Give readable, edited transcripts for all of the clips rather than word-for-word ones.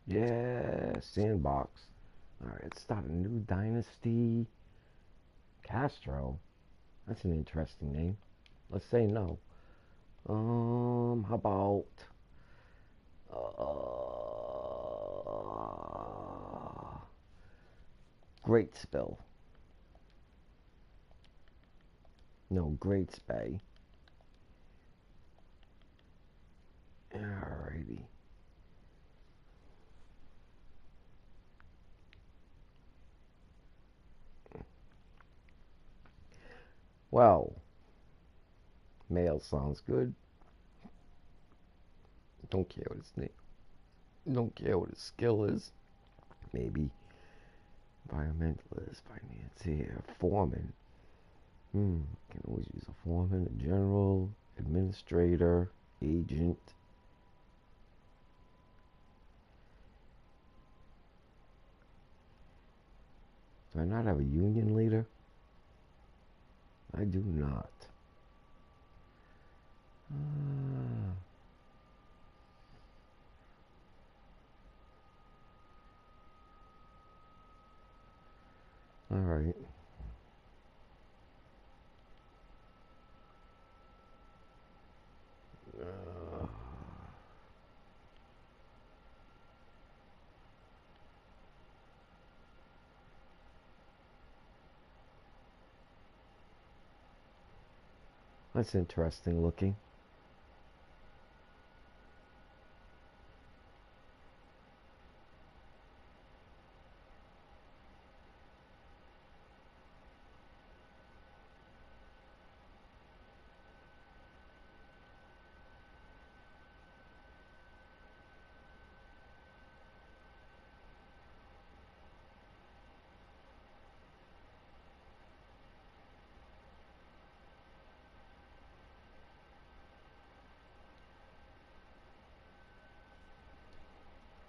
Yeah, sandbox. Alright, let's start a new dynasty. Castro. That's an interesting name. Let's say no. How about Great Spill? No, Great Spay. Alrighty. Well, male sounds good. Don't care what his name. Don't care what his skill is. Maybe environmentalist, financier, foreman. Can always use a foreman, a general, administrator, agent. Do I not have a union leader? I do not. All right. Uh, that's interesting looking.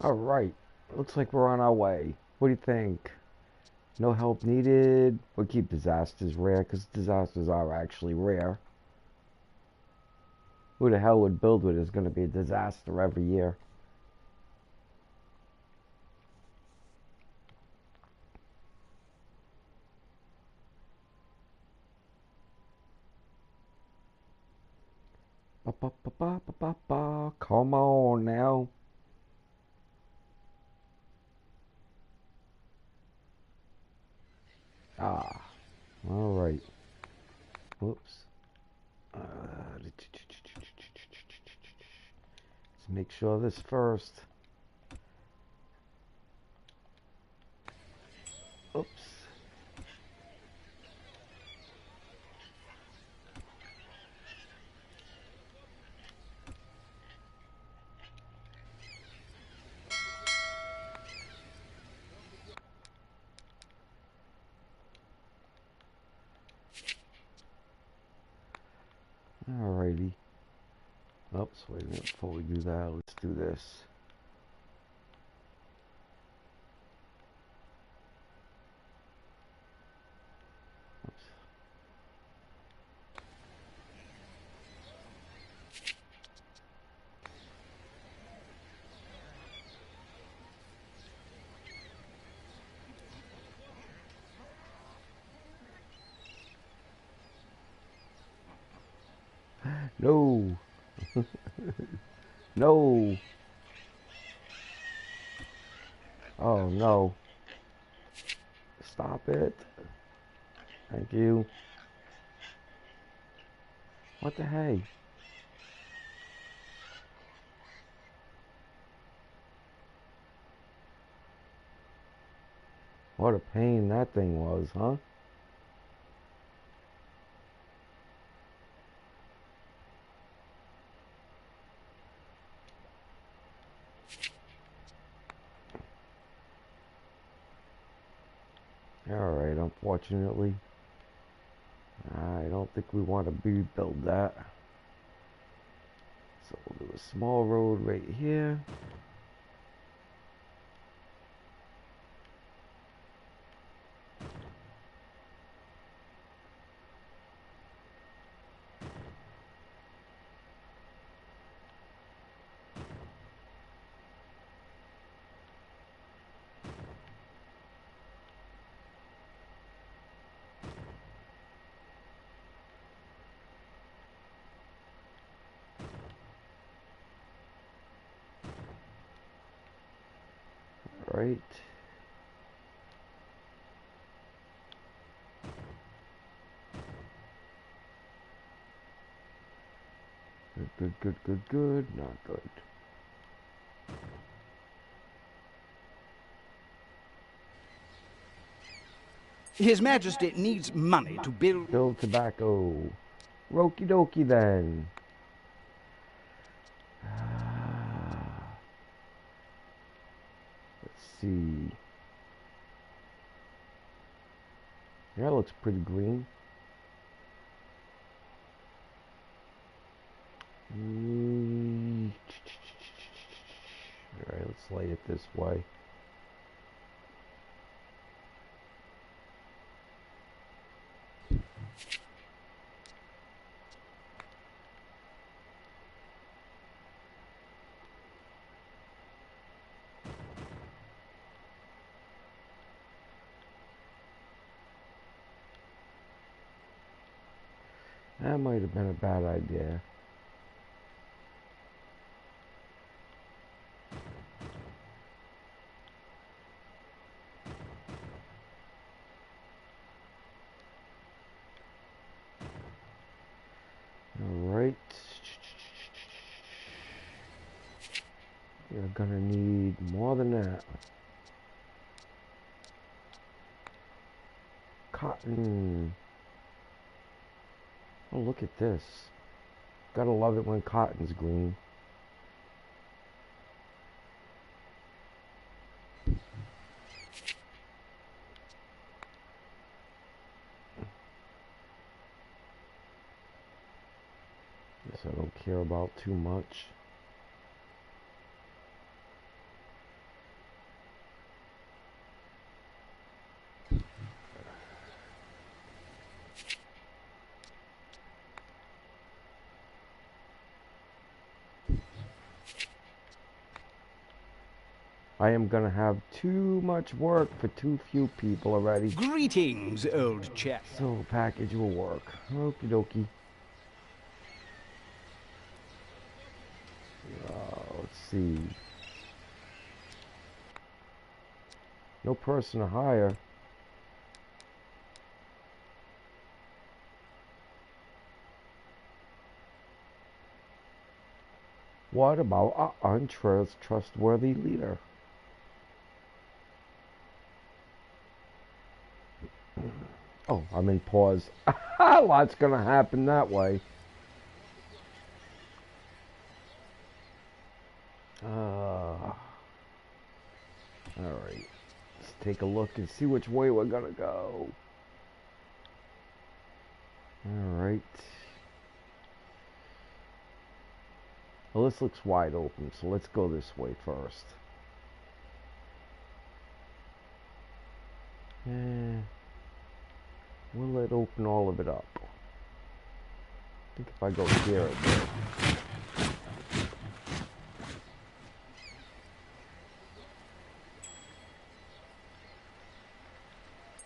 All right. Looks like we're on our way. What do you think? No help needed. We'll keep disasters rare because disasters are actually rare. Who the hell would build with is going to be a disaster every year? Ba, ba, ba, ba, ba, ba, ba. Come on now. Ah. All right. Whoops. Let's make sure of this first. Oops. Alrighty. Oops, wait a minute. Before we do that, let's do this. Oops. No. No. Oh no. Stop it. Thank you. What the hey? What a pain that thing was, huh? Alright, unfortunately. I don't think we want to rebuild that. So we'll do a small road right here. Alright. Good. Not good. His Majesty needs money to build... Build tobacco. Okie dokie then. Let's see. Yeah, it looks pretty green. Alright, let's lay it this way. That might have been a bad idea. Alright. You're gonna need more than that. Cotton. Oh, look at this. Gotta love it when cotton's green. Guess I don't care about too much. I am gonna have too much work for too few people already. Greetings, old chap. So package will work. Okie dokie. Let's see. No person to hire. What about an untrustworthy leader? Oh, I'm in pause. A lot's gonna happen that way. Alright. Let's take a look and see which way we're gonna go. Alright. Well, this looks wide open, so let's go this way first. Will it open all of it up? I think if I go here, it will.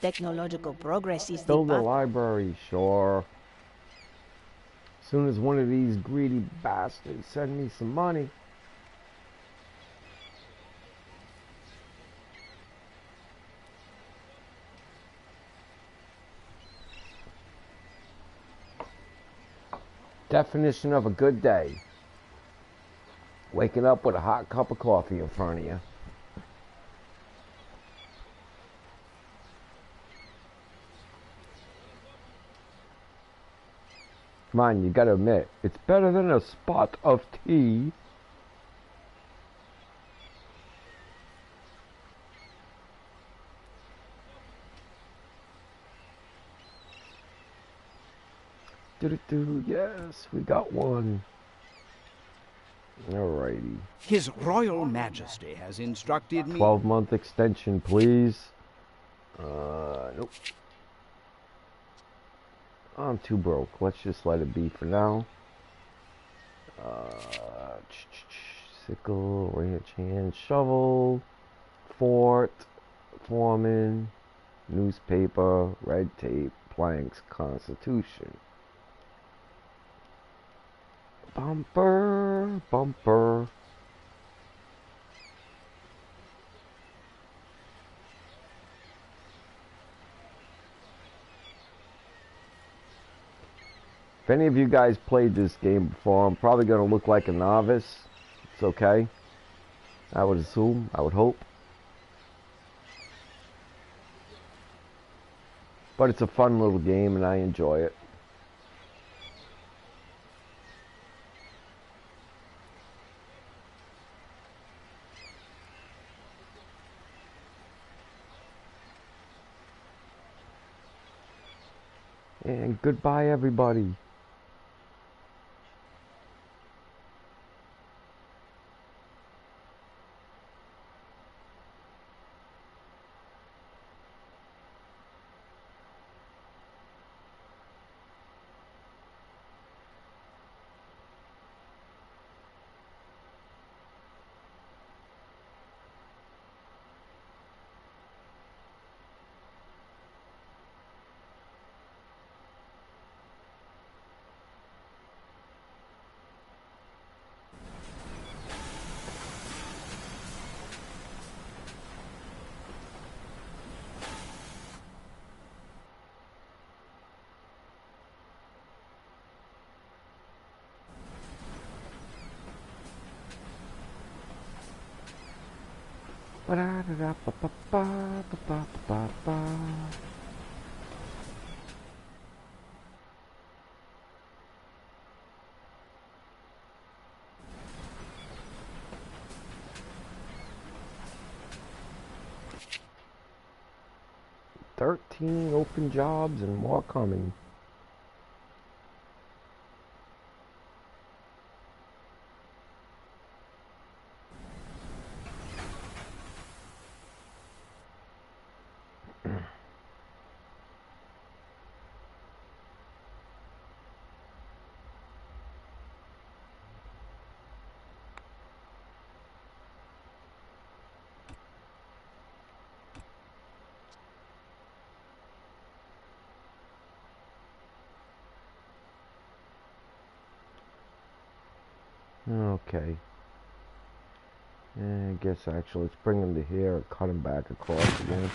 Technological progress is Build a the library, sure. As soon as one of these greedy bastards send me some money. Definition of a good day. Waking up with a hot cup of coffee in front of you. Come on, you gotta admit, it's better than a spot of tea. Yes, we got one. Alrighty. His Royal Majesty has instructed me... 12-month extension, please. Nope. I'm too broke. Let's just let it be for now. Sickle, ranch hand, shovel, fort, foreman, newspaper, red tape, planks, constitution. Bumper, bumper. If any of you guys played this game before, I'm probably going to look like a novice. It's okay. I would assume, I would hope. But it's a fun little game and I enjoy it. And goodbye, everybody. Ba-da-da-da-ba-ba-ba-ba-ba-ba. 13 open jobs and more coming. Okay. I guess actually let's bring him to here and cut him back across again.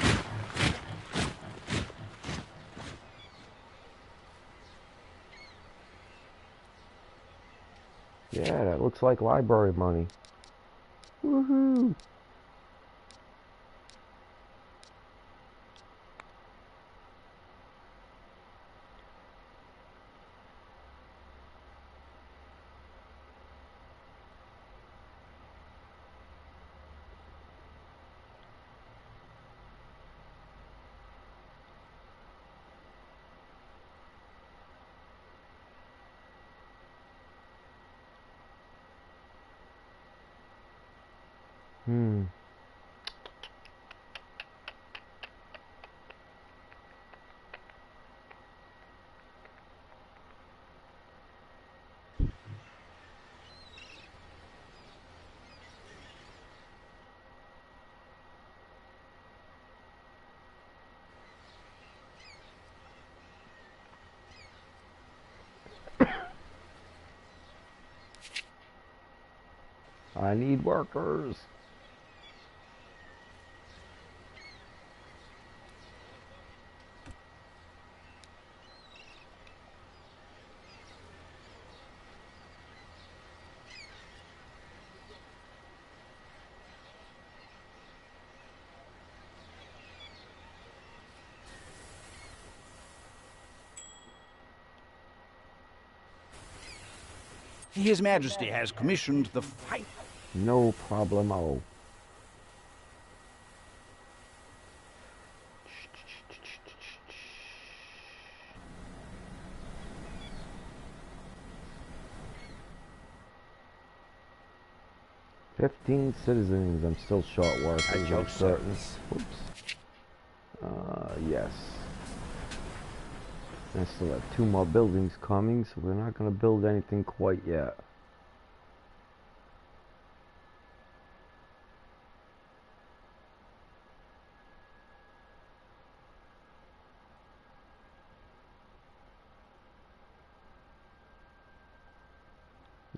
Yeah, that looks like library money. Woohoo! I need workers. His Majesty has commissioned the fight. No problemo. "15 citizens. I'm still short workers, I'm certain." Oops. Yes. I still have 2 more buildings coming, so we're not going to build anything quite yet.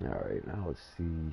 Alright, now let's see.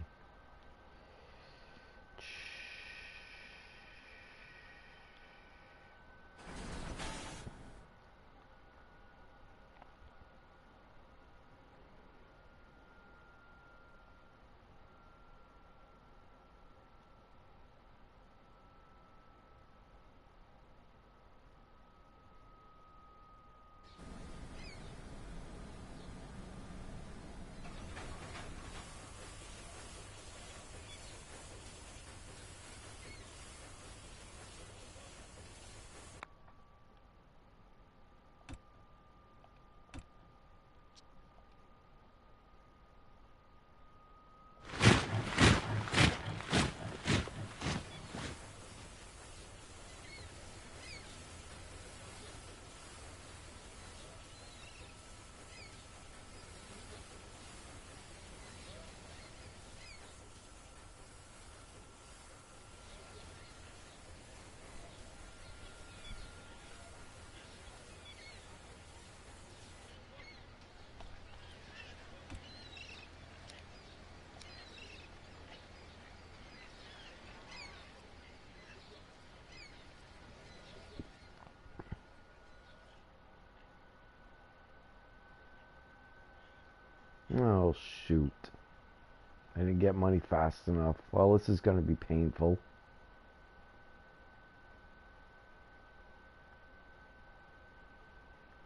Oh, shoot. I didn't get money fast enough. Well, this is going to be painful.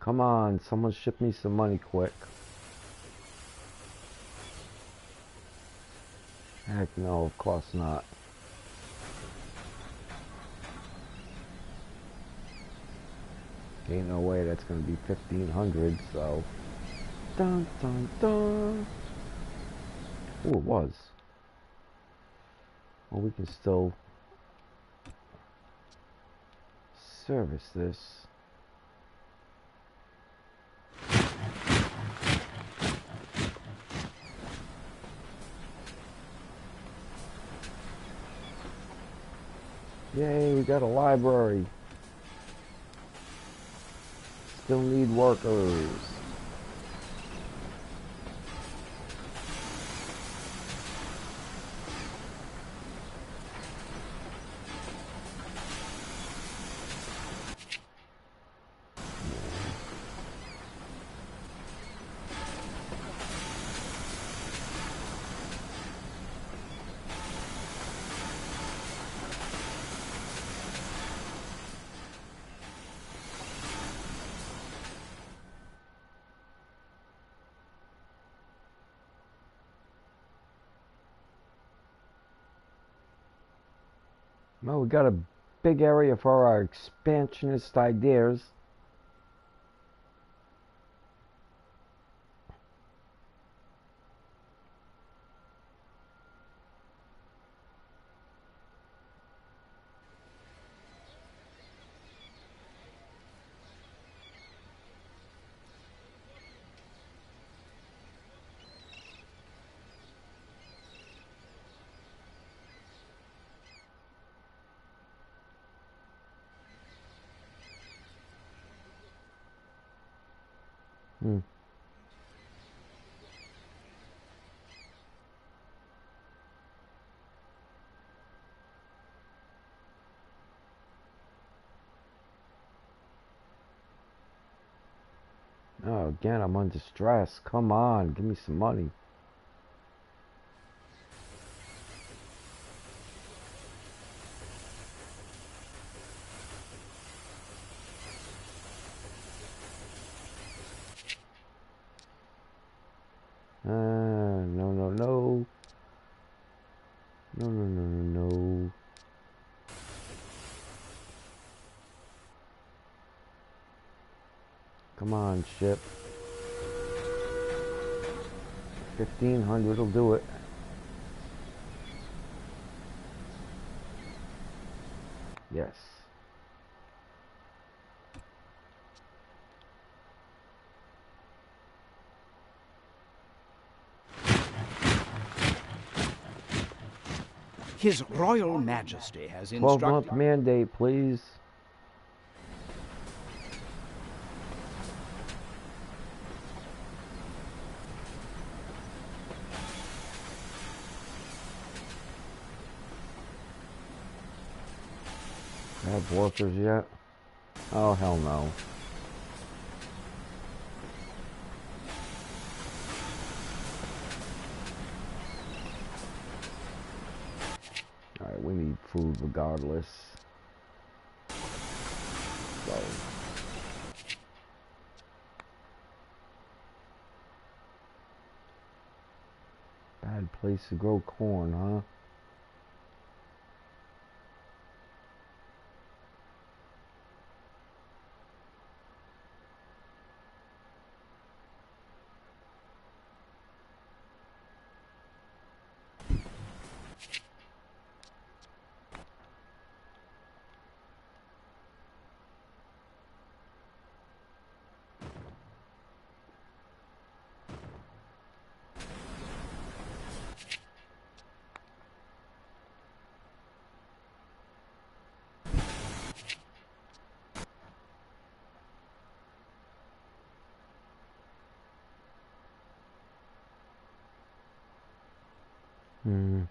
Come on, someone ship me some money quick. Heck no, of course not. Ain't no way that's going to be 1,500, so... Dun, dun, dun. Oh, it was. Well, we can still service this. Yay, we got a library. Still need workers. Well, we got a big area for our expansionist ideas. Oh, again, I'm under stress. Come on, give me some money. No, no, no. No, no, no, no, no. Come on, ship. 1,500 will do it. Yes. His Royal Majesty has 12-month instructed... mandate, please. Have workers yet? Oh, hell no. Alright, we need food regardless. So. Bad place to grow corn, huh? Hmm.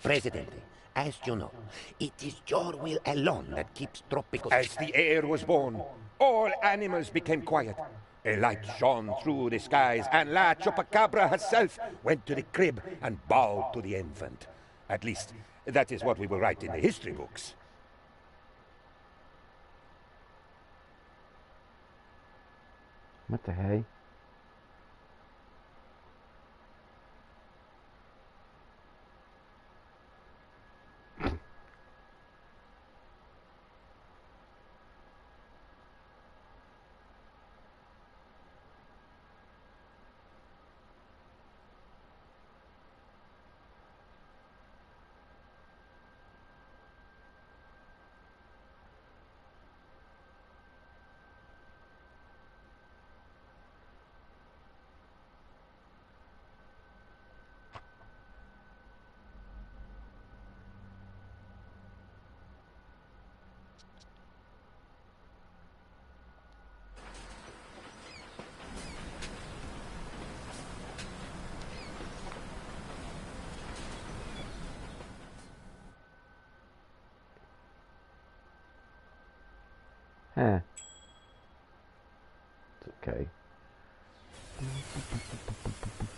Presidente, as you know, it is your will alone that keeps tropical... As the air was born, all animals became quiet. A light shone through the skies, and La Chupacabra herself went to the crib and bowed to the infant. At least, that is what we will write in the history books. What the hey? Huh. It's okay.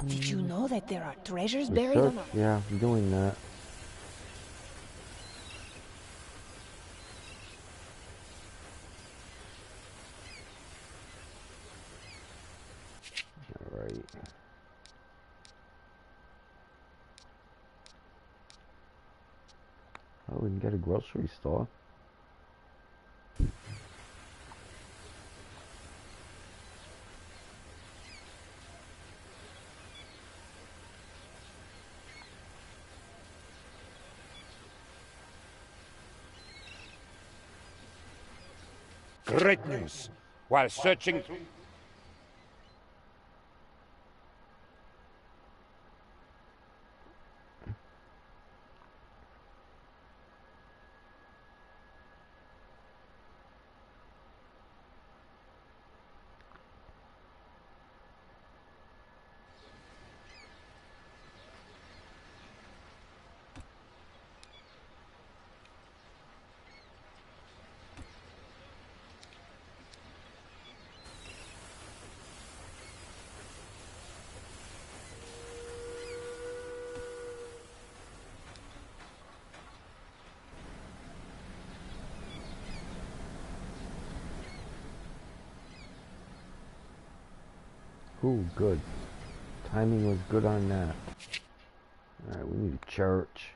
Did you know that there are treasures buried Research? on... Yeah, I'm doing that. Alright. Oh, we can get a grocery store. Great news! While searching... Ooh, good. Timing was good on that. Alright, we need a church.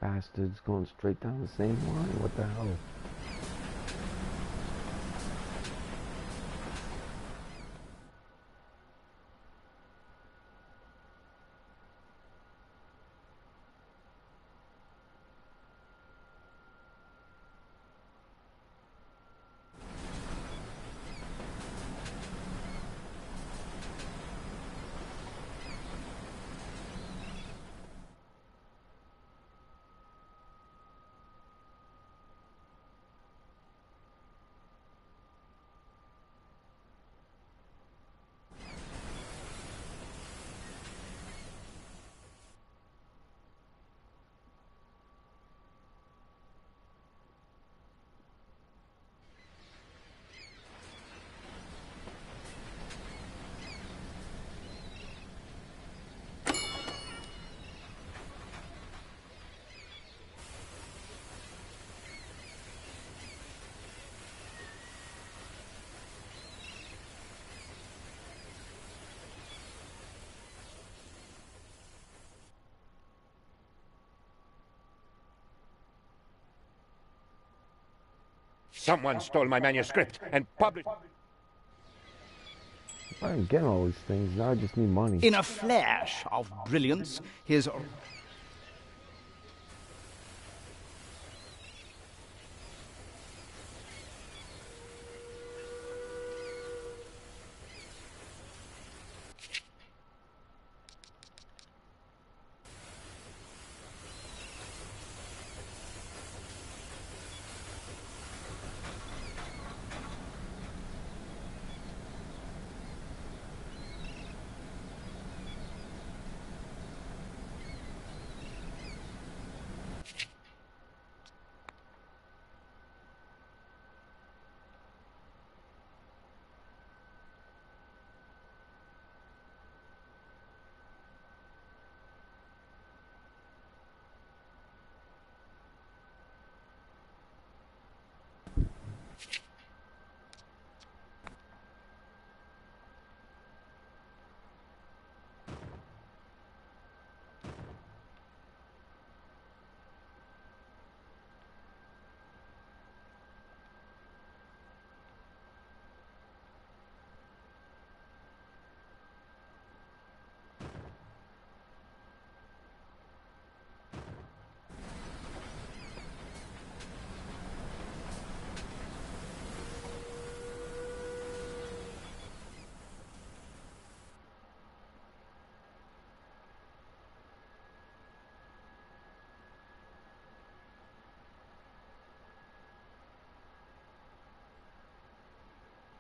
Bastards going straight down the same line. What the hell? Someone stole my manuscript and published... I'm getting all these things. Now I just need money. In a flash of brilliance, his...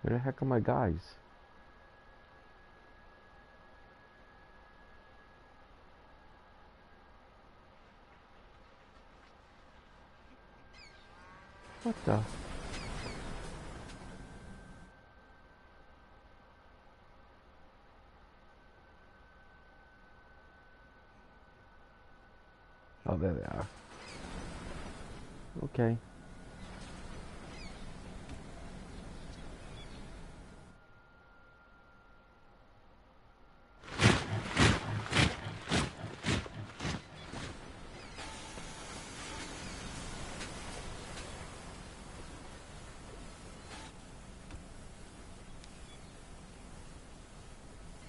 Where the heck are my guys? What the? Oh, there they are. Okay.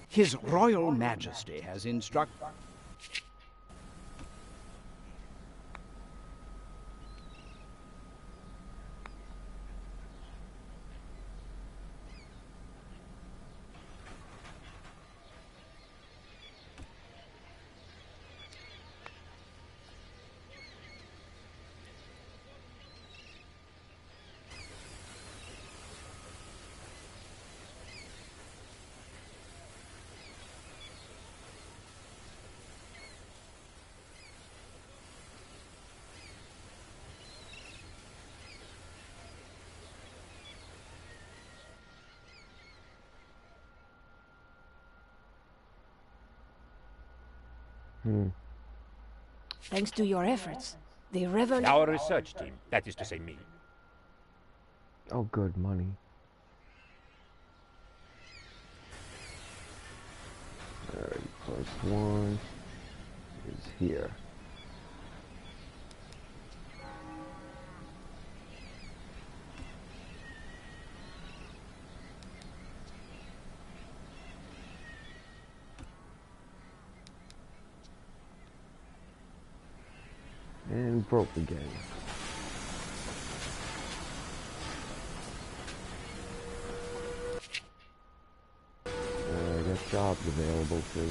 His Royal Majesty has instructed... Thanks to your efforts, the revolution... Our research team, that is to say me. Oh, good, money. Alright, first one is here. And broke again. I got jobs available too.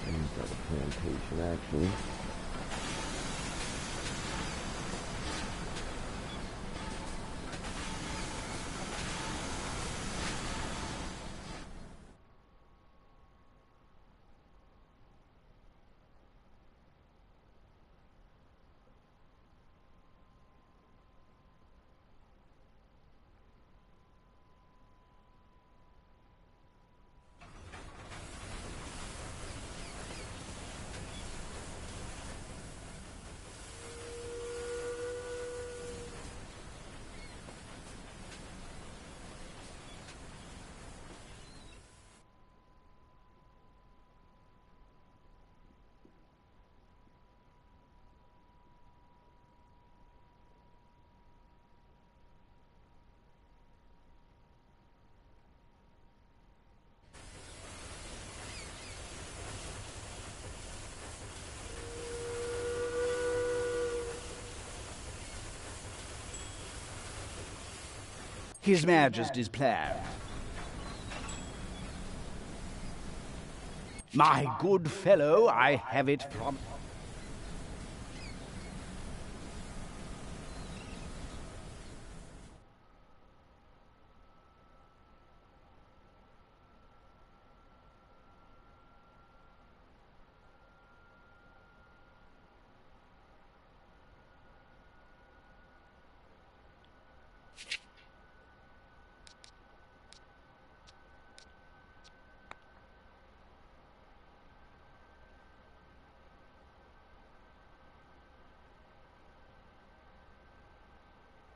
I've got a plantation actually. His Majesty's plan. My good fellow, I have it from...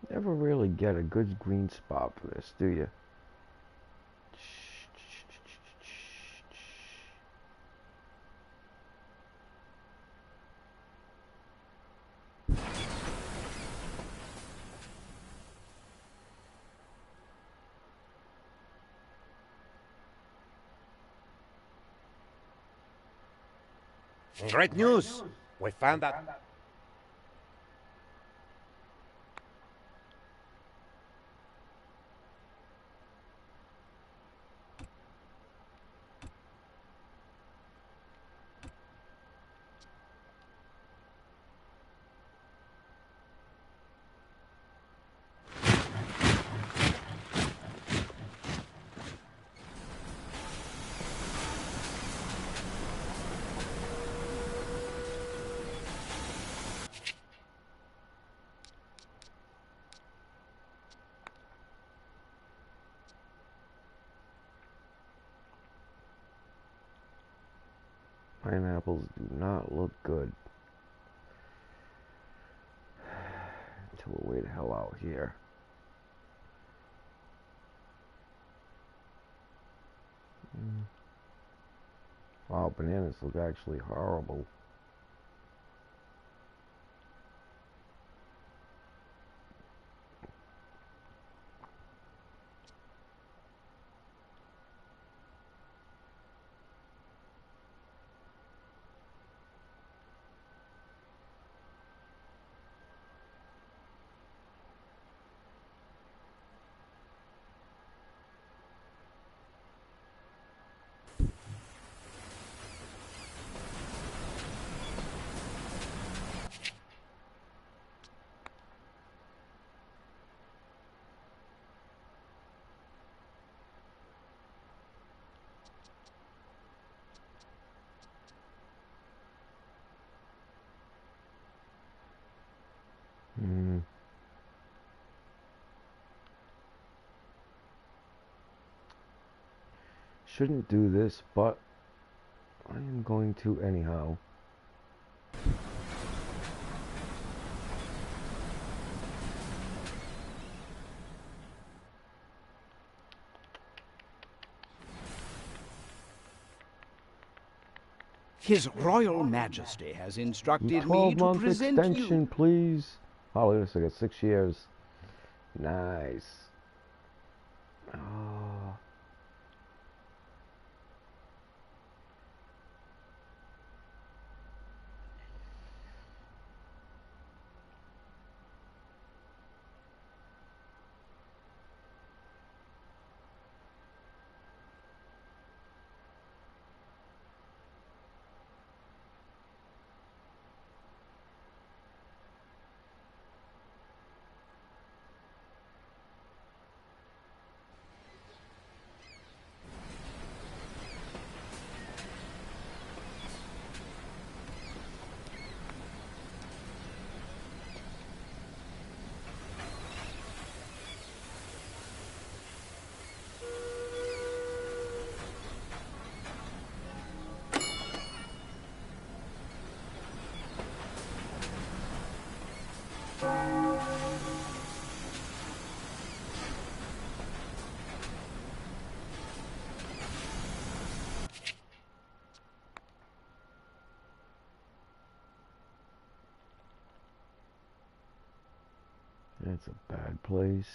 Never really get a good green spot for this, do you? Great news! We found that. Pineapples do not look good. Until we're way the hell out here. Wow, bananas look actually horrible. Shouldn't do this, but I am going to anyhow. His Royal Majesty has instructed me to 12-month present extension, you... please. Oh, look at this, I got 6 years. Nice. Oh. That's a bad place.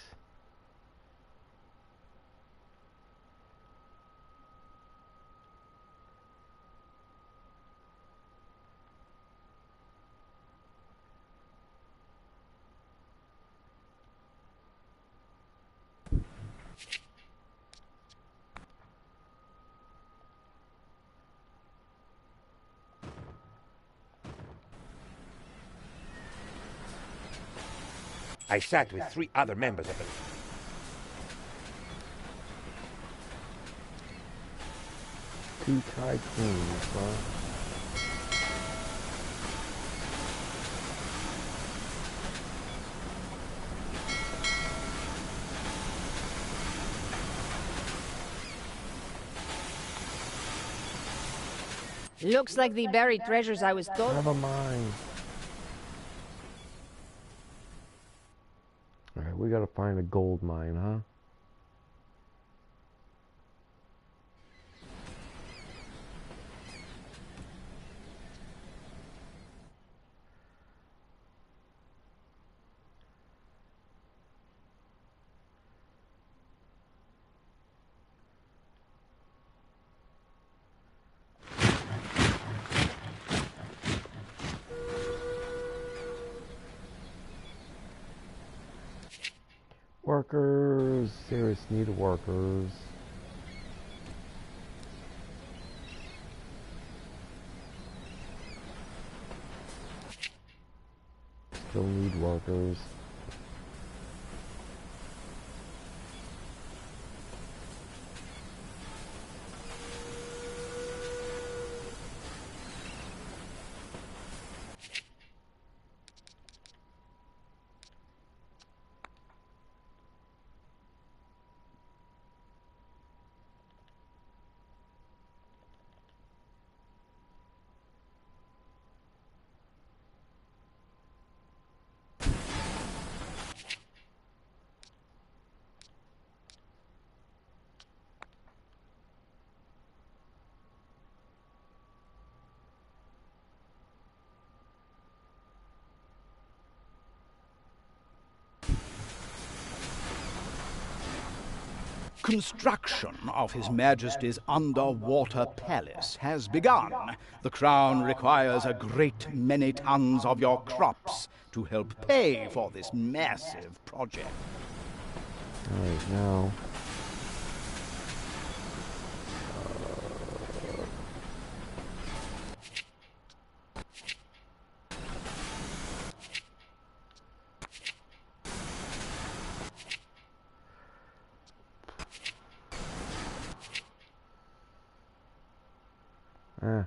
I sat with 3 other members of the... Two tycoons, huh? Looks like the buried treasures I was told. Never mind. Alright, we gotta find a gold mine, huh? Workers, serious need of workers. Still need workers. Construction of His Majesty's underwater palace has begun. The Crown requires a great many tons of your crops to help pay for this massive project. Alright, now. Eh.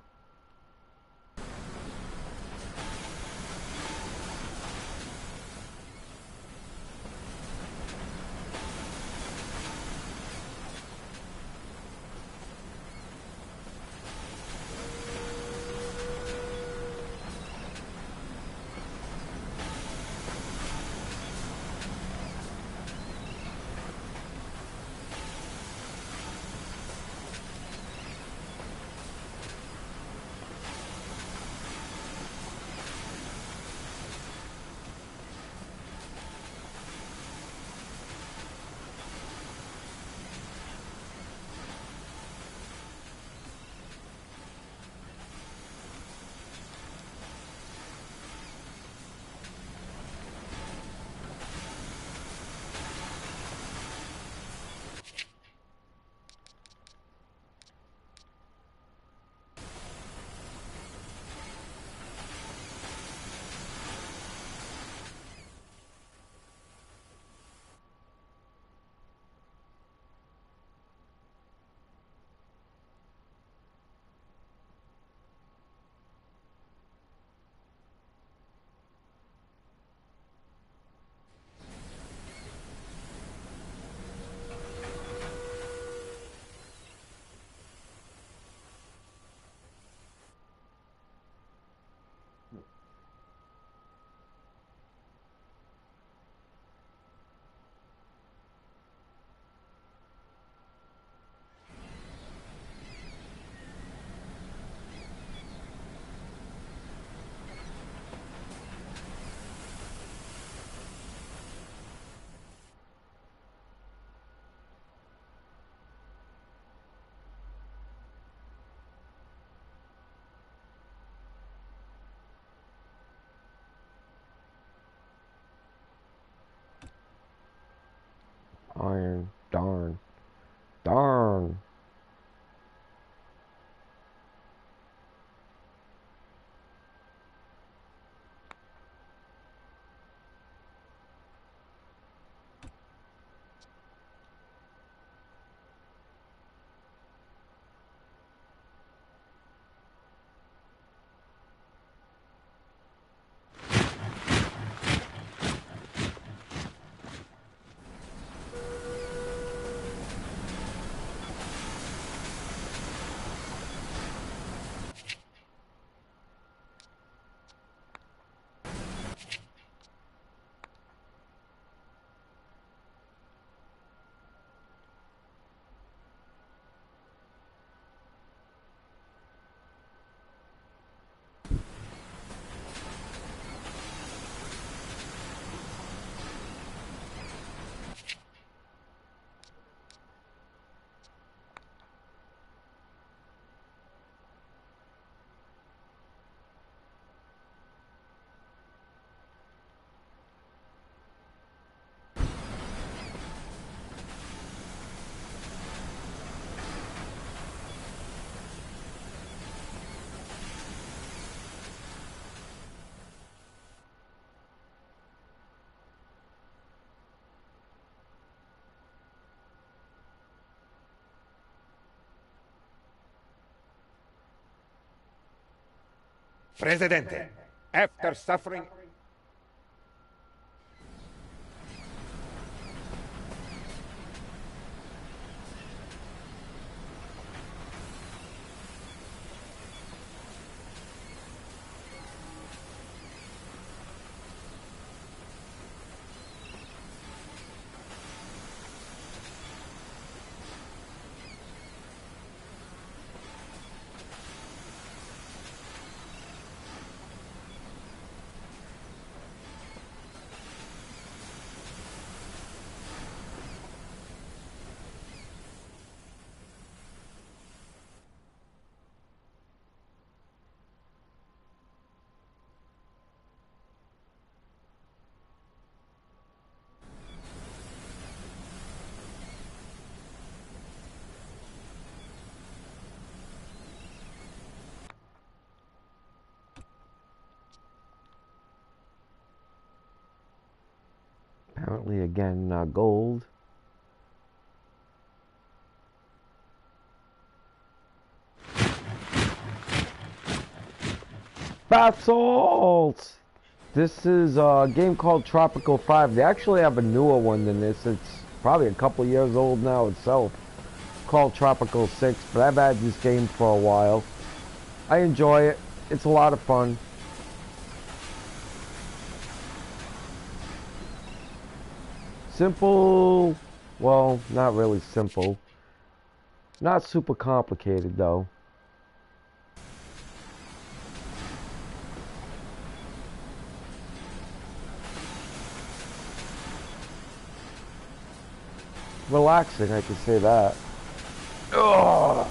Iron. Darn. Darn. Presidente, after suffering... Apparently, again, gold. Bath salts! This is a game called Tropical 5. They actually have a newer one than this. It's probably a couple years old now itself. Called Tropical 6, but I've had this game for a while. I enjoy it. It's a lot of fun. Simple, well, not really simple. Not super complicated though. Relaxing, I can say that. Ugh,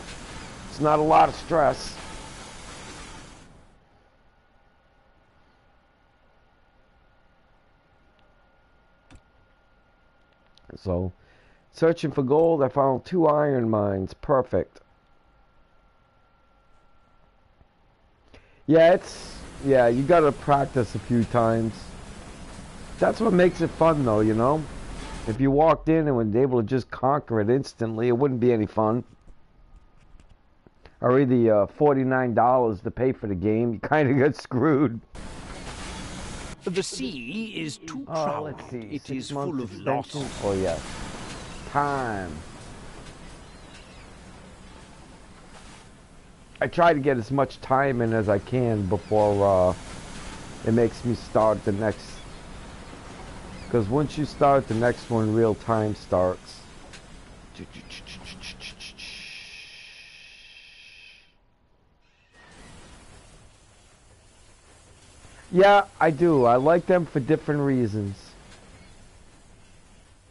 it's not a lot of stress. So, searching for gold, I found 2 iron mines. Perfect. Yeah, you gotta practice a few times. That's what makes it fun though, you know? If you walked in and were able to just conquer it instantly, it wouldn't be any fun. Or either $49 to pay for the game, you kind of get screwed. The sea is too crowded. Let's see. It 6 is months full of extension? loss. Oh, yes. Time. I try to get as much time in as I can before it makes me start the next. Because once you start the next one, real time starts. Yeah, I do. I like them for different reasons.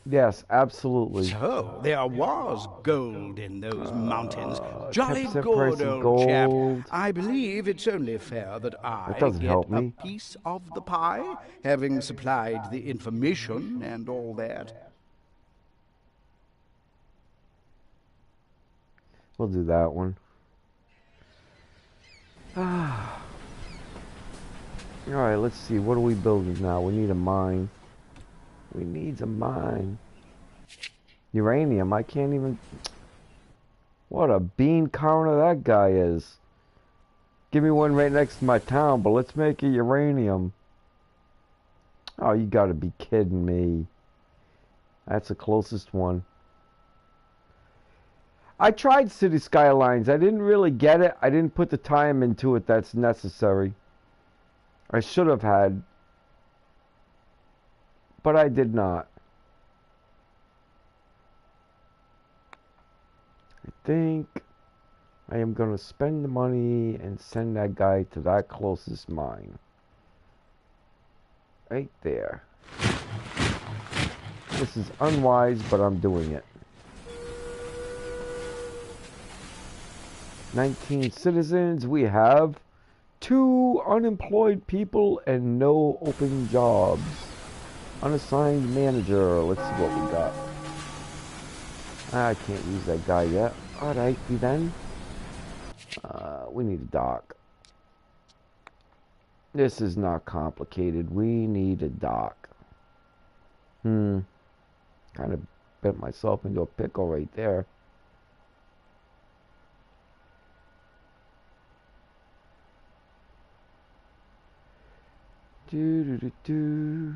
Yes, absolutely. So, there was gold in those mountains. Jolly 10% good, price of old chap. gold. I believe it's only fair that I doesn't get help a me. piece of the pie, having supplied the information and all that. We'll do that one. Alright, let's see. What are we building now? We need a mine. We need a mine. Uranium. I can't even... What a bean counter that guy is. Give me one right next to my town, but let's make it uranium. Oh, you gotta be kidding me. That's the closest one. I tried City Skylines. I didn't really get it. I didn't put the time into it that's necessary. I should have had. But I did not. I think I am going to spend the money and send that guy to that closest mine. Right there. This is unwise, but I'm doing it. 19 citizens. We have 2 unemployed people and no open jobs. Unassigned manager. Let's see what we got. I can't use that guy yet. Alrighty then. We need a dock. This is not complicated. We need a dock. Kind of bent myself into a pickle right there. Do do do do.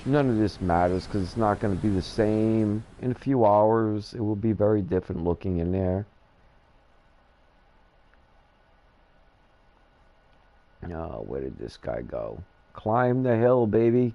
None of this matters because it's not going to be the same. In a few hours, it will be very different looking in there. Oh, where did this guy go? Climb the hill, baby.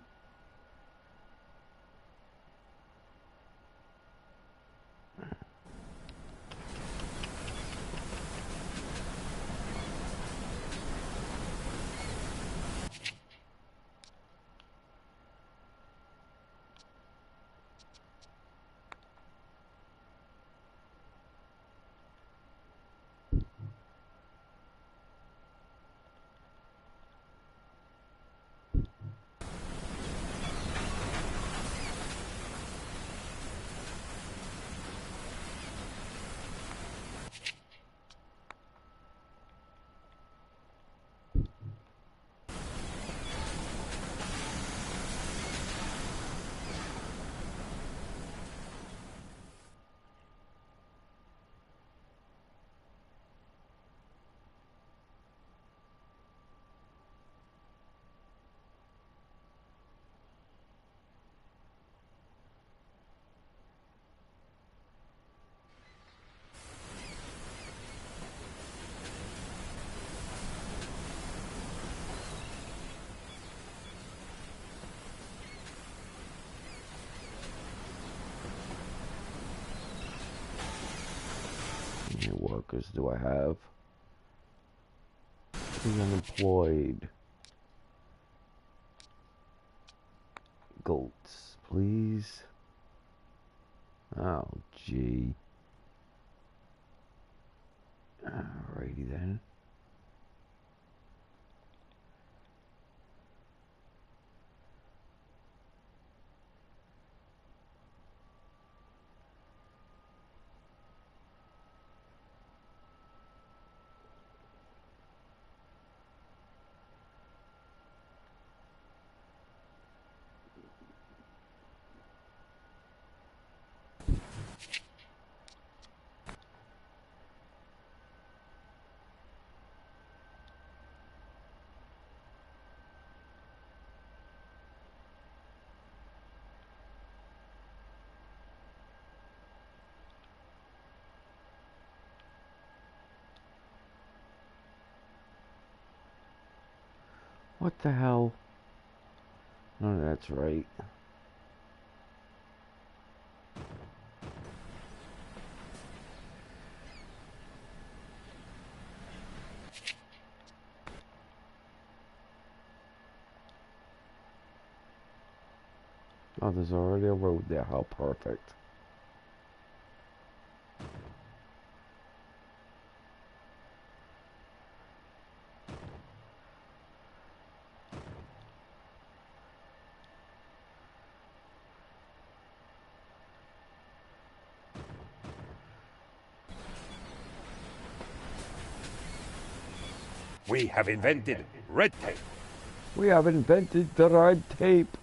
How many workers do I have? 3 unemployed. Goats, please. Oh, gee. Alrighty then. What the hell? Oh, that's right. Oh, there's already a road there. How perfect. We have invented red tape. We have invented the red tape.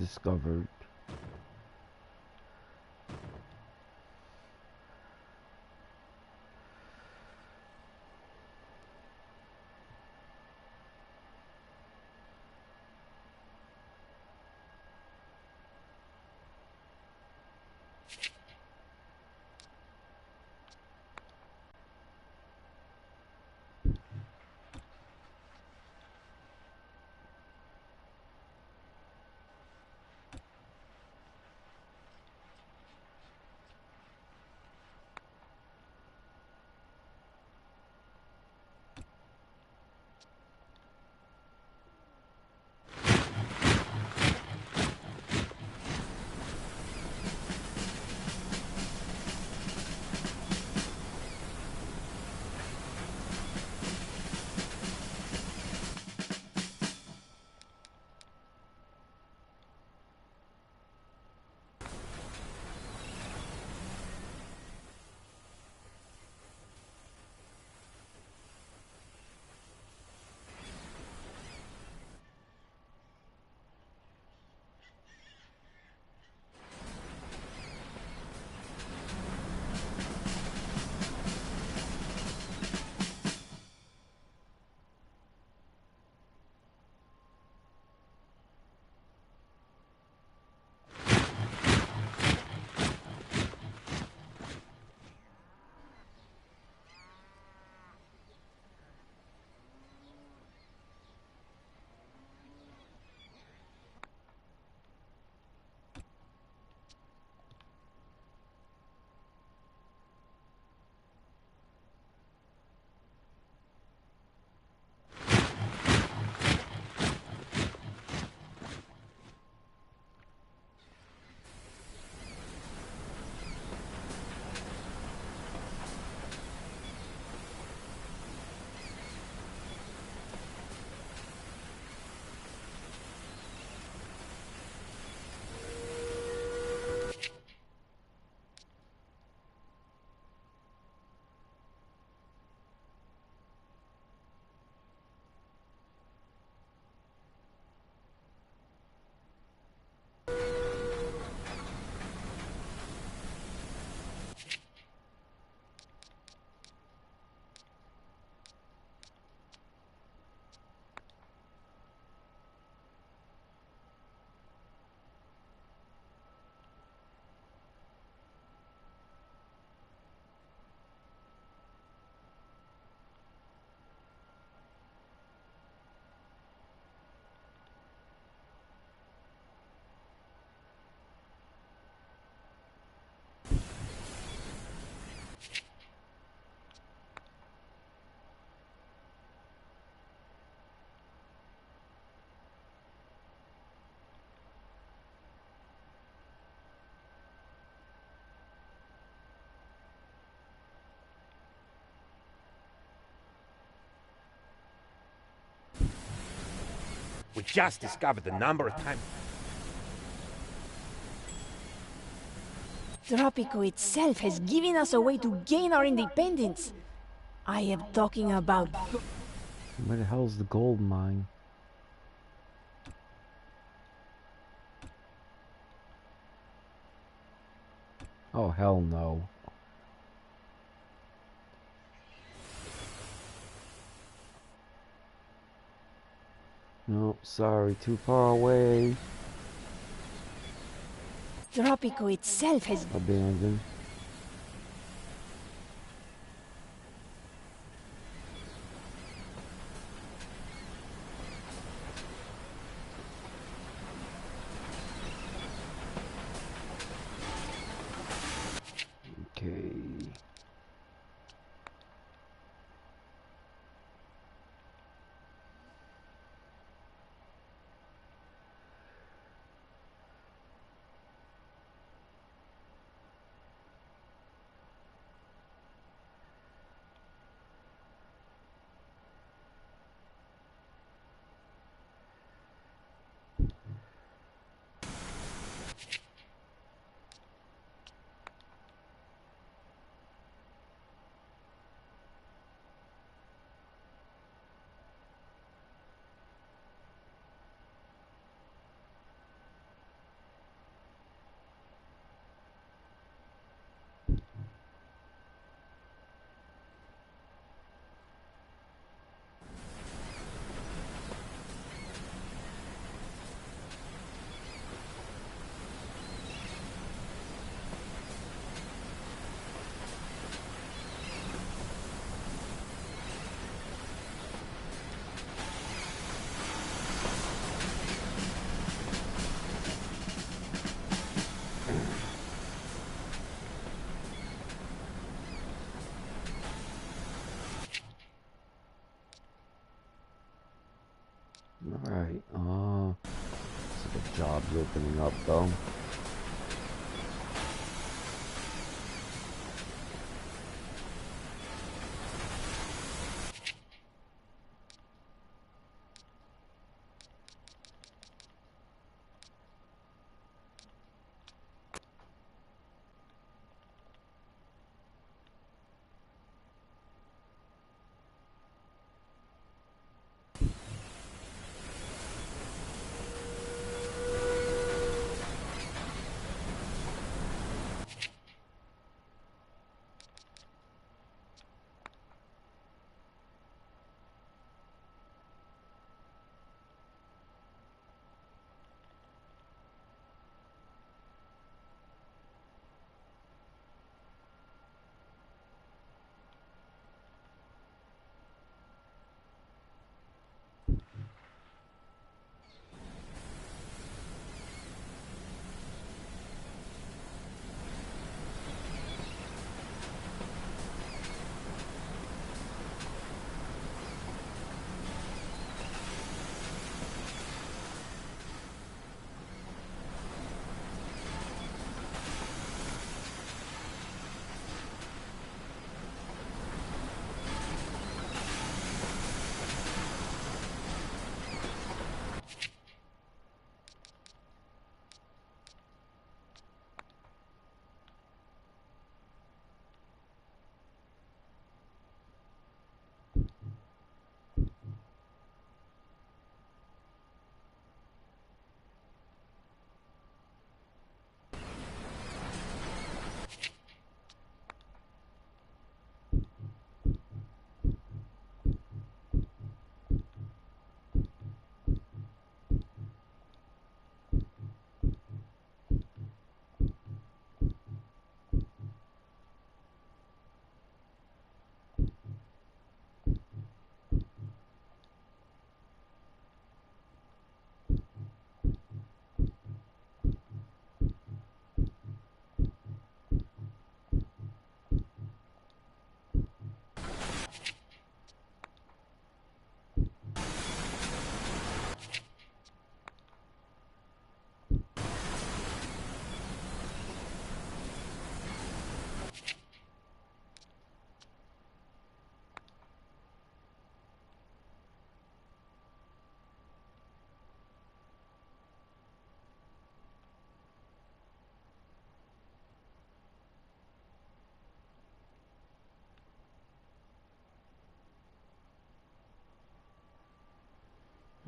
discovered. We just discovered the number of times. Tropico itself has given us a way to gain our independence. I am talking about... Where the hell's the gold mine? Oh, hell no. No, sorry, too far away. Tropico itself has... Abandoned. Okay. Alright, looks like a job's opening up though.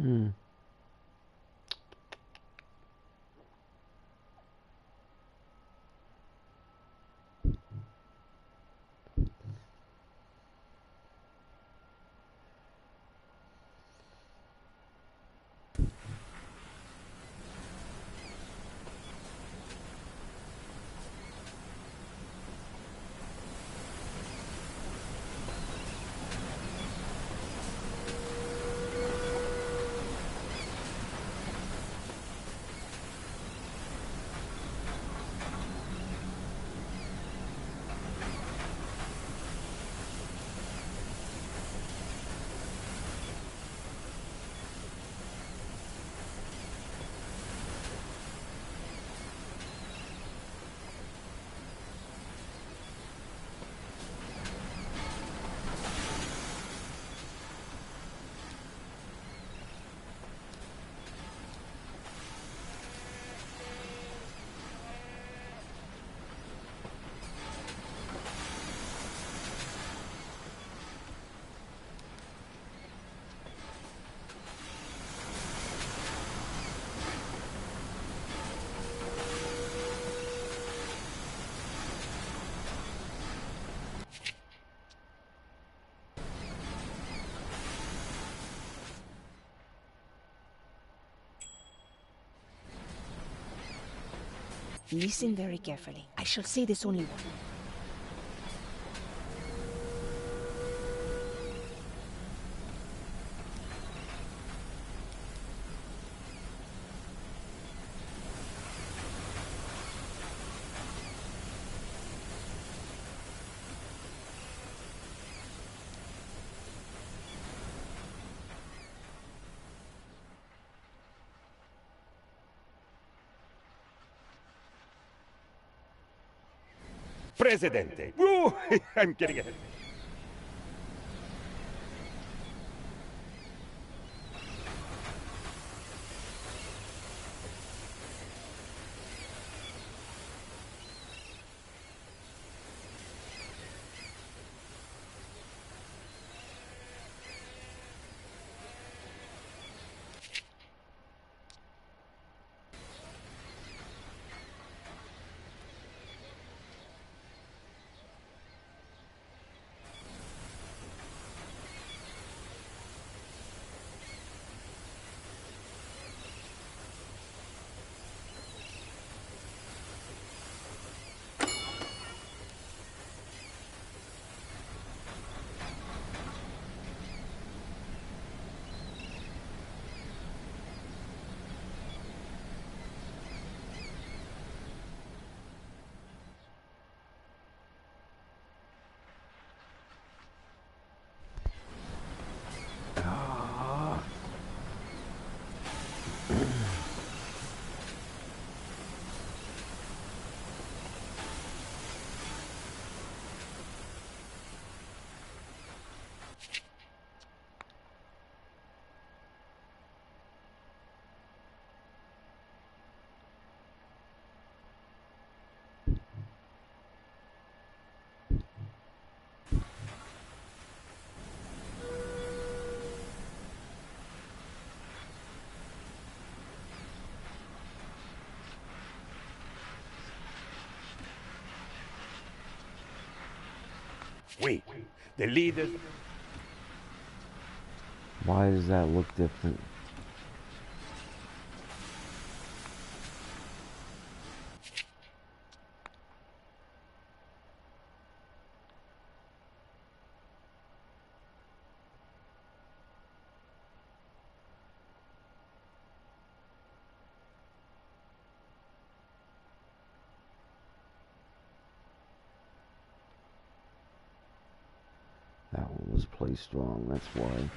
Hmm. Listen very carefully. I shall say this only once. Presidente. Woo! I'm getting ahead. Wait, the leaders... Why does that look different? That one was placed wrong, that's why.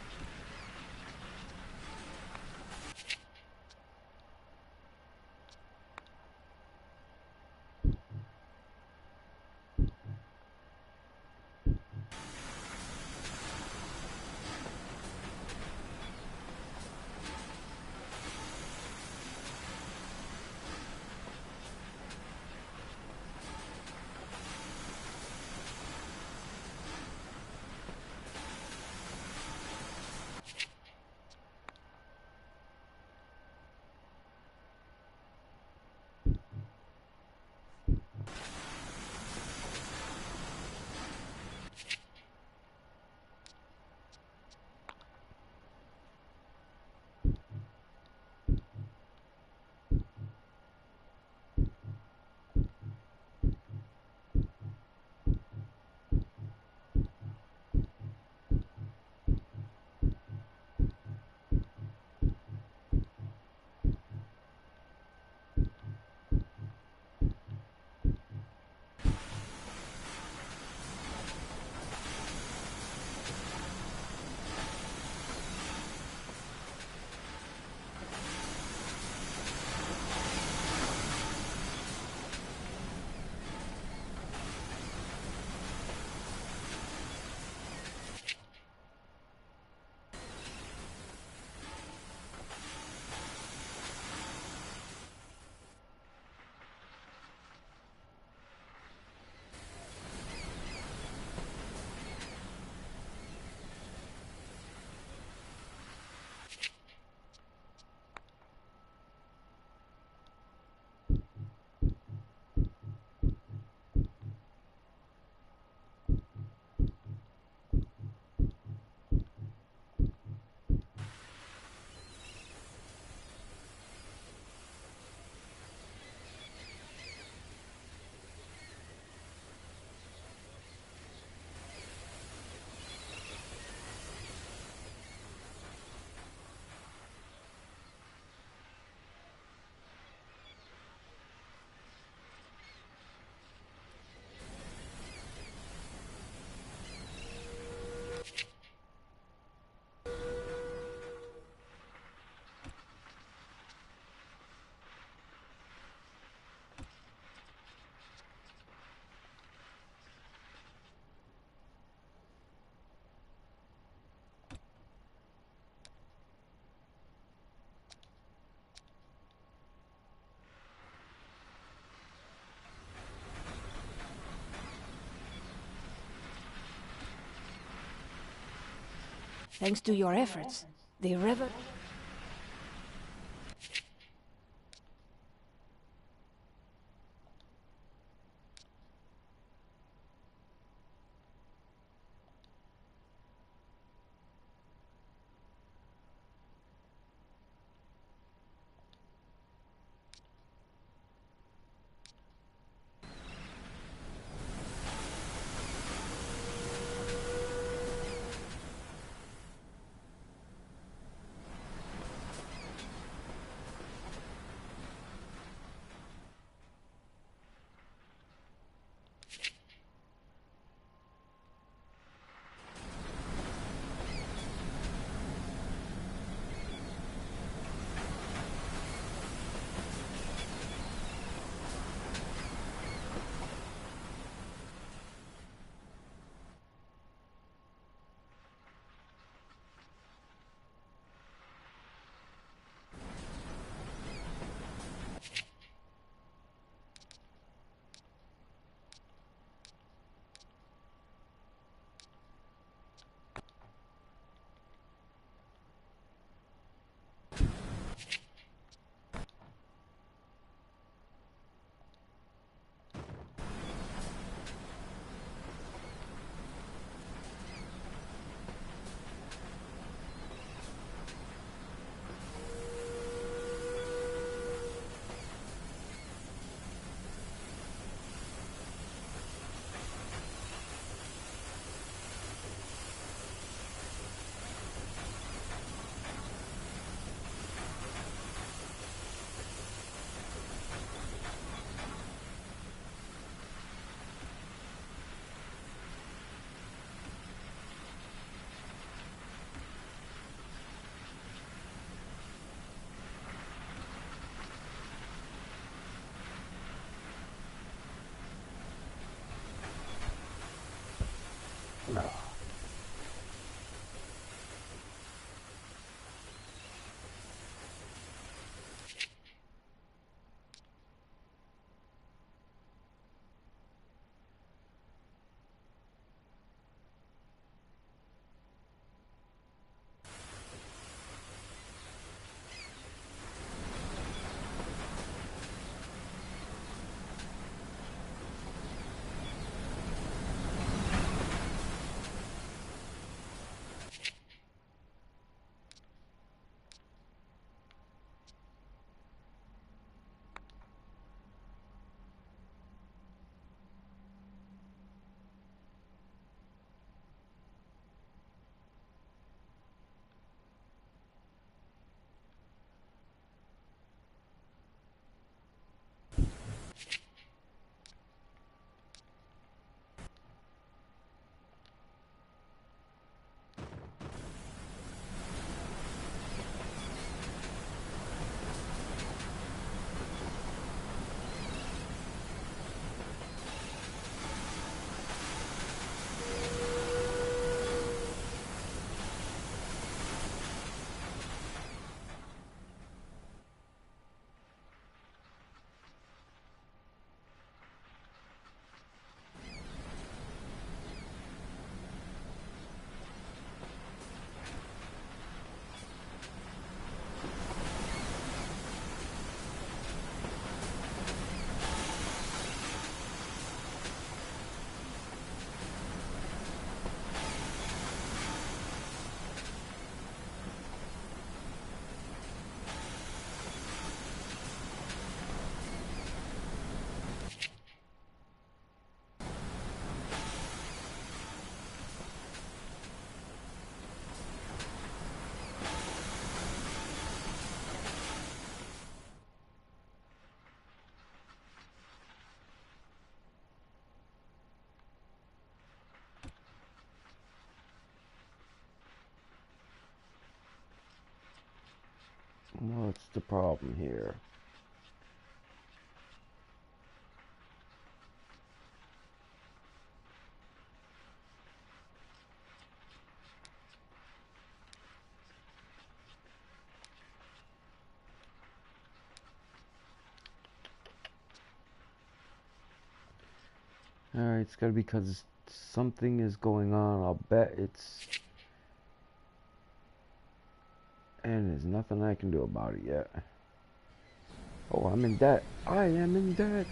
Thanks to your efforts, the revel... What's the problem here? Alright, it's gotta be because something is going on. I'll bet it's And there's nothing I can do about it yet. Oh, I'm in debt. I am in debt.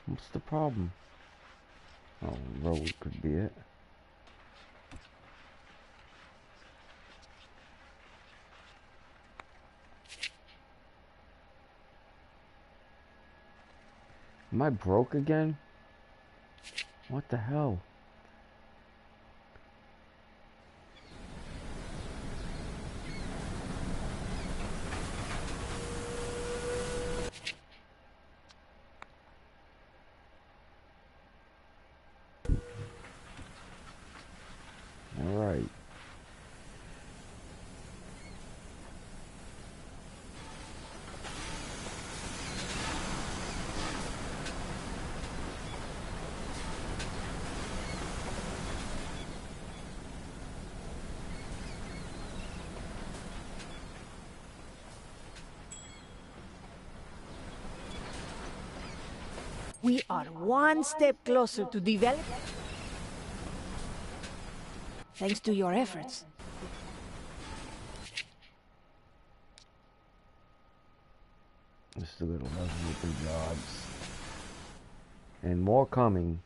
What's the problem? Oh, road could be it. Am I broke again? What the hell? Alright. We are one step closer to develop. Thanks to your efforts. Just a little helping jobs. And more coming.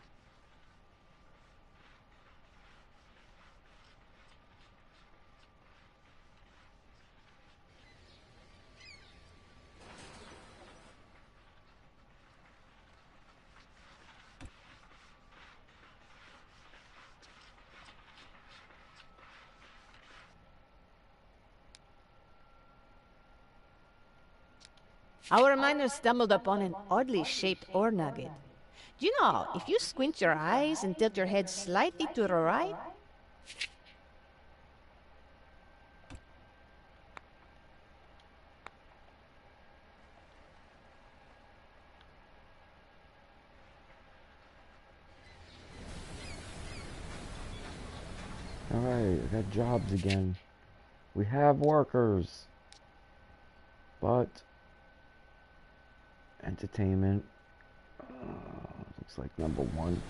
Our miners stumbled upon an oddly shaped ore nugget. Do you know, if you squint your eyes and tilt your head slightly to the right, Alright, I got jobs again. We have workers. But entertainment looks like number one.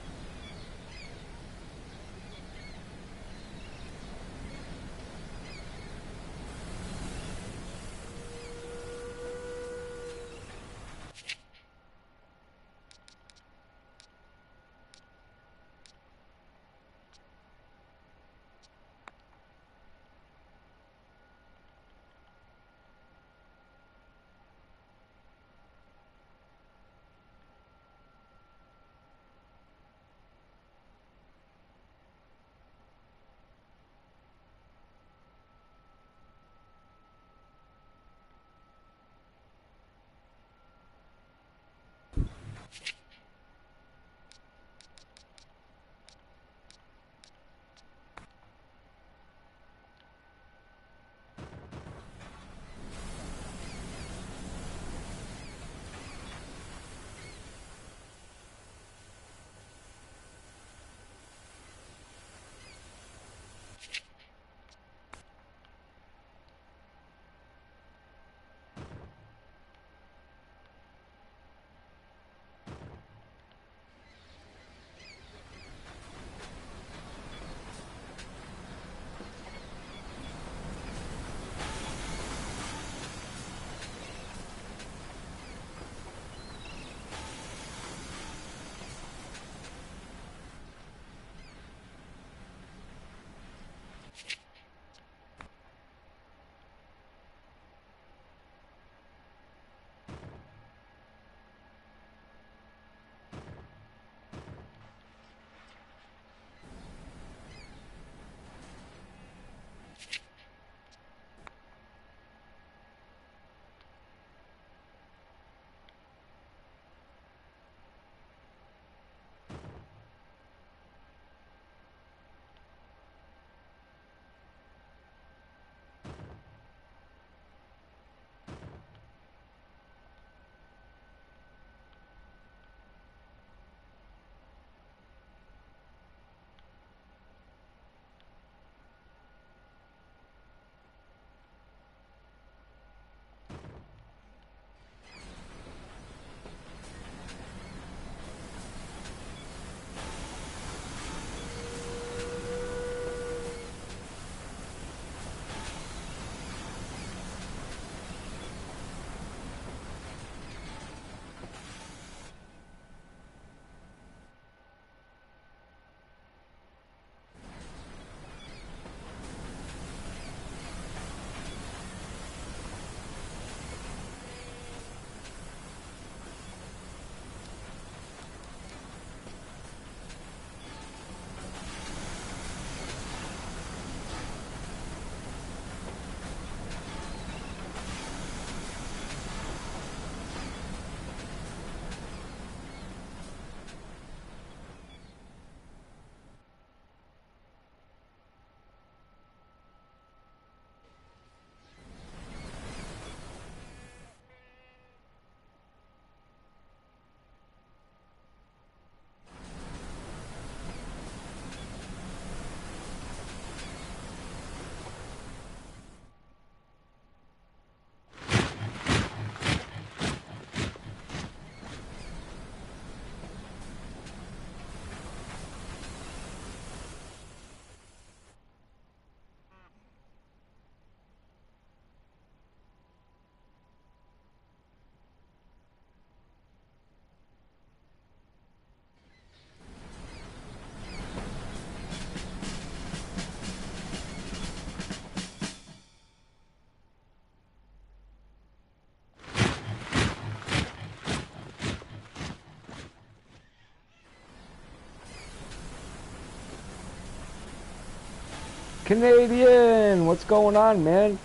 Canadian, what's going on, man?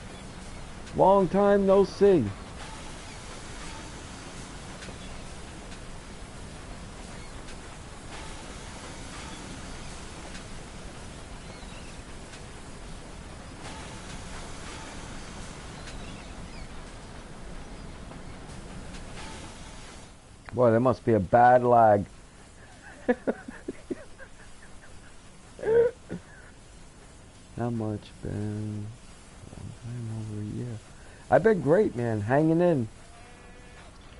Long time no see. Boy, there must be a bad lag. How much, Ben? Long time over a year. I've been great, man. Hanging in.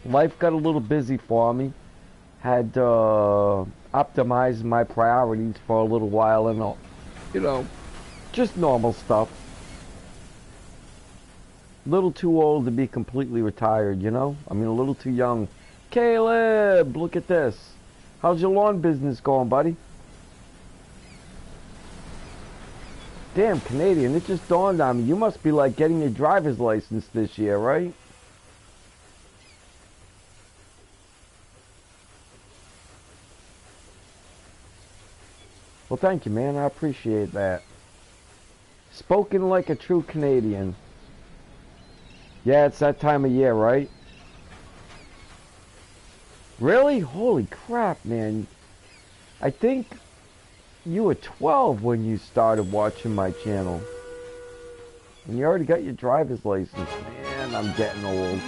Life got a little busy for me. Had optimized my priorities for a little while and all. You know, just normal stuff. Little too old to be completely retired, you know? I mean, a little too young. Caleb, look at this. How's your lawn business going, buddy? Damn, Canadian, it just dawned on me. You must be like getting your driver's license this year, right? Well, thank you, man. I appreciate that. Spoken like a true Canadian. Yeah, it's that time of year, right? Really? Holy crap, man. I think you were 12 when you started watching my channel. And you already got your driver's license. Man, I'm getting old.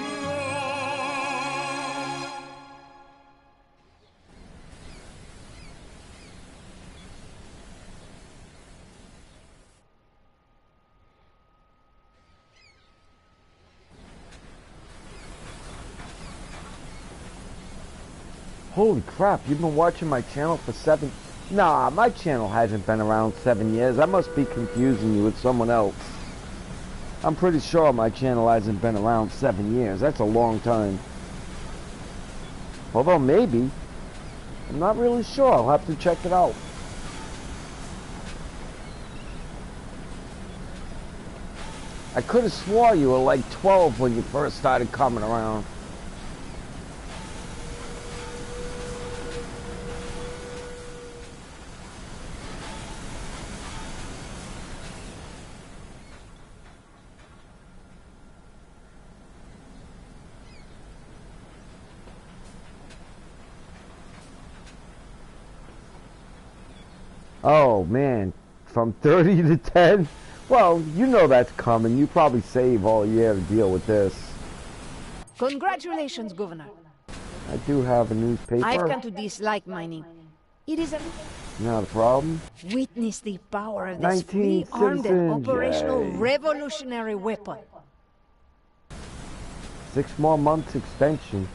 Holy crap, you've been watching my channel for 7... Nah, my channel hasn't been around 7 years. I must be confusing you with someone else. I'm pretty sure my channel hasn't been around 7 years. That's a long time. Although maybe. I'm not really sure. I'll have to check it out. I could have swore you were like 12 when you first started coming around. Oh man, from 30 to 10? Well, you know that's coming. You probably save all year to deal with this. Congratulations, Governor. I do have a newspaper. I've come to dislike mining. It is a... Not a problem. Witness the power of this 19 fully armed and citizens, operational yay. revolutionary weapon. 6 more months extension.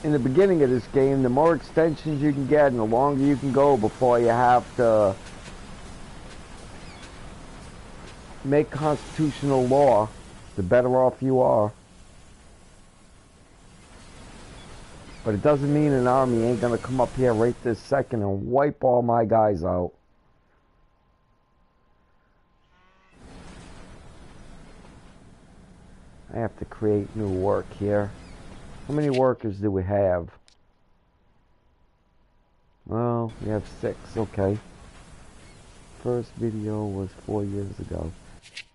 In the beginning of this game, the more extensions you can get and the longer you can go before you have to make constitutional law, the better off you are. But it doesn't mean an army ain't gonna come up here right this second and wipe all my guys out. I have to create new work here. How many workers do we have? Well, we have 6, okay. First video was 4 years ago.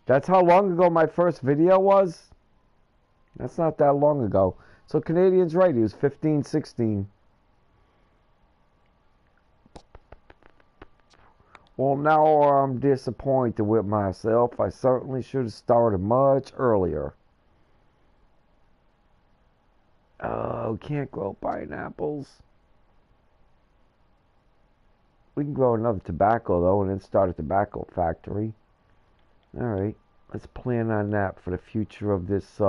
That's how long ago my first video was? That's not that long ago. So Canadian's right, he was 15, 16. Well, now I'm disappointed with myself. I certainly should have started much earlier. Oh, can't grow pineapples. We can grow another tobacco, though, and then start a tobacco factory. Alright, let's plan on that for the future of this,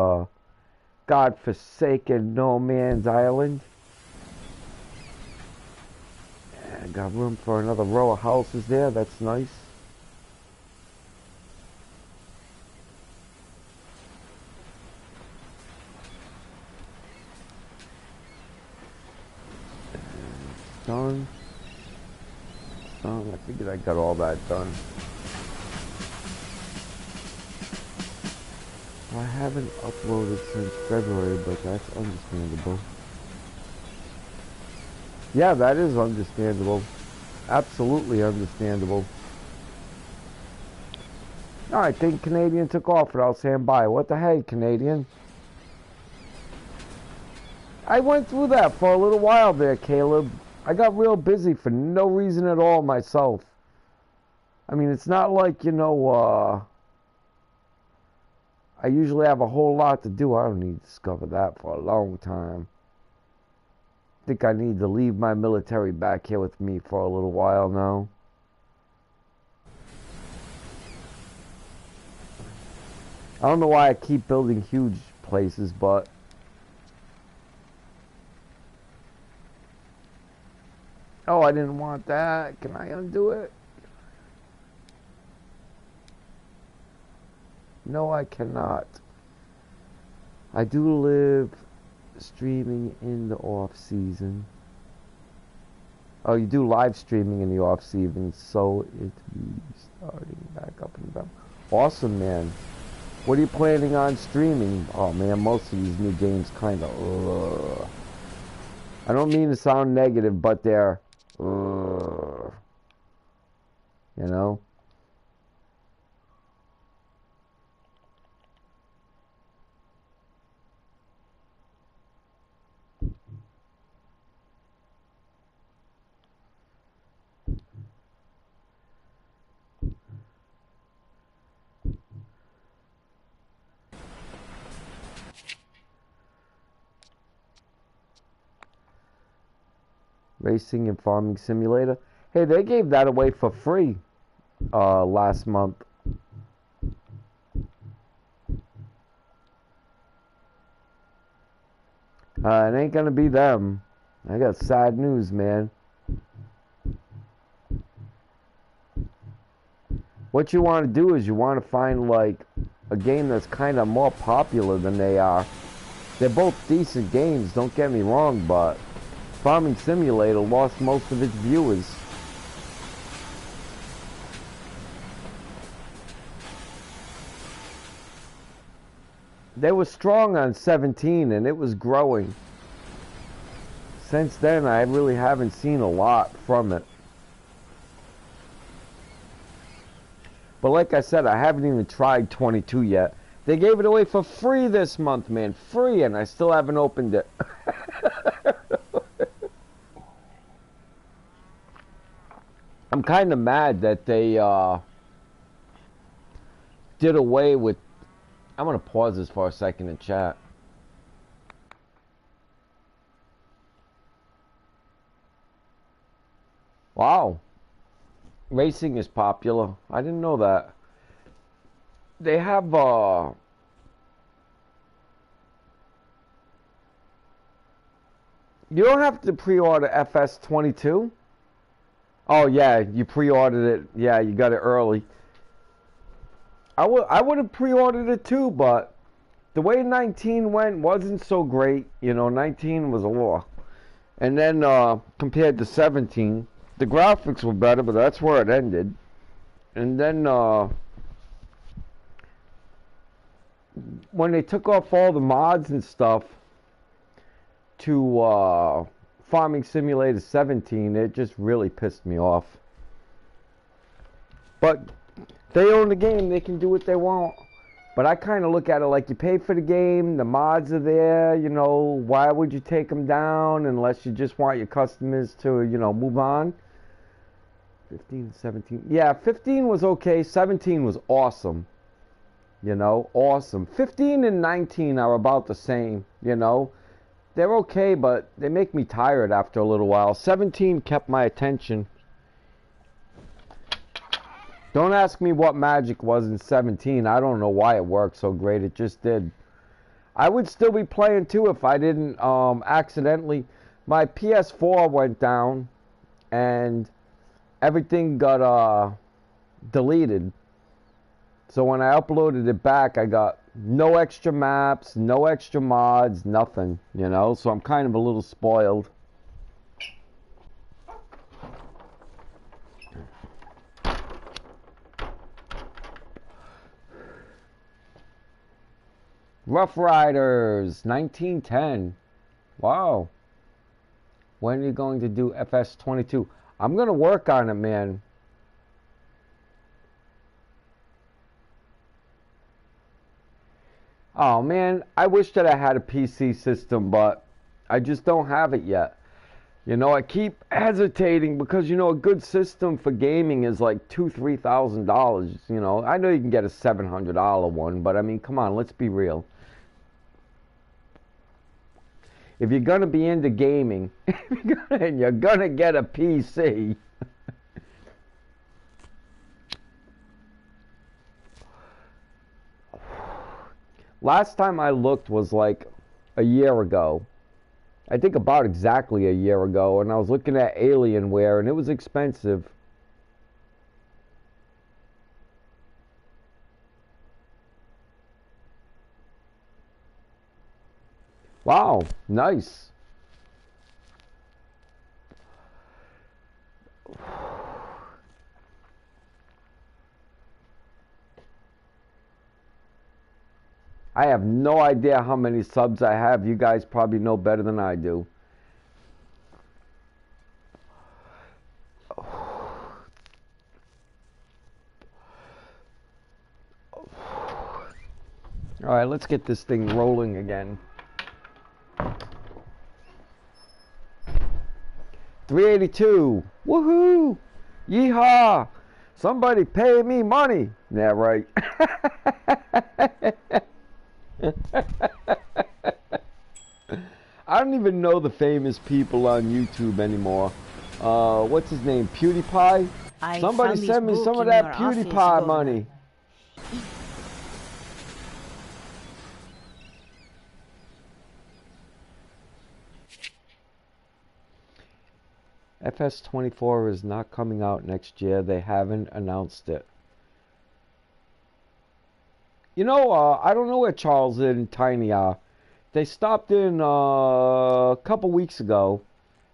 godforsaken no man's island. Yeah, got room for another row of houses there, that's nice. Done. I figured I got all that done. I haven't uploaded since February, but that's understandable. Yeah, that is understandable. Absolutely understandable. I think Canadian took off without saying bye. What the heck, Canadian? I went through that for a little while there, Caleb. I got real busy for no reason at all myself. I mean, it's not like, I usually have a whole lot to do. I don't need to discover that for a long time. I think I need to leave my military back here with me for a little while now. I don't know why I keep building huge places, but oh, I didn't want that. Can I undo it? No, I cannot. I do live streaming in the off season. Oh, you do live streaming in the off season, so it be starting back up and down. Awesome, man. What are you planning on streaming? Oh man, most of these new games kind of. I don't mean to sound negative, but they're. You know. Racing and Farming Simulator. Hey, they gave that away for free last month. It ain't gonna be them. I got sad news, man. What you want to do is you want to find like a game that's kind of more popular than they are. They're both decent games, don't get me wrong, but Farming Simulator lost most of its viewers. They were strong on 17 and it was growing. Since then, I really haven't seen a lot from it. But like I said, I haven't even tried 22 yet. They gave it away for free this month, man. Free, and I still haven't opened it. I'm kind of mad that they did away with... I'm going to pause this for a second and chat. Wow. Racing is popular. I didn't know that. They have, you don't have to pre-order FS22. Oh, yeah, you pre-ordered it. Yeah, you got it early. I would have pre-ordered it too, but the way 19 went wasn't so great. You know, 19 was a little... And then, compared to 17, the graphics were better, but that's where it ended. And then, when they took off all the mods and stuff to Farming Simulator 17, it just really pissed me off. But they own the game, they can do what they want. But I kind of look at it like you pay for the game, the mods are there, you know, why would you take them down unless you just want your customers to, you know, move on? 15, 17. Yeah, 15 was okay, 17 was awesome. You know, awesome. 15 and 19 are about the same, you know. They're okay, but they make me tired after a little while. 17 kept my attention. Don't ask me what magic was in 17. I don't know why it worked so great. It just did. I would still be playing too if I didn't accidentally... My PS4 went down and everything got deleted. So when I uploaded it back, I got no extra maps, no extra mods, nothing, you know? So I'm kind of a little spoiled. Rough Riders, 1910. Wow. When are you going to do FS22? I'm gonna work on it, man. Oh man, I wish that I had a PC system, but I just don't have it yet. You know, I keep hesitating because, you know, a good system for gaming is like $2,000-3,000. You know, I know you can get a $700 one, but I mean, come on, let's be real. If you're gonna be into gaming, and you're gonna get a PC. Last time I looked was like a year ago. I think about exactly a year ago, and I was looking at Alienware, and it was expensive. Wow, nice. I have no idea how many subs I have. You guys probably know better than I do. Alright, let's get this thing rolling again. 382. Woohoo! Yeehaw! Somebody pay me money. Yeah, right. I don't even know the famous people on YouTube anymore. What's his name? PewDiePie? Somebody send me some of that PewDiePie money. FS24 is not coming out next year. They haven't announced it. You know, I don't know where Charles and Tiny are. They stopped in a couple weeks ago,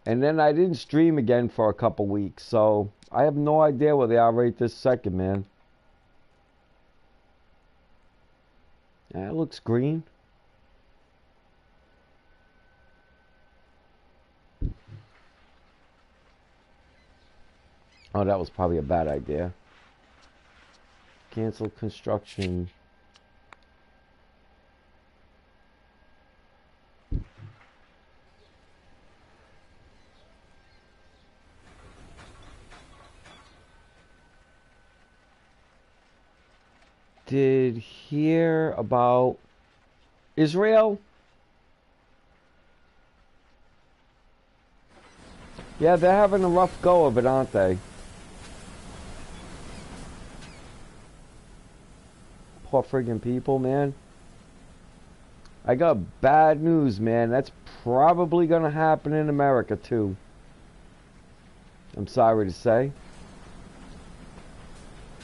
and then I didn't stream again for a couple weeks, so I have no idea where they are right this second, man. Yeah, it looks green. Oh, that was probably a bad idea. Cancel construction. Did hear about Israel? Yeah, they're having a rough go of it, aren't they? Poor friggin' people, man. I got bad news, man. That's probably gonna happen in America, too. I'm sorry to say.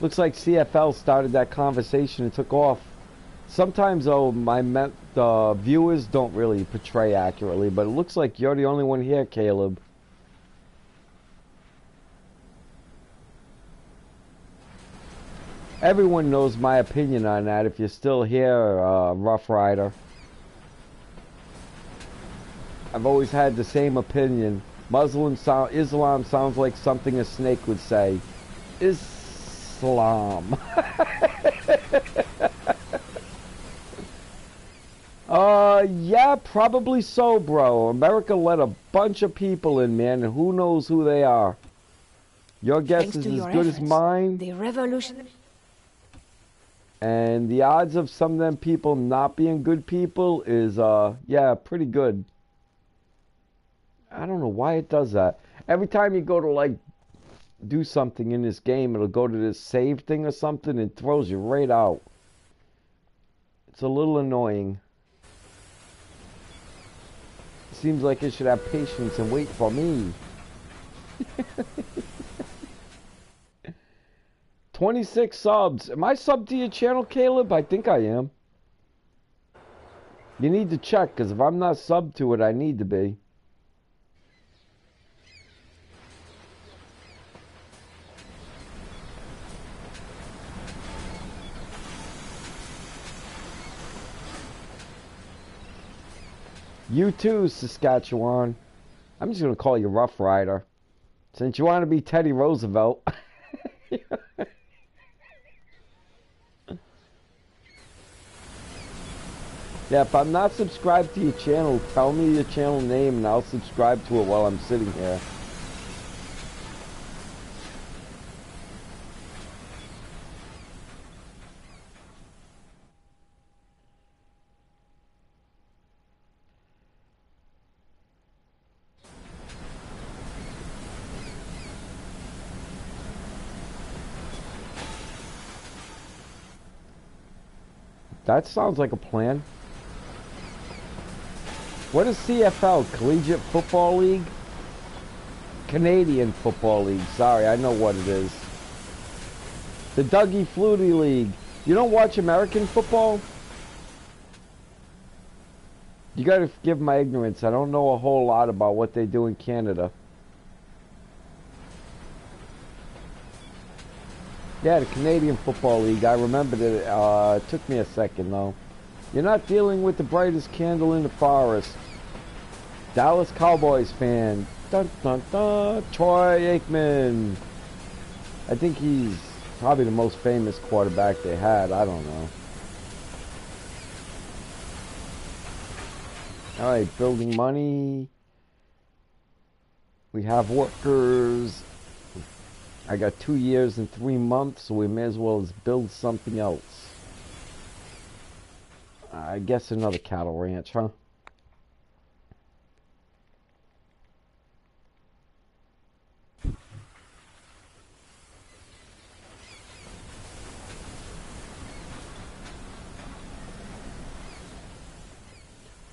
Looks like CFL started that conversation and took off. Sometimes, though, the viewers don't really portray accurately, but it looks like you're the only one here, Caleb. Everyone knows my opinion on that. If you're still here, Rough Rider. I've always had the same opinion. Islam sounds like something a snake would say. Islam. Yeah, probably so, bro. America let a bunch of people in, man, and who knows who they are. Your guess is as good as mine. The revolution. And the odds of some of them people not being good people is, yeah, pretty good. I don't know why it does that. Every time you go to, like, do something in this game, it'll go to this save thing or something and throws you right out. It's a little annoying. It seems like it should have patience and wait for me. 26 subs. Am I subbed to your channel, Caleb? I think I am. You need to check, because if I'm not subbed to it, I need to be. You too, Saskatchewan. I'm just going to call you Rough Rider. Since you want to be Teddy Roosevelt. Yeah, if I'm not subscribed to your channel, tell me your channel name and I'll subscribe to it while I'm sitting here. That sounds like a plan. What is CFL? Collegiate Football League? Canadian Football League. Sorry, I know what it is. The Dougie Flutie League. You don't watch American football? You gotta forgive my ignorance. I don't know a whole lot about what they do in Canada. Yeah, the Canadian Football League. I remembered it. It took me a second, though. You're not dealing with the brightest candle in the forest. Dallas Cowboys fan. Dun, dun, dun. Troy Aikman. I think he's probably the most famous quarterback they had. I don't know. Alright, building money. We have workers. I got 2 years and 3 months, so we may as well build something else. I guess another cattle ranch, huh?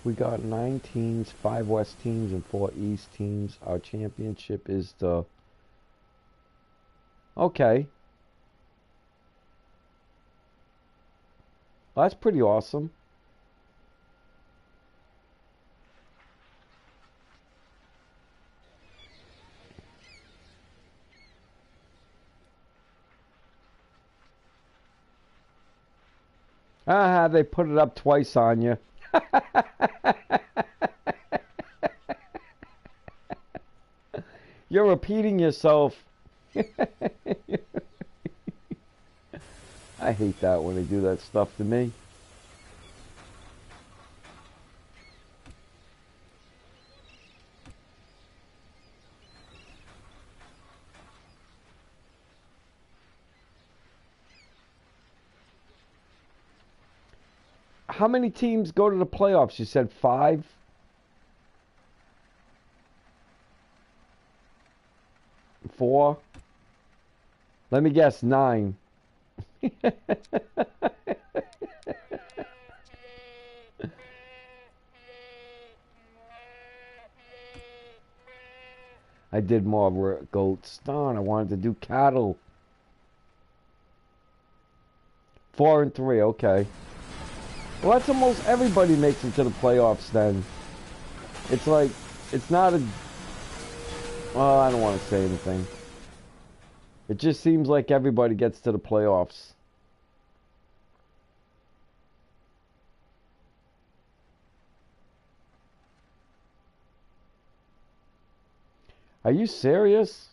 We got 9 teams, 5 West teams, and 4 East teams. Our championship is the... Okay. Well, that's pretty awesome. Ah, they put it up twice on you. You're repeating yourself. I hate that when they do that stuff to me. How many teams go to the playoffs? You said 5? 4? Let me guess, 9. I did more goats. Darn, I wanted to do cattle. 4 and 3, okay. Well, that's almost everybody makes it to the playoffs then. It's like, it's not a... Well, I don't want to say anything. It just seems like everybody gets to the playoffs. Are you serious?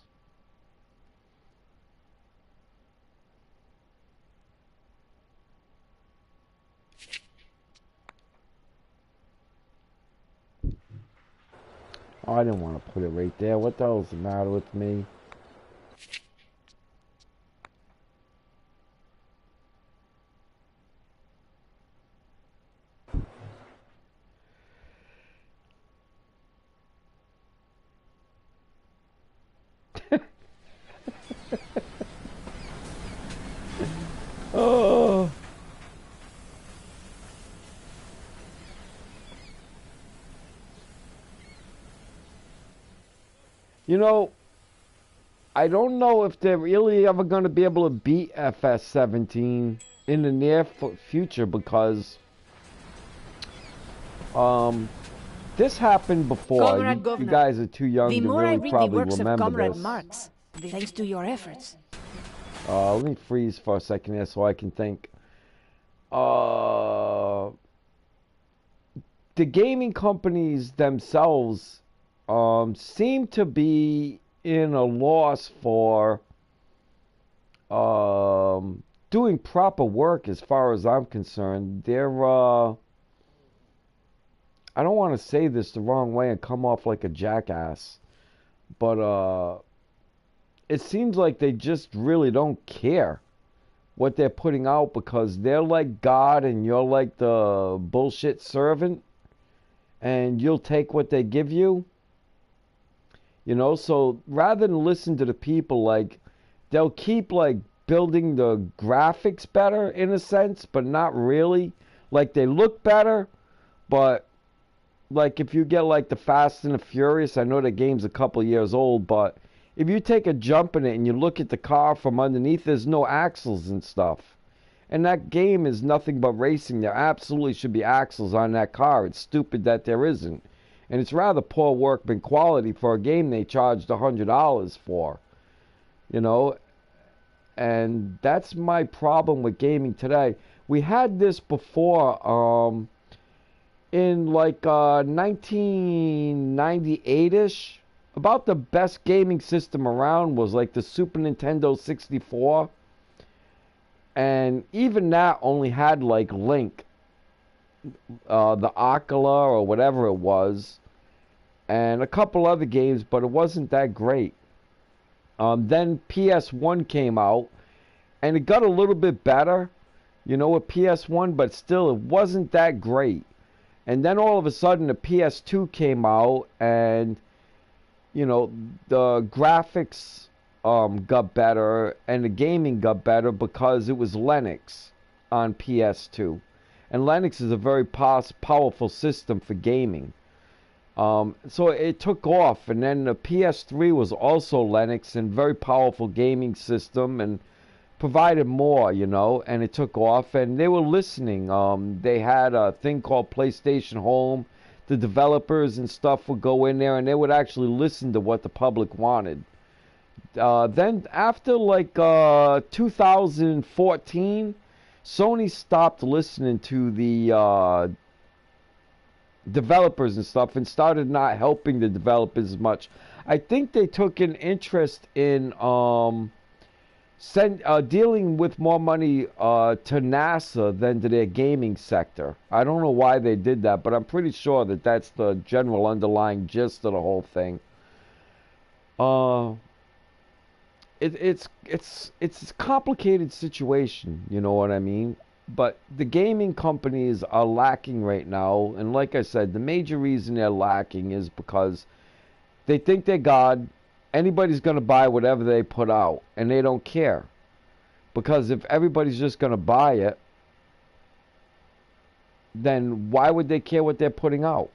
Oh, I didn't want to put it right there. What the hell's the matter with me? Oh. You know, I don't know if they're really ever going to be able to beat FS17 in the near future because this happened before. You guys are too young to really probably remember this. Marx, thanks to your efforts. Let me freeze for a second here so I can think. The gaming companies themselves seem to be in a loss for doing proper work as far as I'm concerned. They're, I don't want to say this the wrong way and come off like a jackass, but it seems like they just really don't care what they're putting out because they're like God and you're like the bullshit servant and you'll take what they give you. You know, so rather than listen to the people, like, they'll keep, like, building the graphics better in a sense, but not really. Like, they look better, but, like, if you get, like, the Fast and the Furious, I know the game's a couple years old, but if you take a jump in it and you look at the car from underneath, there's no axles and stuff. And that game is nothing but racing. There absolutely should be axles on that car. It's stupid that there isn't. And it's rather poor workman quality for a game they charged $100 for. You know? And that's my problem with gaming today. We had this before, in like 1998-ish. About the best gaming system around was like the Super Nintendo 64. And even that only had like Link, the Ocula or whatever it was, and a couple other games, but it wasn't that great. Then PS1 came out, and it got a little bit better, you know, with PS1, but still it wasn't that great. And then all of a sudden the PS2 came out, and you know, the graphics got better and the gaming got better because it was Linux on PS2. And Linux is a very powerful system for gaming. So it took off, and then the PS3 was also Linux and very powerful gaming system and provided more, you know, and it took off and they were listening. They had a thing called PlayStation Home. The developers and stuff would go in there and they would actually listen to what the public wanted. Then after like 2014, Sony stopped listening to the developers and stuff and started not helping the developers as much. I think they took an interest in dealing with more money to NASA than to their gaming sector. I don't know why they did that, but I'm pretty sure that that's the general underlying gist of the whole thing. It's a complicated situation, you know what I mean? But the gaming companies are lacking right now, and like I said, the major reason they're lacking is because they think they're God. Anybody's going to buy whatever they put out, and they don't care. Because if everybody's just going to buy it, then why would they care what they're putting out?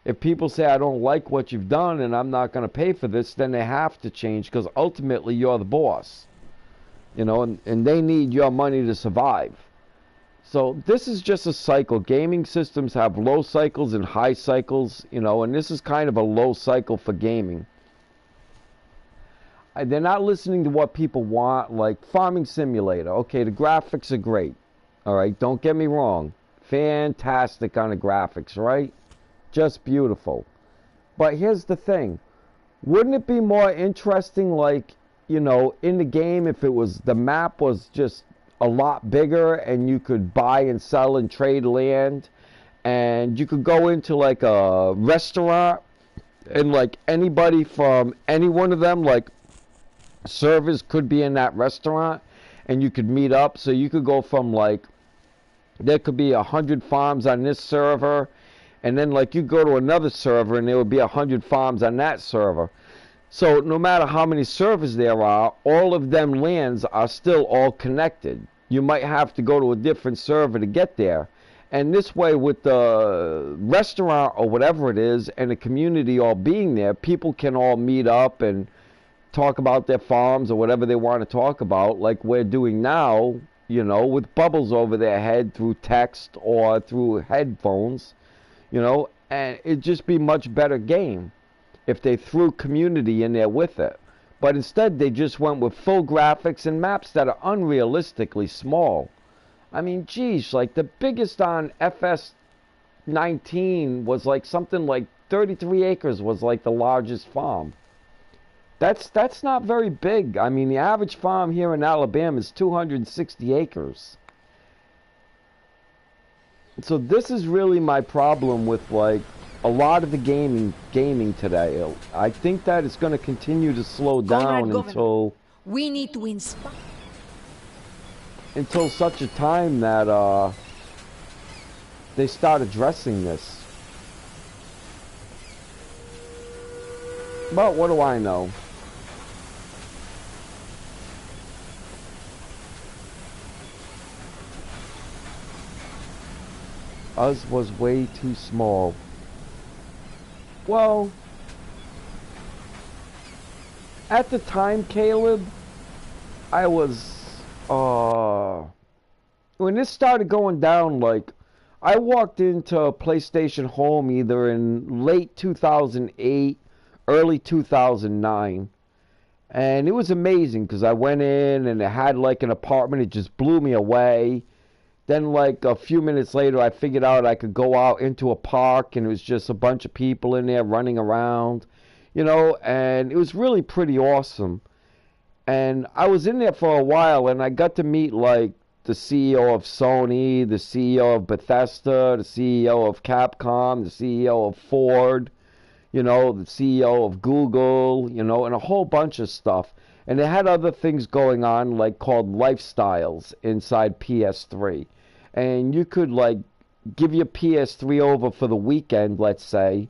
If people say, I don't like what you've done and I'm not going to pay for this, then they have to change because ultimately you're the boss. You know, and they need your money to survive. So this is just a cycle. Gaming systems have low cycles and high cycles, you know, and this is kind of a low cycle for gaming. They're not listening to what people want, like Farming Simulator. Okay, the graphics are great. All right, don't get me wrong. Fantastic on the graphics, right? Just beautiful. But here's the thing. Wouldn't it be more interesting, like, you know, in the game if it was, the map was just a lot bigger and you could buy and sell and trade land and you could go into like a restaurant and like anybody from any one of them, like servers could be in that restaurant and you could meet up. So you could go from like, there could be 100 farms on this server, and then like you go to another server and there would be 100 farms on that server. So no matter how many servers there are, all of them lands are still all connected. You might have to go to a different server to get there. And this way, with the restaurant or whatever it is and the community all being there, people can all meet up and talk about their farms or whatever they want to talk about, like we're doing now, you know, with bubbles over their head through text or through headphones, you know, and it'd just be much better game if they threw community in there with it. But instead, they just went with full graphics and maps that are unrealistically small. I mean, geez, like the biggest on FS19 was like something like 33 acres was like the largest farm. That's not very big. I mean, the average farm here in Alabama is 260 acres. So this is really my problem with like a lot of the gaming today. I think that it's going to continue to slow down until we need to inspire such a time that they start addressing this. But what do I know? Us was way too small. Well, at the time, Caleb, I was, when this started going down, like, I walked into a PlayStation Home either in late 2008, early 2009, and it was amazing because I went in and it had like an apartment. It just blew me away. Then like a few minutes later, I figured out I could go out into a park and it was just a bunch of people in there running around, you know, and it was really pretty awesome. And I was in there for a while and I got to meet like the CEO of Sony, the CEO of Bethesda, the CEO of Capcom, the CEO of Ford, you know, the CEO of Google, you know, and a whole bunch of stuff. And they had other things going on like called lifestyles inside PS3. And you could like give your PS3 over for the weekend, let's say,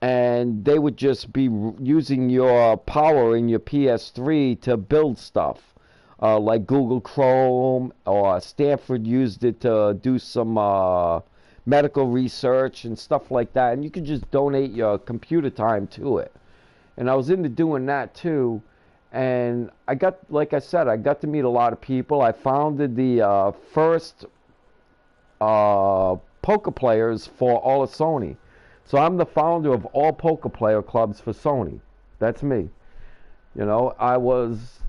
and they would just be using your power in your PS3 to build stuff. Like Google Chrome, or Stanford used it to do some medical research and stuff like that. And you could just donate your computer time to it. And I was into doing that too. And I got, like I said, I got to meet a lot of people. I founded the first poker players for all of Sony. So I'm the founder of all poker player clubs for Sony. That's me. You know,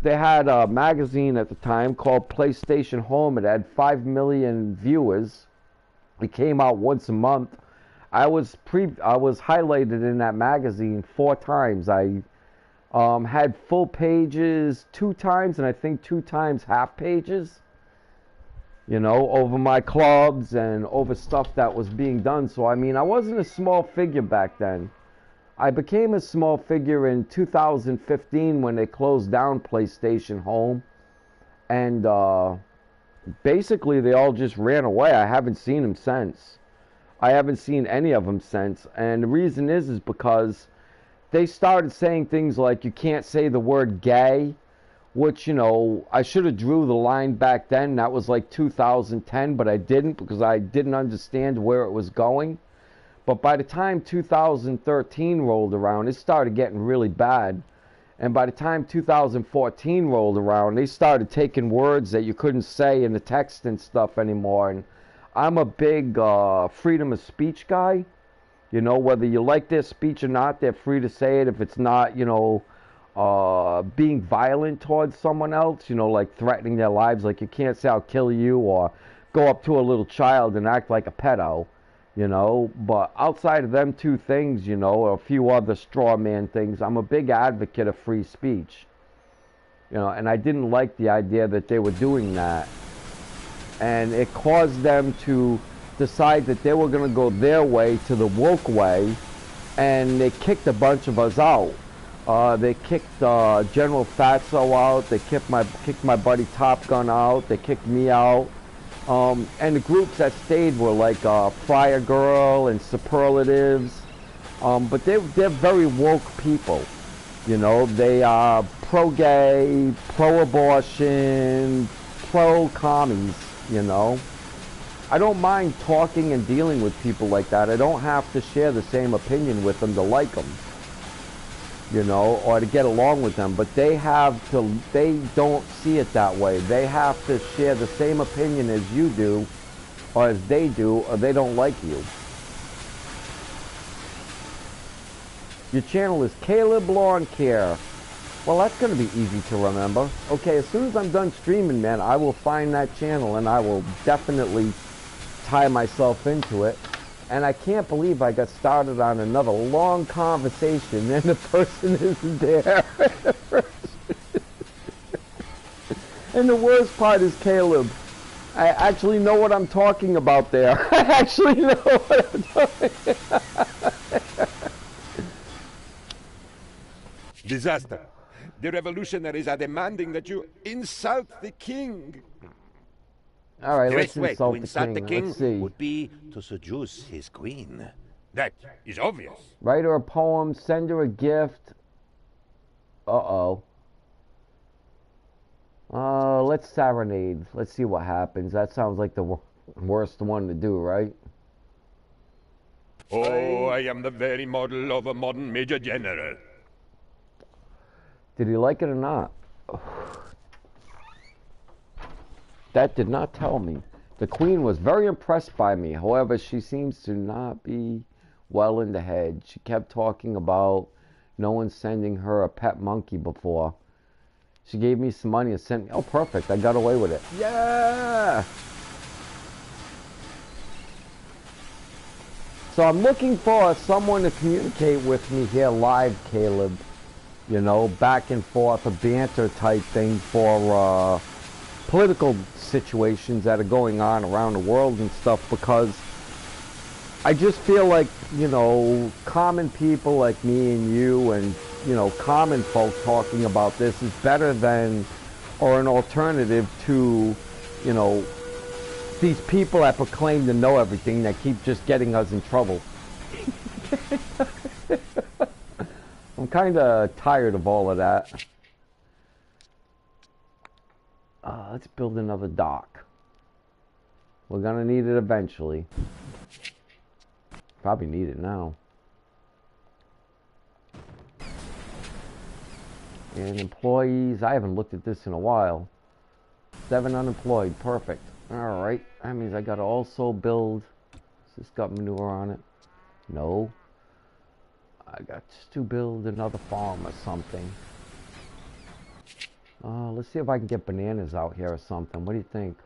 they had a magazine at the time called PlayStation Home. It had 5 million viewers. It came out once a month. I was highlighted in that magazine 4 times. I had full pages 2 times, and I think 2 times half pages. You know, over my clubs and over stuff that was being done. So, I mean, I wasn't a small figure back then. I became a small figure in 2015 when they closed down PlayStation Home. And basically, they all just ran away. I haven't seen them since. I haven't seen any of them since. And the reason is because they started saying things like you can't say the word gay. Which, you know, I should have drew the line back then. That was like 2010, but I didn't because I didn't understand where it was going. But by the time 2013 rolled around, it started getting really bad. And by the time 2014 rolled around, they started taking words that you couldn't say in the text and stuff anymore. And I'm a big freedom of speech guy. You know, whether you like their speech or not, they're free to say it. If it's not, you know, being violent towards someone else, you know, like threatening their lives, like you can't say I'll kill you or go up to a little child and act like a pedo, you know. But outside of them 2 things, you know, or a few other straw man things, I'm a big advocate of free speech, you know. And I didn't like the idea that they were doing that, and it caused them to decide that they were going to go their way, to the woke way, and they kicked a bunch of us out. They kicked General Fatso out. They kicked my buddy Top Gun out. They kicked me out. And the groups that stayed were like Fire Girl and Superlatives. But they're very woke people. You know, they are pro-gay, pro-abortion, pro-commies, you know. I don't mind talking and dealing with people like that. I don't have to share the same opinion with them to like them, you know, or to get along with them. But they don't see it that way. They have to share the same opinion as you do, or as they do, or they don't like you. Your channel is Caleb Lawn Care. Well, that's going to be easy to remember. Okay, as soon as I'm done streaming, man, I will find that channel and I will definitely tie myself into it. And I can't believe I got started on another long conversation and the person isn't there. And the worst part is Caleb. I actually know what I'm talking about there. I actually know what I'm talking about. Disaster. The revolutionaries are demanding that you insult the king. All right, The let's best way to insult insult the king Let's see. would be to seduce his queen. That is obvious. Write her a poem, send her a gift. Uh-oh. Let's serenade. Let's see what happens. That sounds like the worst one to do, right? Oh, I am the very model of a modern major general. Did he like it or not? That did not tell me. The queen was very impressed by me. However, she seems to not be well in the head. She kept talking about no one sending her a pet monkey before. She gave me some money and sent me. Oh, perfect. I got away with it. Yeah! So I'm looking for someone to communicate with me here live, Caleb. You know, back and forth, a banter type thing for political situations that are going on around the world and stuff, because I just feel like, you know, common people like me and you and, you know, common folk talking about this is better than, or an alternative to, you know, these people that proclaim to know everything that keep just getting us in trouble. I'm kind of tired of all of that. Let's build another dock. We're gonna need it eventually. Probably need it now. And employees, I haven't looked at this in a while. 7 unemployed, perfect. Alright, that means I gotta also build. Has this got manure on it? No. I got to build another farm or something. Let's see if I can get bananas out here or something. What do you think?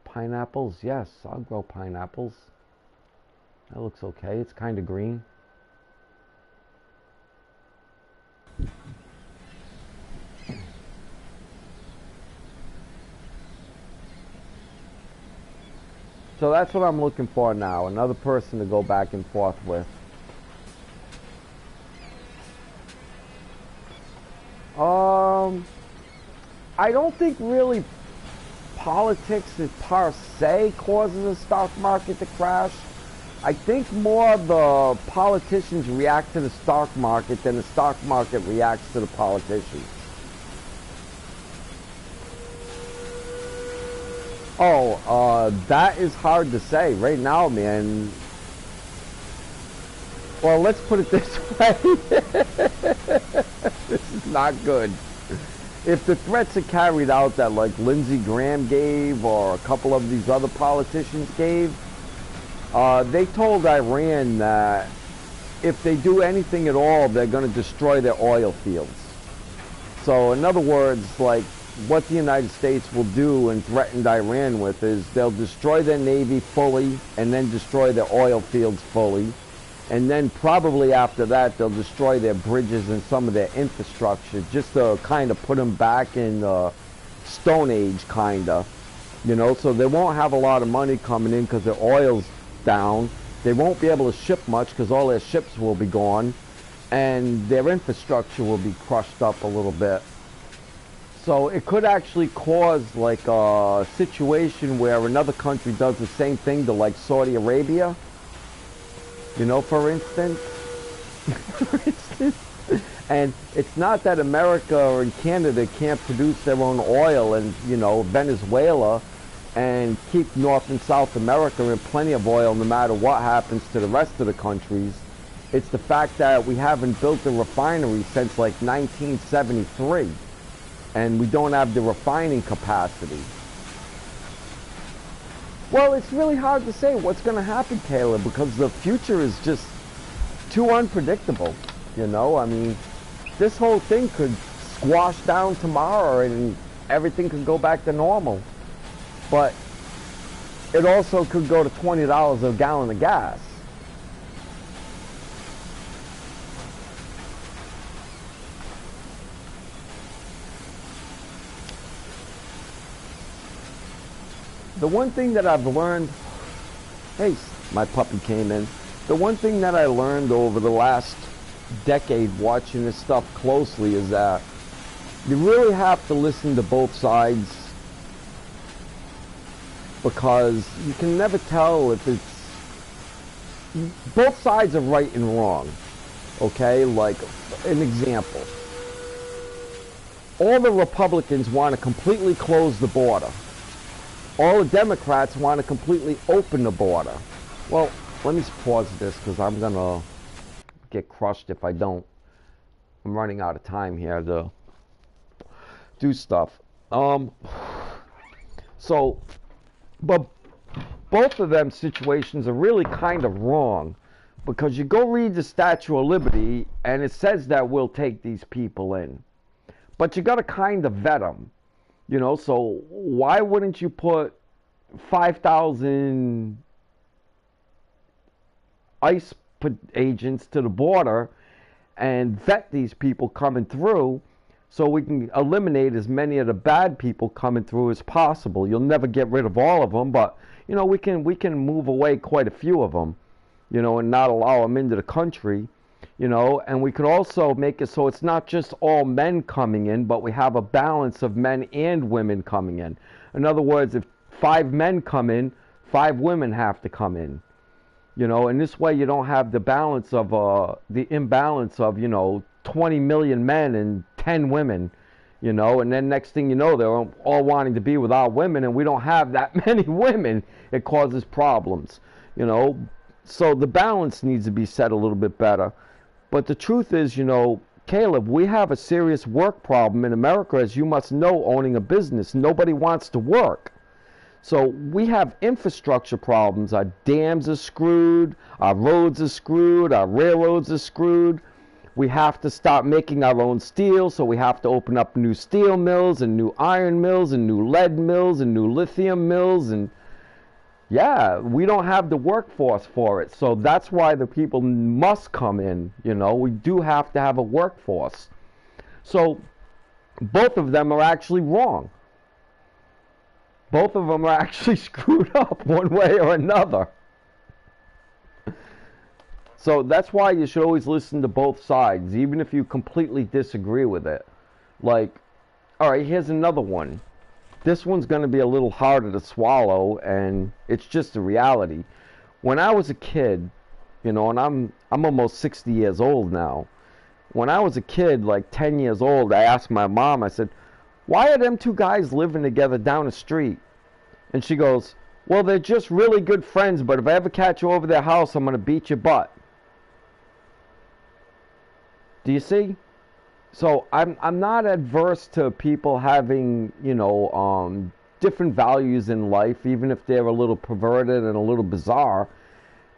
Pineapples? Yes, I'll grow pineapples. That looks okay. It's kind of green. So that's what I'm looking for now. Another person to go back and forth with. I don't think really politics is per se causes the stock market to crash. I think more the politicians react to the stock market than the stock market reacts to the politicians. That is hard to say right now, man. Well, let's put it this way. This is not good. If the threats are carried out that like Lindsey Graham gave or a couple of these other politicians gave, they told Iran that if they do anything at all, they're going to destroy their oil fields. So in other words, like what the United States will do and threatened Iran with is they'll destroy their navy fully and then destroy their oil fields fully. And then probably after that, they'll destroy their bridges and some of their infrastructure just to kind of put them back in the Stone Age, kind of. You know, so they won't have a lot of money coming in because their oil's down. They won't be able to ship much because all their ships will be gone. And their infrastructure will be crushed up a little bit. So it could actually cause like a situation where another country does the same thing to like Saudi Arabia. You know, for instance. And it's not that America or Canada can't produce their own oil, and, you know, Venezuela, and keep North and South America in plenty of oil no matter what happens to the rest of the countries. It's the fact that we haven't built a refinery since like 1973, and we don't have the refining capacity. Well, it's really hard to say what's going to happen, Caleb, because the future is just too unpredictable, you know? I mean, this whole thing could squash down tomorrow and everything could go back to normal. But it also could go to $20 a gallon of gas. The one thing that I've learned, hey, my puppy came in. The one thing that I learned over the last decade watching this stuff closely is that you really have to listen to both sides, because you can never tell if it's, both sides are right and wrong. Okay, like an example, all the Republicans want to completely close the border. All the Democrats want to completely open the border. Well, let me pause this because I'm going to get crushed if I don't. I'm running out of time here to do stuff. So, but both of them situations are really kind of wrong, because you go read the Statue of Liberty and it says that we'll take these people in. But you got to kind of vet them. You know, so why wouldn't you put 5,000 ICE agents to the border and vet these people coming through, so we can eliminate as many of the bad people coming through as possible? You'll never get rid of all of them, but you know, we can move away quite a few of them, you know, and not allow them into the country. You know, and we could also make it so it's not just all men coming in, but we have a balance of men and women coming in. In other words, if 5 men come in, 5 women have to come in. You know, and this way you don't have the balance of the imbalance of, you know, 20 million men and 10 women. You know, and then next thing you know, they're all wanting to be with our women, and we don't have that many women. It causes problems. You know, so the balance needs to be set a little bit better. But the truth is, you know, Caleb, we have a serious work problem in America, as you must know, owning a business. Nobody wants to work. So we have infrastructure problems. Our dams are screwed, our roads are screwed, our railroads are screwed. We have to stop making our own steel, so we have to open up new steel mills and new iron mills and new lead mills and new lithium mills, and yeah, we don't have the workforce for it. So that's why the people must come in. You know, we do have to have a workforce. So both of them are actually wrong. Both of them are actually screwed up one way or another. So that's why you should always listen to both sides, even if you completely disagree with it. Like, all right, here's another one. This one's going to be a little harder to swallow, and it's just a reality. When I was a kid, you know, and I'm almost 60 years old now. When I was a kid, like 10 years old, I asked my mom, I said, why are them 2 guys living together down the street? And she goes, well, they're just really good friends, but if I ever catch you over their house, I'm going to beat your butt. Do you see? So I'm not adverse to people having, you know, different values in life, even if they're a little perverted and a little bizarre,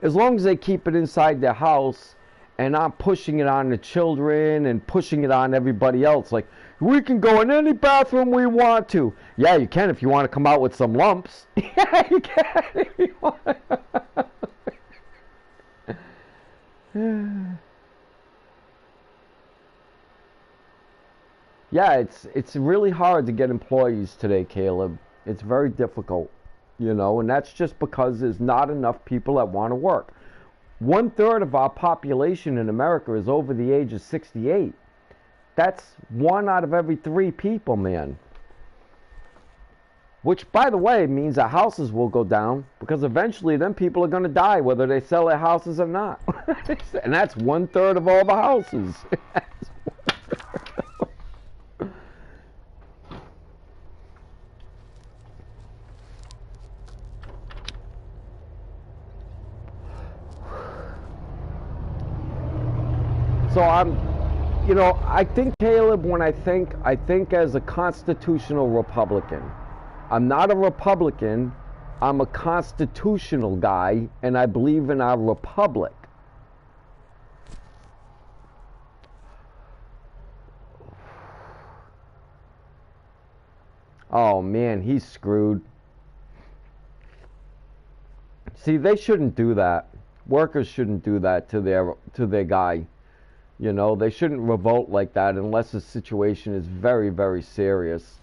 as long as they keep it inside their house and not pushing it on the children and pushing it on everybody else. Like, we can go in any bathroom we want to. Yeah, you can if you want to come out with some lumps. Yeah, you can if you want. Yeah, it's really hard to get employees today, Caleb. It's very difficult, you know, and that's just because there's not enough people that want to work. 1/3 of our population in America is over the age of 68. That's 1 out of every 3 people, man. Which, by the way, means that houses will go down, because eventually them people are going to die, whether they sell their houses or not. And that's 1/3 of all the houses. So you know, I think, Caleb, when I think as a constitutional Republican. I'm not a Republican, I'm a constitutional guy, and I believe in our republic. Oh man, he's screwed. See, they shouldn't do that. Workers shouldn't do that to their guy. You know, they shouldn't revolt like that unless the situation is very, very serious.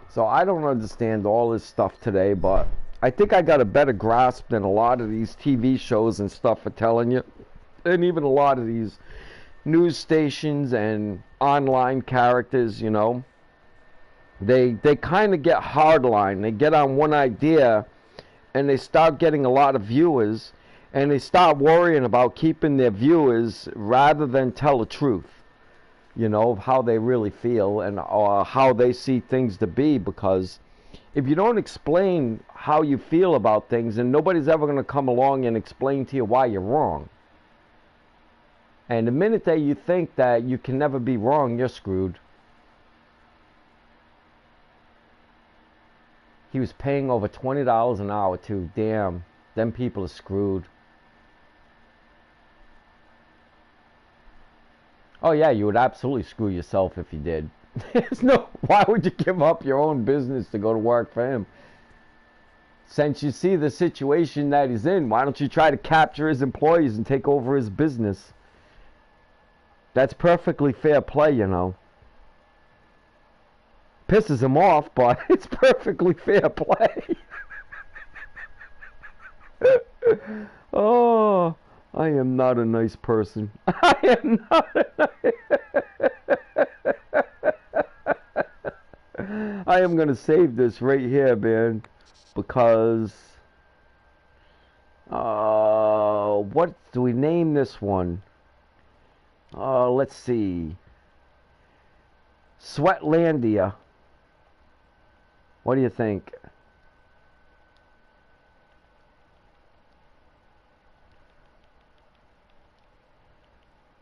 So I don't understand all this stuff today, but I think I got a better grasp than a lot of these TV shows and stuff are telling you. And even a lot of these news stations and online characters, you know. They kind of get hardline. They get on one idea and they start getting a lot of viewers, and they start worrying about keeping their viewers rather than tell the truth, you know, of how they really feel and how they see things to be. Because if you don't explain how you feel about things, then nobody's ever going to come along and explain to you why you're wrong. And the minute that you think that you can never be wrong, you're screwed. He was paying over $20 an hour too. Damn, them people are screwed. Oh yeah, you would absolutely screw yourself if you did. There's no, why would you give up your own business to go to work for him? Since you see the situation that he's in, why don't you try to capture his employees and take over his business? That's perfectly fair play, you know. Pisses him off, but it's perfectly fair play. Oh, I am not a nice person. I am not a I am going to save this right here, man, because what do we name this one? Let's see. Sweatlandia. What do you think?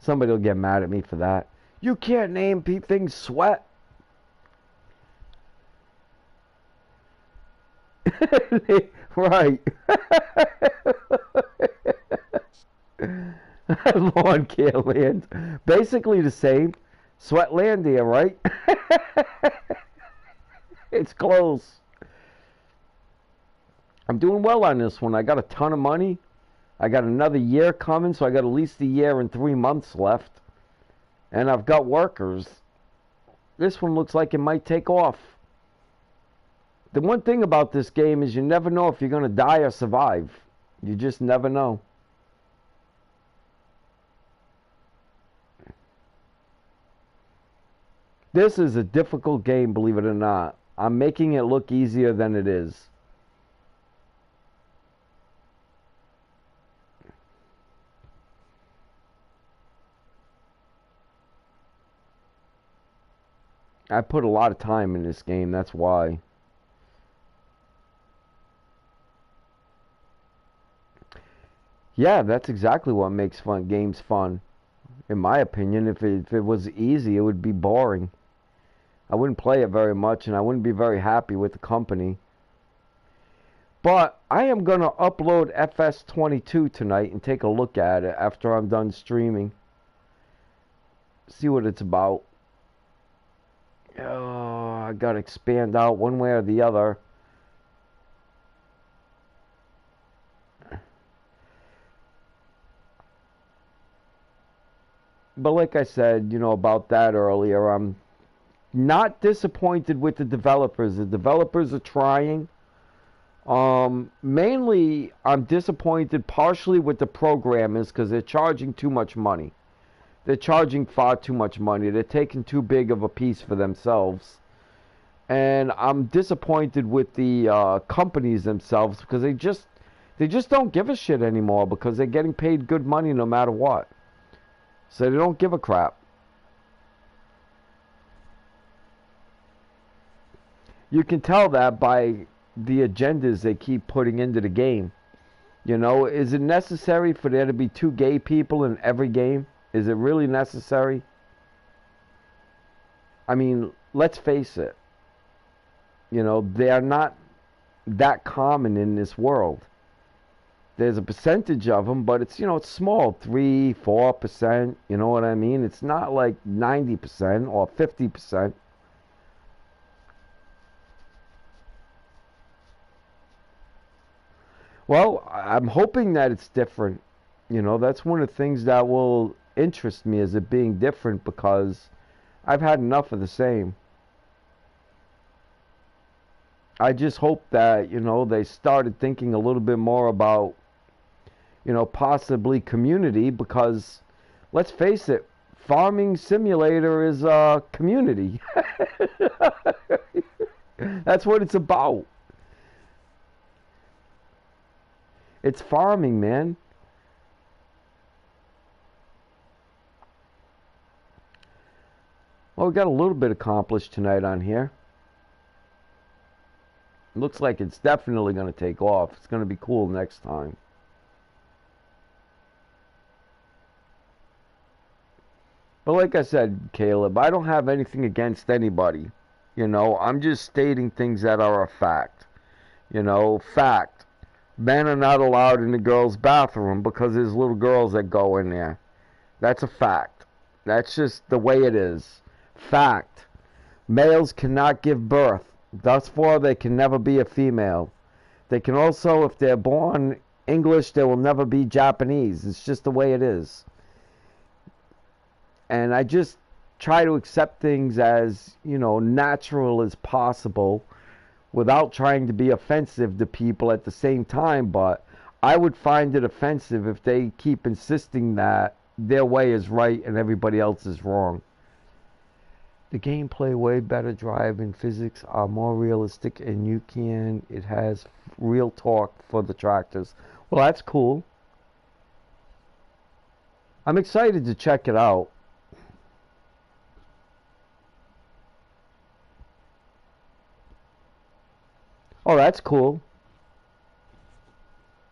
Somebody will get mad at me for that. You can't name things Sweat. Right. Lawn care land. Basically the same. Sweatlandia, right? It's close. I'm doing well on this one. I got a ton of money. I got another year coming, so I got at least a year and 3 months left. And I've got workers. This one looks like it might take off. The one thing about this game is you never know if you're going to die or survive. You just never know. This is a difficult game, believe it or not. I'm making it look easier than it is. I put a lot of time in this game, that's why. Yeah, that's exactly what makes games fun. In my opinion, if it was easy, it would be boring. I wouldn't play it very much, and I wouldn't be very happy with the company. But I am going to upload FS22 tonight and take a look at it after I'm done streaming. See what it's about. Oh, I got to expand out one way or the other. But like I said, you know, about that earlier, I'm not disappointed with the developers. The developers are trying. Mainly, I'm disappointed partially with the programmers because they're charging too much money. They're charging far too much money. They're taking too big of a piece for themselves. And I'm disappointed with the companies themselves because they just don't give a shit anymore because they're getting paid good money no matter what. So they don't give a crap. You can tell that by the agendas they keep putting into the game. You know, is it necessary for there to be 2 gay people in every game? Is it really necessary? I mean, let's face it. You know, they are not that common in this world. there's a percentage of them, but it's, it's small, 3-4%, you know what I mean? It's not like 90% or 50%. Well, I'm hoping that it's different. That's one of the things that will interest me, is it being different, because I've had enough of the same. I just hope that, they started thinking a little bit more about, possibly community, because let's face it, Farming Simulator is a community. That's what it's about. It's farming, man. Well, we got a little bit accomplished tonight on here. Looks like it's definitely going to take off. It's going to be cool next time. But like I said, Caleb, I don't have anything against anybody. I'm just stating things that are a fact. Fact. Men are not allowed in the girls' bathroom because there's little girls that go in there. That's a fact. That's just the way it is. Fact. Males cannot give birth. Thus far, they can never be a female. They can also, if they're born English, they will never be Japanese. It's just the way it is. And I just try to accept things as, natural as possible without trying to be offensive to people at the same time. But I would find it offensive if they keep insisting that their way is right and everybody else is wrong. The gameplay way better, drive and physics are more realistic, and it has real torque for the tractors. Well, that's cool. I'm excited to check it out. Oh, that's cool.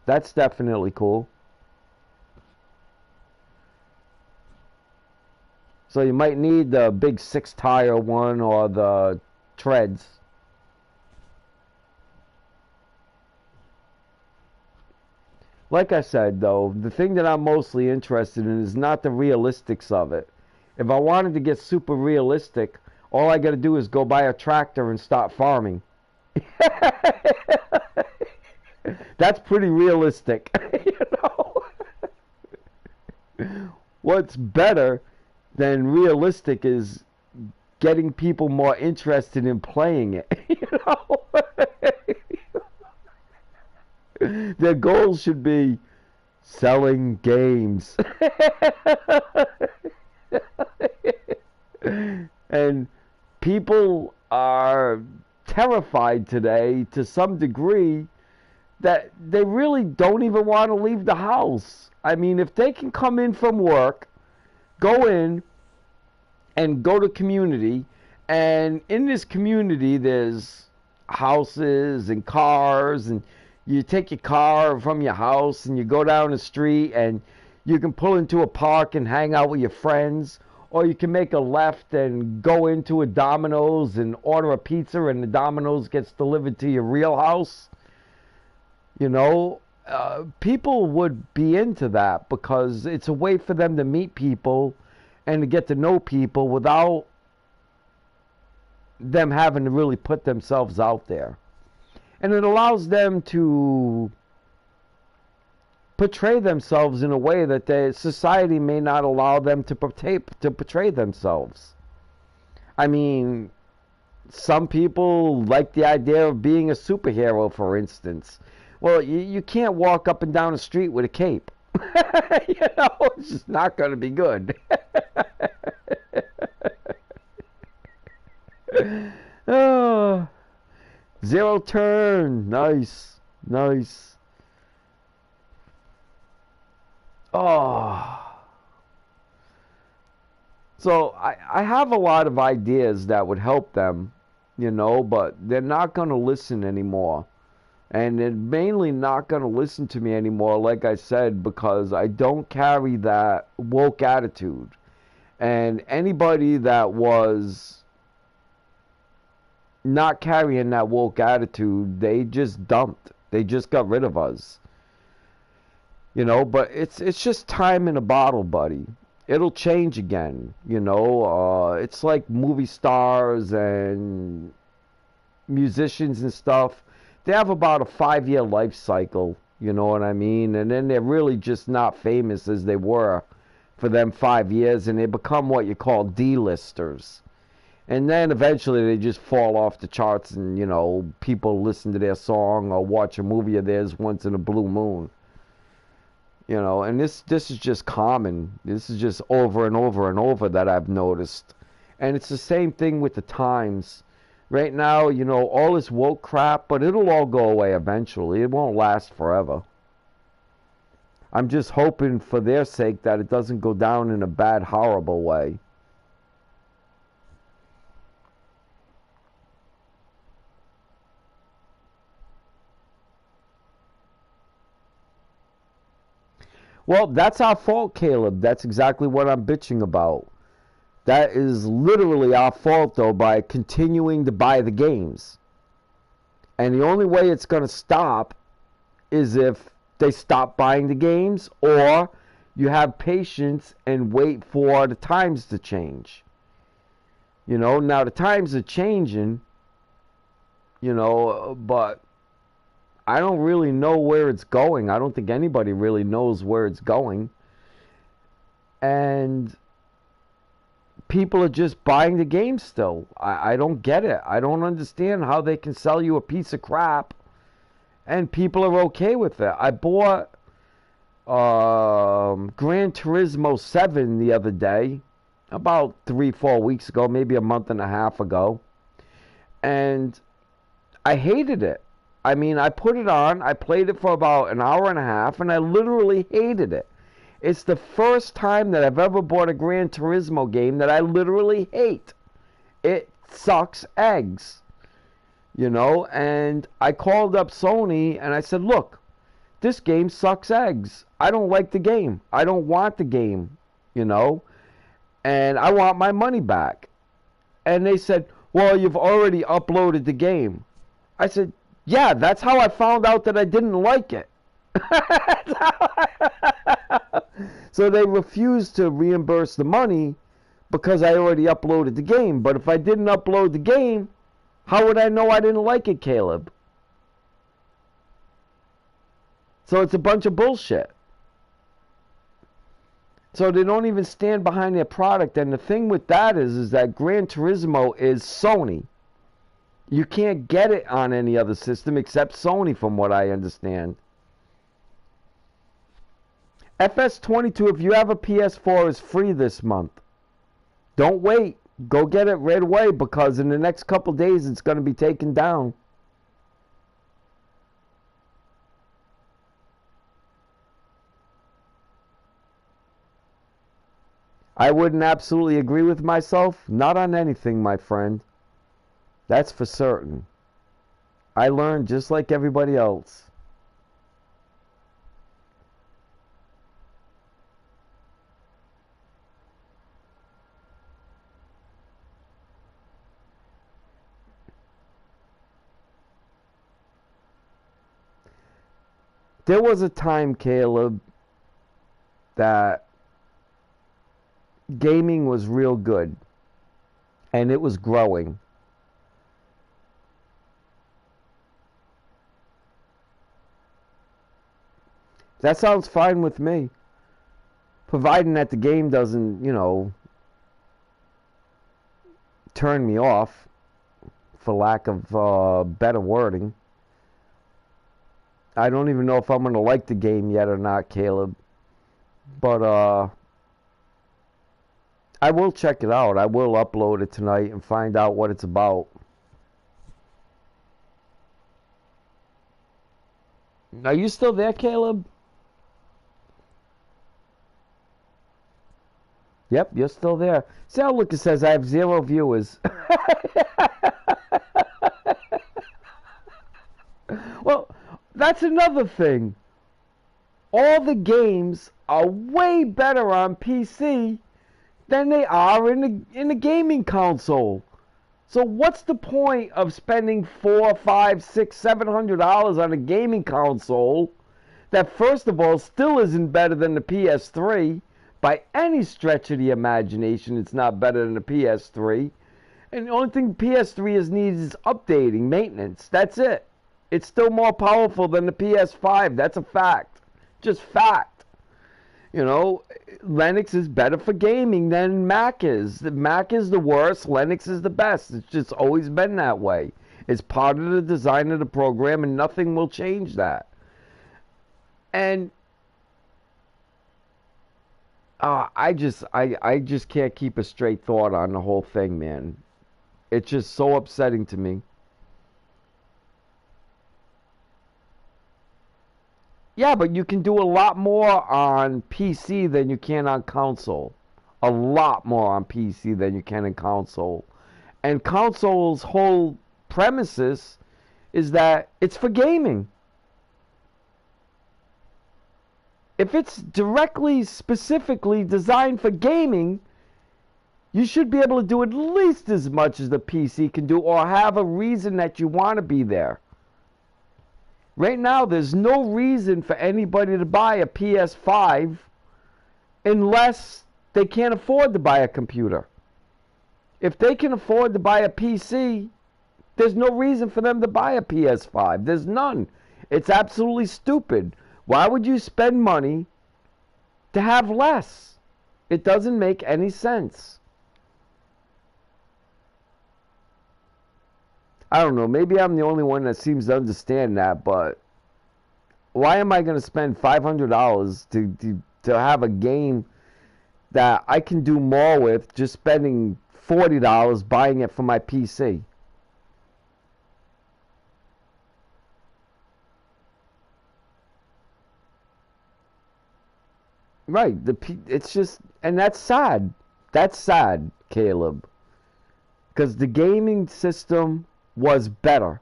That's definitely cool. So you might need the big 6-tire one or the treads. Like I said, though, the thing that I'm mostly interested in is not the realistics of it. If I wanted to get super realistic, all I got to do is go buy a tractor and start farming. That's pretty realistic. What's better than realistic is getting people more interested in playing it. Their goal should be selling games. And people are terrified today to some degree that they really don't even want to leave the house. I mean, if they can come in from work, go in and go to community, and in this community there's houses and cars, and you take your car from your house and you go down the street and you can pull into a park and hang out with your friends, or you can make a left and go into a Domino's and order a pizza, and the Domino's gets delivered to your real house. People would be into that because it's a way for them to meet people and to get to know people without them having to really put themselves out there. And it allows them to portray themselves in a way that society may not allow them to portray themselves. I mean, some people like the idea of being a superhero, for instance. Well, you can't walk up and down the street with a cape. It's just not going to be good. Oh, zero turn. Nice. Nice. Oh. So I have a lot of ideas that would help them, but they're not going to listen anymore. And they're mainly not going to listen to me anymore, like I said, because I don't carry that woke attitude. And anybody that was not carrying that woke attitude, they just dumped. They just got rid of us. You know, but it's just time in a bottle, buddy. It'll change again. You know, it's like movie stars and musicians and stuff. They have about a 5-year life cycle. You know what I mean? And then they're really just not famous as they were for them 5 years, and they become what you call D-listers. And then eventually they just fall off the charts, and you know, people listen to their song or watch a movie of theirs once in a blue moon. You know, and this is just common. This is just over and over and over that I've noticed. And it's the same thing with the times. Right now, you know, all this woke crap, but it'll all go away eventually. It won't last forever. I'm just hoping for their sake that it doesn't go down in a bad, horrible way. Well, that's our fault, Caleb. That's exactly what I'm bitching about. That is literally our fault, though, by continuing to buy the games. And the only way it's going to stop is if they stop buying the games, or you have patience and wait for the times to change. You know, now the times are changing, you know, but I don't really know where it's going. I don't think anybody really knows where it's going. And people are just buying the game still. I don't get it. I don't understand how they can sell you a piece of crap and people are okay with it. I bought Gran Turismo 7 the other day, about 3-4 weeks ago, maybe a month and a half ago. And I hated it. I mean, I put it on, I played it for about an hour and a half, and I literally hated it. It's the first time that I've ever bought a Gran Turismo game that I literally hate. It sucks eggs, you know, and I called up Sony and I said, look, this game sucks eggs. I don't like the game. I don't want the game, you know, and I want my money back. And they said, well, you've already uploaded the game. I said, yeah, that's how I found out that I didn't like it. So they refused to reimburse the money because I already uploaded the game. But if I didn't upload the game, how would I know I didn't like it, Caleb? So it's a bunch of bullshit. So they don't even stand behind their product. And the thing with that is that Gran Turismo is Sony. You can't get it on any other system except Sony, from what I understand. FS22, if you have a PS4, is free this month. Don't wait. Go get it right away, because in the next couple days it's going to be taken down. I wouldn't absolutely agree with myself. Not on anything, my friend. That's for certain. I learned just like everybody else. There was a time, Caleb, that gaming was real good. And it was growing. That sounds fine with me. Providing that the game doesn't, you know, turn me off, for lack of better wording. I don't even know if I'm going to like the game yet or not, Caleb. But I will check it out. I will upload it tonight and find out what it's about. Are you still there, Caleb? Yep, you're still there. See how Lucas says I have 0 viewers. Well, that's another thing. All the games are way better on PC than they are in the gaming console. So what's the point of spending $400, $500, $600, $700 on a gaming console that, first of all, still isn't better than the PS3. By any stretch of the imagination, it's not better than the PS3. And the only thing PS3 needs is updating, maintenance. That's it. It's still more powerful than the PS5. That's a fact. Just fact. You know, Linux is better for gaming than Mac is. Mac is the worst. Linux is the best. It's just always been that way. It's part of the design of the program, and nothing will change that. And I just can't keep a straight thought on the whole thing, man. It's just so upsetting to me. Yeah, but you can do a lot more on PC than you can on console. A lot more on PC than you can in console. And console's whole premises is that it's for gaming. If it's directly, specifically designed for gaming, you should be able to do at least as much as the PC can do, or have a reason that you want to be there. Right now, there's no reason for anybody to buy a PS5 unless they can't afford to buy a computer. If they can afford to buy a PC, there's no reason for them to buy a PS5. There's none. It's absolutely stupid. Why would you spend money to have less? It doesn't make any sense. I don't know, maybe I'm the only one that seems to understand that, but why am I going to spend $500 to have a game that I can do more with just spending $40 buying it for my PC? Right, it's just, and that's sad. That's sad, Caleb. Because the gaming system was better.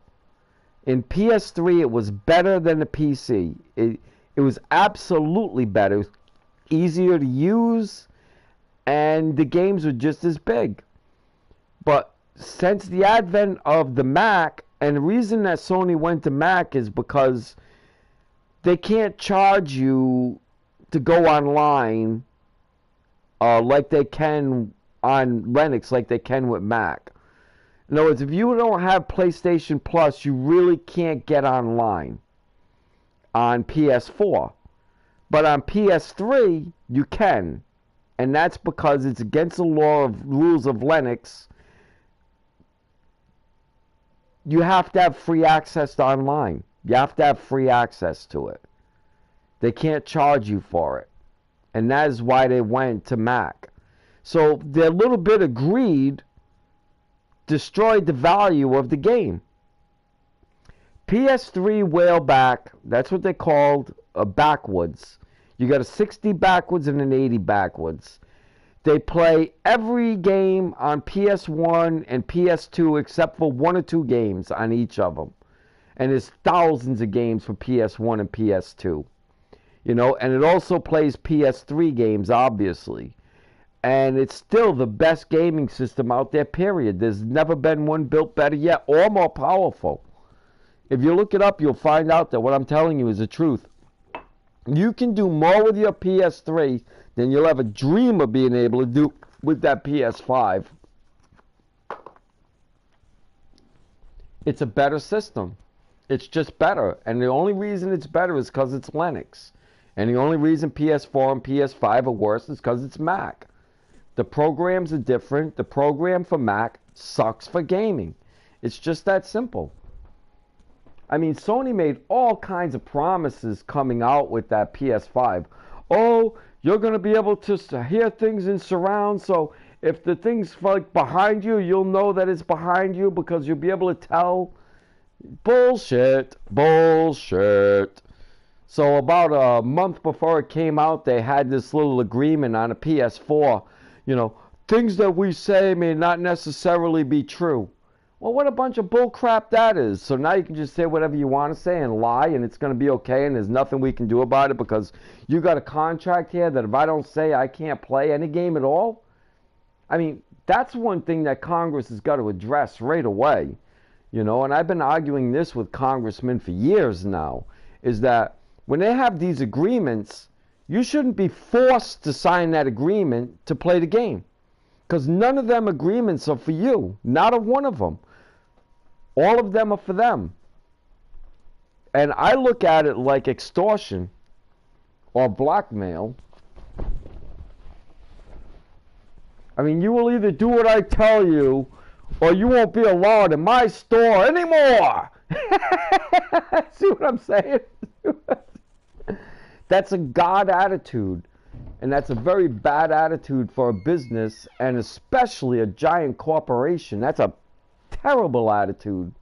In PS3, it was better than the PC. It was absolutely better. It was easier to use, and the games were just as big. But since the advent of the Mac, and the reason that Sony went to Mac is because they can't charge you to go online like they can on Linux, like they can with Mac. In other words, if you don't have PlayStation Plus, you really can't get online on PS4. But on PS3, you can. And that's because it's against the rules of Linux. You have to have free access to online. You have to have free access to it. They can't charge you for it. And that is why they went to Mac. So their little bit of greed destroyed the value of the game. PS3 whale back, that's what they called a backwoods. You got a 60 backwards and an 80 backwards. They play every game on PS1 and PS2 except for one or two games on each of them. And there's thousands of games for PS1 and PS2. You know, and it also plays PS3 games, obviously. And it's still the best gaming system out there, period. There's never been one built better yet or more powerful. If you look it up, you'll find out that what I'm telling you is the truth. You can do more with your PS3 than you'll ever dream of being able to do with that PS5. It's a better system. It's just better. And the only reason it's better is because it's Linux. And the only reason PS4 and PS5 are worse is because it's Mac. The programs are different. The program for Mac sucks for gaming. It's just that simple. I mean, Sony made all kinds of promises coming out with that PS5. Oh, you're going to be able to hear things in surround, so if the thing's like behind you, you'll know that it's behind you because you'll be able to tell. Bullshit. Bullshit. So about a month before it came out, they had this little agreement on a PS4. You know, things that we say may not necessarily be true. Well, what a bunch of bullcrap that is. So now you can just say whatever you want to say and lie, and it's going to be okay, and there's nothing we can do about it because you got a contract here that if I don't say I can't play any game at all. I mean, that's one thing that Congress has got to address right away. You know, and I've been arguing this with congressmen for years now, is that when they have these agreements, you shouldn't be forced to sign that agreement to play the game. Because none of them agreements are for you. Not a one of them. All of them are for them. And I look at it like extortion or blackmail. I mean, you will either do what I tell you, or you won't be allowed in my store anymore. See what I'm saying? That's a God attitude. And that's a very bad attitude for a business, and especially a giant corporation. That's a terrible attitude,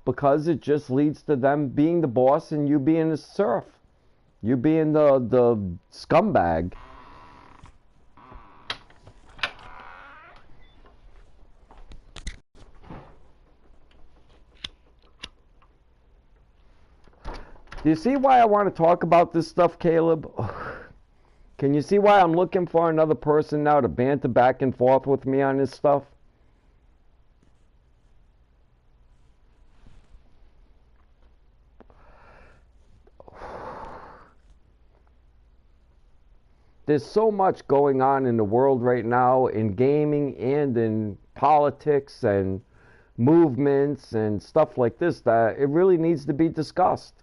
because it just leads to them being the boss and you being the serf. You being the scumbag. Do you see why I want to talk about this stuff, Caleb? Can you see why I'm looking for another person now to banter back and forth with me on this stuff? There's so much going on in the world right now, in gaming and in politics and movements and stuff like this, that it really needs to be discussed.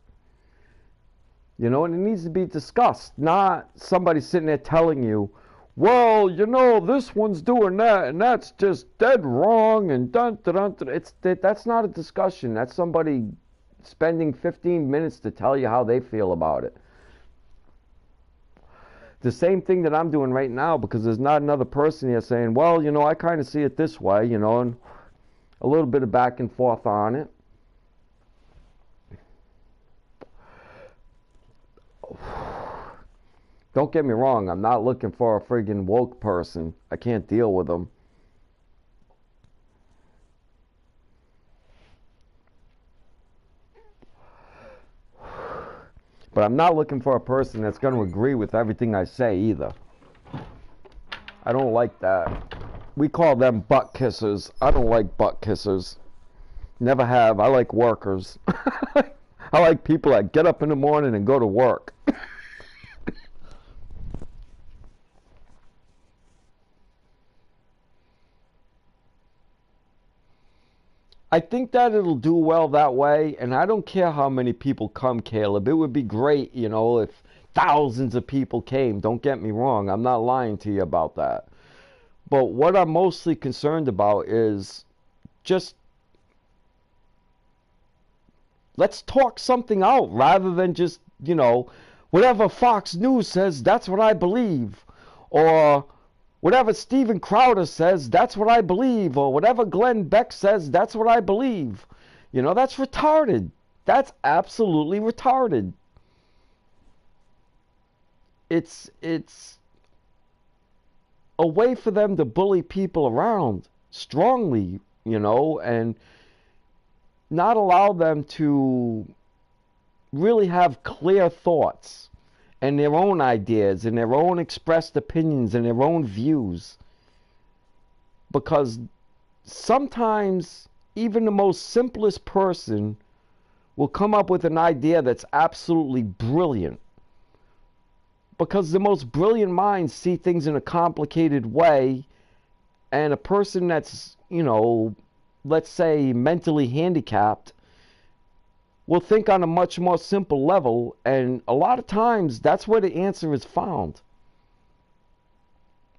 You know, and it needs to be discussed, not somebody sitting there telling you, well, you know, this one's doing that, and that's just dead wrong, and dun dun dun. That's not a discussion. That's somebody spending 15 minutes to tell you how they feel about it. The same thing that I'm doing right now, because there's not another person here saying, well, you know, I kind of see it this way, you know, and a little bit of back and forth on it. Don't get me wrong, I'm not looking for a friggin' woke person. I can't deal with them. But I'm not looking for a person that's going to agree with everything I say either. I don't like that. We call them butt kissers. I don't like butt kissers. Never have. I like workers. I like people that get up in the morning and go to work. I think that it'll do well that way, and I don't care how many people come, Caleb. It would be great, you know, if thousands of people came. Don't get me wrong. I'm not lying to you about that. But what I'm mostly concerned about is just let's talk something out rather than just, you know, whatever Fox News says, that's what I believe. Or whatever Steven Crowder says, that's what I believe. Or whatever Glenn Beck says, that's what I believe. You know, that's retarded. That's absolutely retarded. It's a way for them to bully people around strongly, you know, and not allow them to really have clear thoughts and their own ideas and their own expressed opinions and their own views. Because sometimes even the most simplest person will come up with an idea that's absolutely brilliant. Because the most brilliant minds see things in a complicated way, and a person that's, you know, let's say mentally handicapped will think on a much more simple level, and a lot of times that's where the answer is found.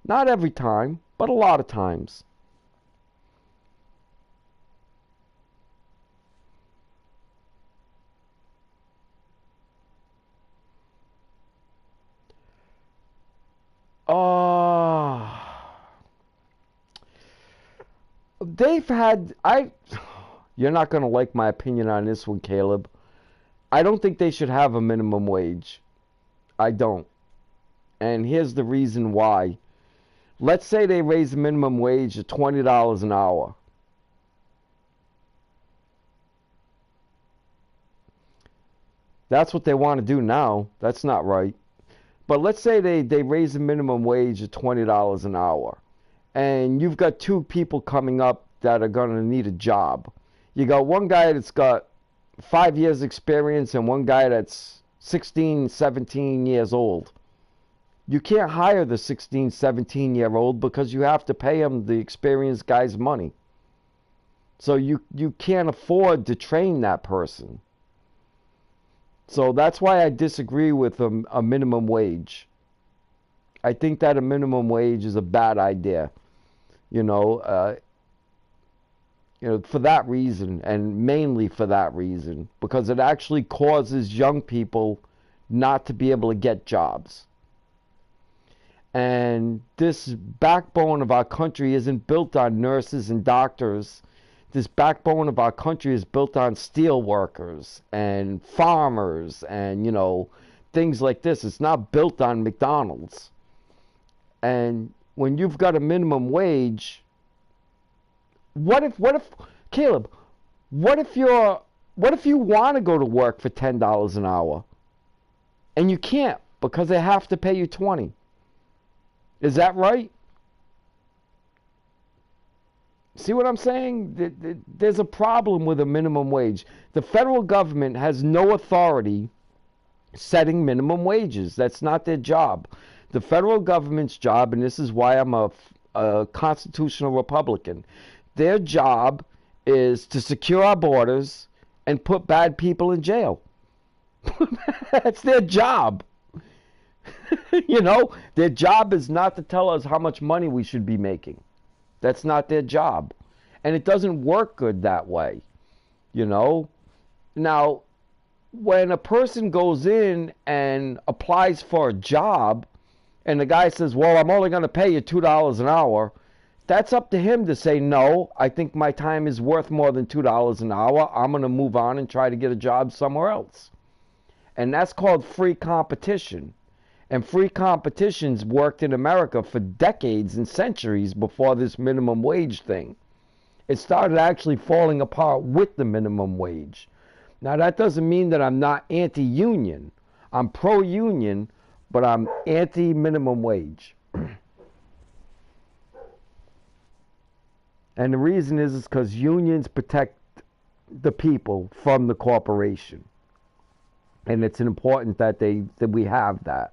Not every time, but a lot of times. They've had, you're not going to like my opinion on this one, Caleb. I don't think they should have a minimum wage. I don't. And here's the reason why. Let's say they raise the minimum wage to $20 an hour. That's what they want to do now. That's not right. But let's say they raise the minimum wage to $20 an hour. And you've got two people coming up that are going to need a job. You got one guy that's got 5 years experience and one guy that's 16, 17 years old. You can't hire the 16, 17-year-old because you have to pay him the experienced guy's money. So you can't afford to train that person. So that's why I disagree with a minimum wage. I think that a minimum wage is a bad idea. For that reason, and mainly for that reason, because it actually causes young people not to be able to get jobs. And this backbone of our country isn't built on nurses and doctors. This backbone of our country is built on steel workers and farmers and, things like this. It's not built on McDonald's. And when you've got a minimum wage, what if Caleb, what if you want to go to work for $10 an hour and you can't because they have to pay you $20? Is that right? See what I'm saying? There's a problem with a minimum wage. The federal government has no authority setting minimum wages. That's not their job. The federal government's job, and this is why I'm a constitutional Republican, their job is to secure our borders and put bad people in jail. That's their job. Their job is not to tell us how much money we should be making. That's not their job. And it doesn't work good that way. Now, when a person goes in and applies for a job and the guy says, well, I'm only going to pay you $2 an hour, that's up to him to say, no, I think my time is worth more than $2 an hour. I'm going to move on and try to get a job somewhere else. And that's called free competition. And free competition's worked in America for decades and centuries before this minimum wage thing. It started actually falling apart with the minimum wage. Now, that doesn't mean that I'm not anti-union. I'm pro-union, but I'm anti-minimum wage. And the reason is because unions protect the people from the corporation. And it's important that we have that.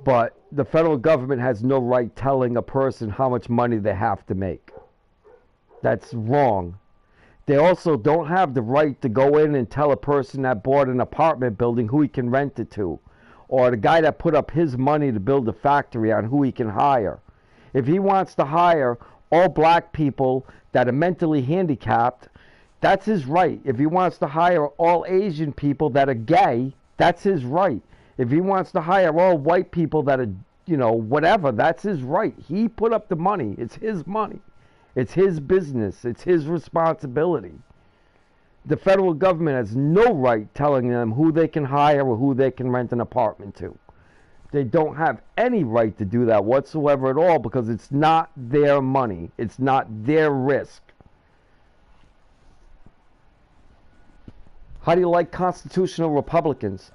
But the federal government has no right telling a person how much money they have to make. That's wrong. They also don't have the right to go in and tell a person that bought an apartment building who he can rent it to, or the guy that put up his money to build a factory on who he can hire. If he wants to hire all black people that are mentally handicapped, that's his right. If he wants to hire all Asian people that are gay, that's his right. If he wants to hire all white people that are, whatever, that's his right. He put up the money. It's his money. It's his business. It's his responsibility. The federal government has no right telling them who they can hire or who they can rent an apartment to. They don't have any right to do that whatsoever at all because it's not their money. It's not their risk. How do you like constitutional Republicans?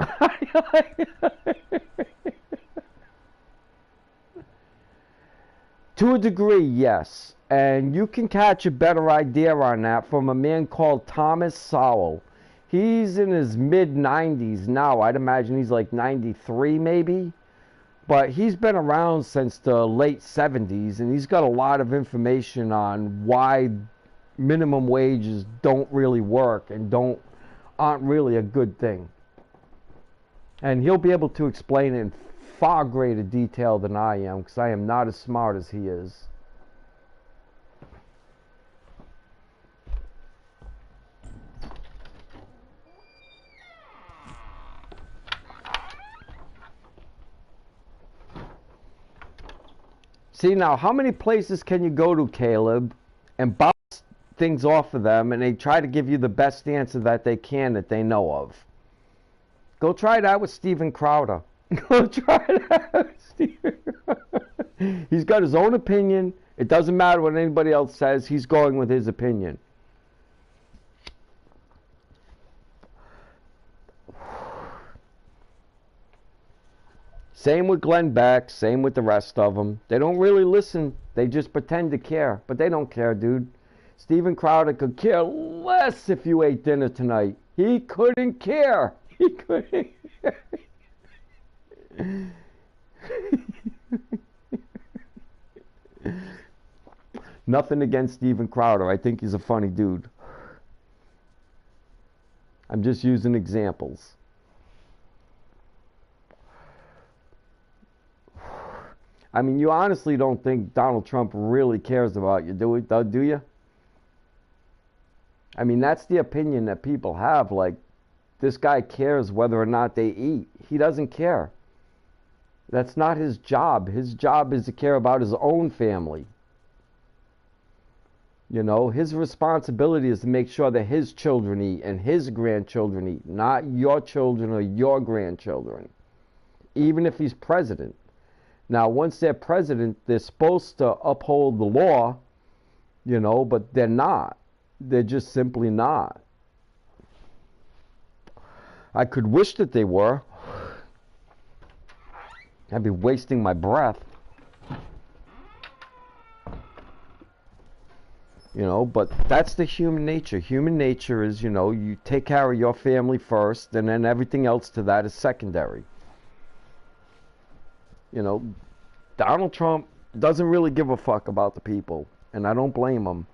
To a degree, yes. And you can catch a better idea on that from a man called Thomas Sowell. He's in his mid-90s now. I'd imagine he's like 93 maybe. But he's been around since the late 70s, and he's got a lot of information on why minimum wages don't really work and aren't really a good thing. And he'll be able to explain it in far greater detail than I am, because I am not as smart as he is. See, now, how many places can you go to, Caleb, and bounce things off of them, and they try to give you the best answer that they can that they know of? Go try that with Steven Crowder. Go try that with Steven Crowder. He's got his own opinion. It doesn't matter what anybody else says. He's going with his opinion. Same with Glenn Beck, same with the rest of them. They don't really listen. They just pretend to care. But they don't care, dude. Steven Crowder could care less if you ate dinner tonight. He couldn't care. He couldn't. Nothing against Steven Crowder. I think he's a funny dude. I'm just using examples. I mean, you honestly don't think Donald Trump really cares about you, do you? I mean, that's the opinion that people have. Like, this guy cares whether or not they eat. He doesn't care. That's not his job. His job is to care about his own family. You know, his responsibility is to make sure that his children eat and his grandchildren eat, not your children or your grandchildren, even if he's president. Now, once they're president, they're supposed to uphold the law, you know, but they're not. They're just simply not. I could wish that they were. I'd be wasting my breath. You know, but that's the human nature. Human nature is, you know, you take care of your family first, and then everything else to that is secondary. You know, Donald Trump doesn't really give a fuck about the people, and I don't blame him.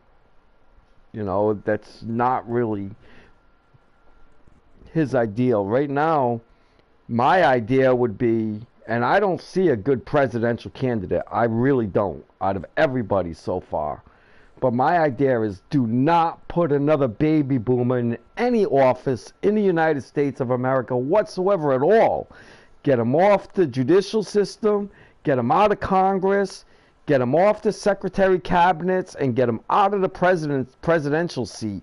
You know, that's not really his ideal. Right now, my idea would be, and I don't see a good presidential candidate. I really don't, out of everybody so far. But my idea is, do not put another baby boomer in any office in the United States of America whatsoever at all. Get him off the judicial system, get him out of Congress, get him off the secretary cabinets, and get him out of the presidential seat.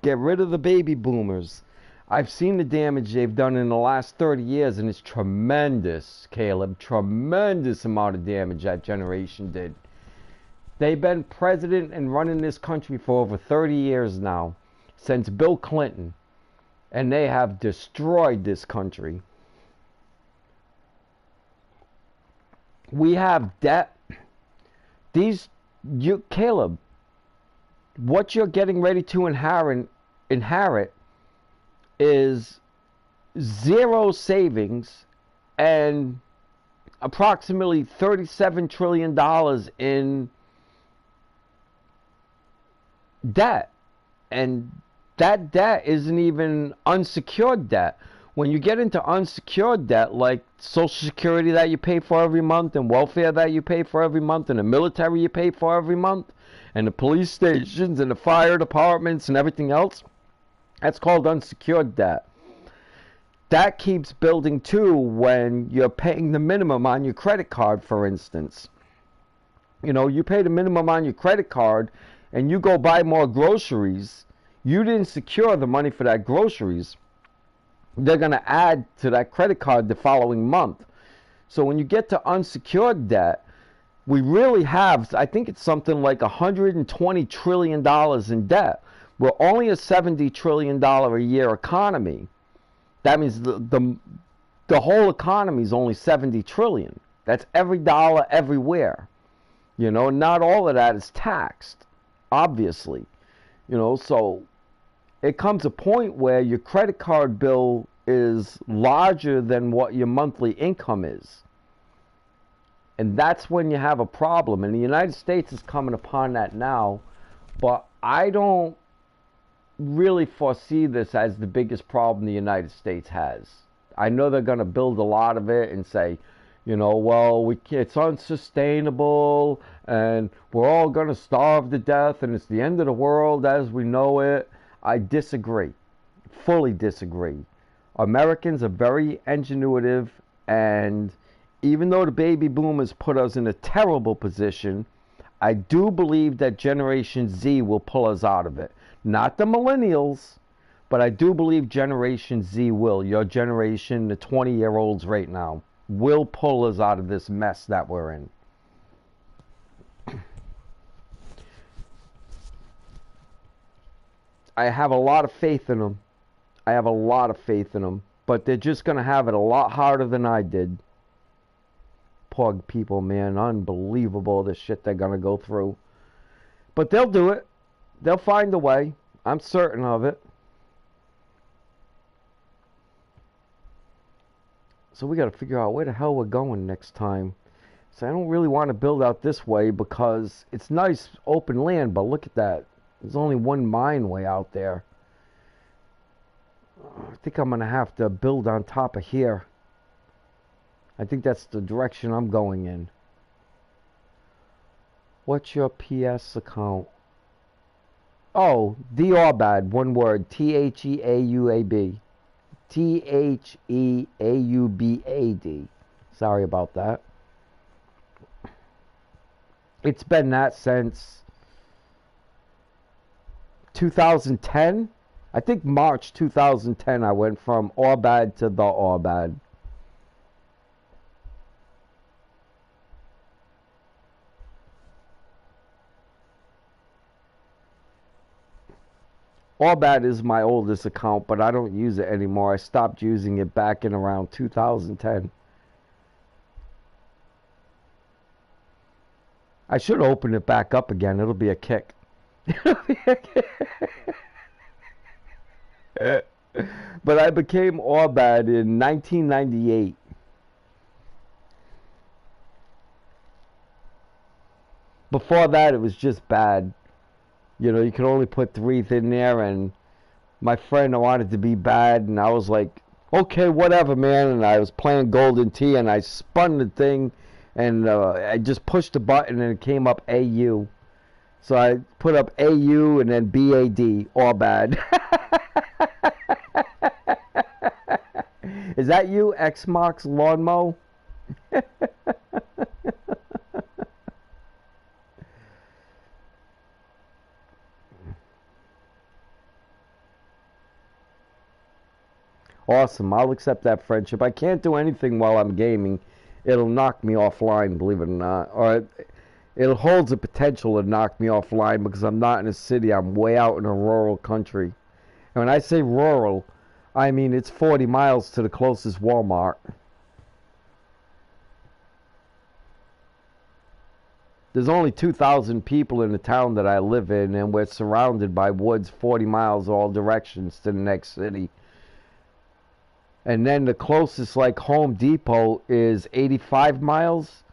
Get rid of the baby boomers. I've seen the damage they've done in the last 30 years, and it's tremendous, Caleb. Tremendous amount of damage that generation did. They've been president and running this country for over 30 years now, since Bill Clinton, and they have destroyed this country. We have debt. Caleb, what you're getting ready to inherit is zero savings and approximately $37 trillion in debt. And that debt isn't even unsecured debt. When you get into unsecured debt, like Social Security that you pay for every month, and welfare that you pay for every month, and the military you pay for every month, and the police stations and the fire departments and everything else, that's called unsecured debt. That keeps building too when you're paying the minimum on your credit card, for instance. You know, you pay the minimum on your credit card and you go buy more groceries. You didn't secure the money for that groceries. They're going to add to that credit card the following month. So when you get to unsecured debt, we really have, I think it's something like $120 trillion in debt. We're only a $70 trillion a year economy. That means the whole economy is only $70 trillion. That's every dollar everywhere. You know, not all of that is taxed, obviously. You know, so it comes a point where your credit card bill is larger than what your monthly income is. And that's when you have a problem. And the United States is coming upon that now. But I don't really foresee this as the biggest problem the United States has. I know they're going to build a lot of it and say, you know, well, it's unsustainable and we're all going to starve to death and it's the end of the world as we know it. I disagree. Fully disagree. Americans are very ingenuitive, and even though the baby boomers put us in a terrible position, I do believe that Generation Z will pull us out of it. Not the millennials, but I do believe Generation Z will. Your generation, the 20-year-olds right now, will pull us out of this mess that we're in. I have a lot of faith in them. I have a lot of faith in them. But they're just going to have it a lot harder than I did. Poor people, man. Unbelievable the shit they're going to go through. But they'll do it. They'll find a way. I'm certain of it. So we got to figure out where the hell we're going next time. So I don't really want to build out this way because it's nice open land, but look at that. There's only one mine way out there. I think I'm going to have to build on top of here. I think that's the direction I'm going in. What's your PS account? Oh, Theaubad, one word. Theauab. Theaubad. Sorry about that. It's been that since 2010. I think March 2010 I went from Orbad to the Orbad. Orbad is my oldest account, but I don't use it anymore. I stopped using it back in around 2010. I should open it back up again. It'll be a kick. But I became Orbad in 1998. Before that, it was just bad. You know, you could only put 3 in there, and my friend wanted to be bad, and I was like, okay, whatever, man. And I was playing Golden Tee, and I spun the thing, and I just pushed the button, and it came up AU. So I put up AU and then BAD, Orbad. Is that you, Xmox Lawnmow? Awesome, I'll accept that friendship. I can't do anything while I'm gaming. It'll knock me offline, believe it or not. Or it holds the potential to knock me offline because I'm not in a city. I'm way out in a rural country. And when I say rural, I mean it's 40 miles to the closest Walmart. There's only 2,000 people in the town that I live in, and we're surrounded by woods 40 miles all directions to the next city. And then the closest, like, Home Depot is 85 miles.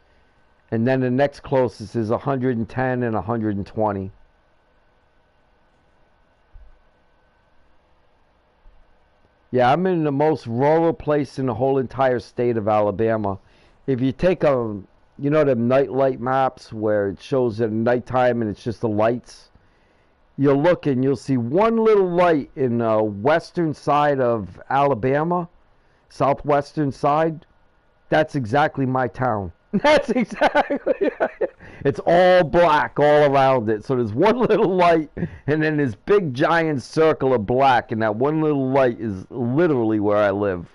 And then the next closest is 110 and 120. Yeah, I'm in the most rural place in the whole entire state of Alabama. If you take you know, them night light maps where it shows at nighttime and it's just the lights, you'll look and you'll see one little light in the western side of Alabama, southwestern side. That's exactly my town. That's exactly right. It's all black all around it. So there's one little light and then this big giant circle of black, and that one little light is literally where I live.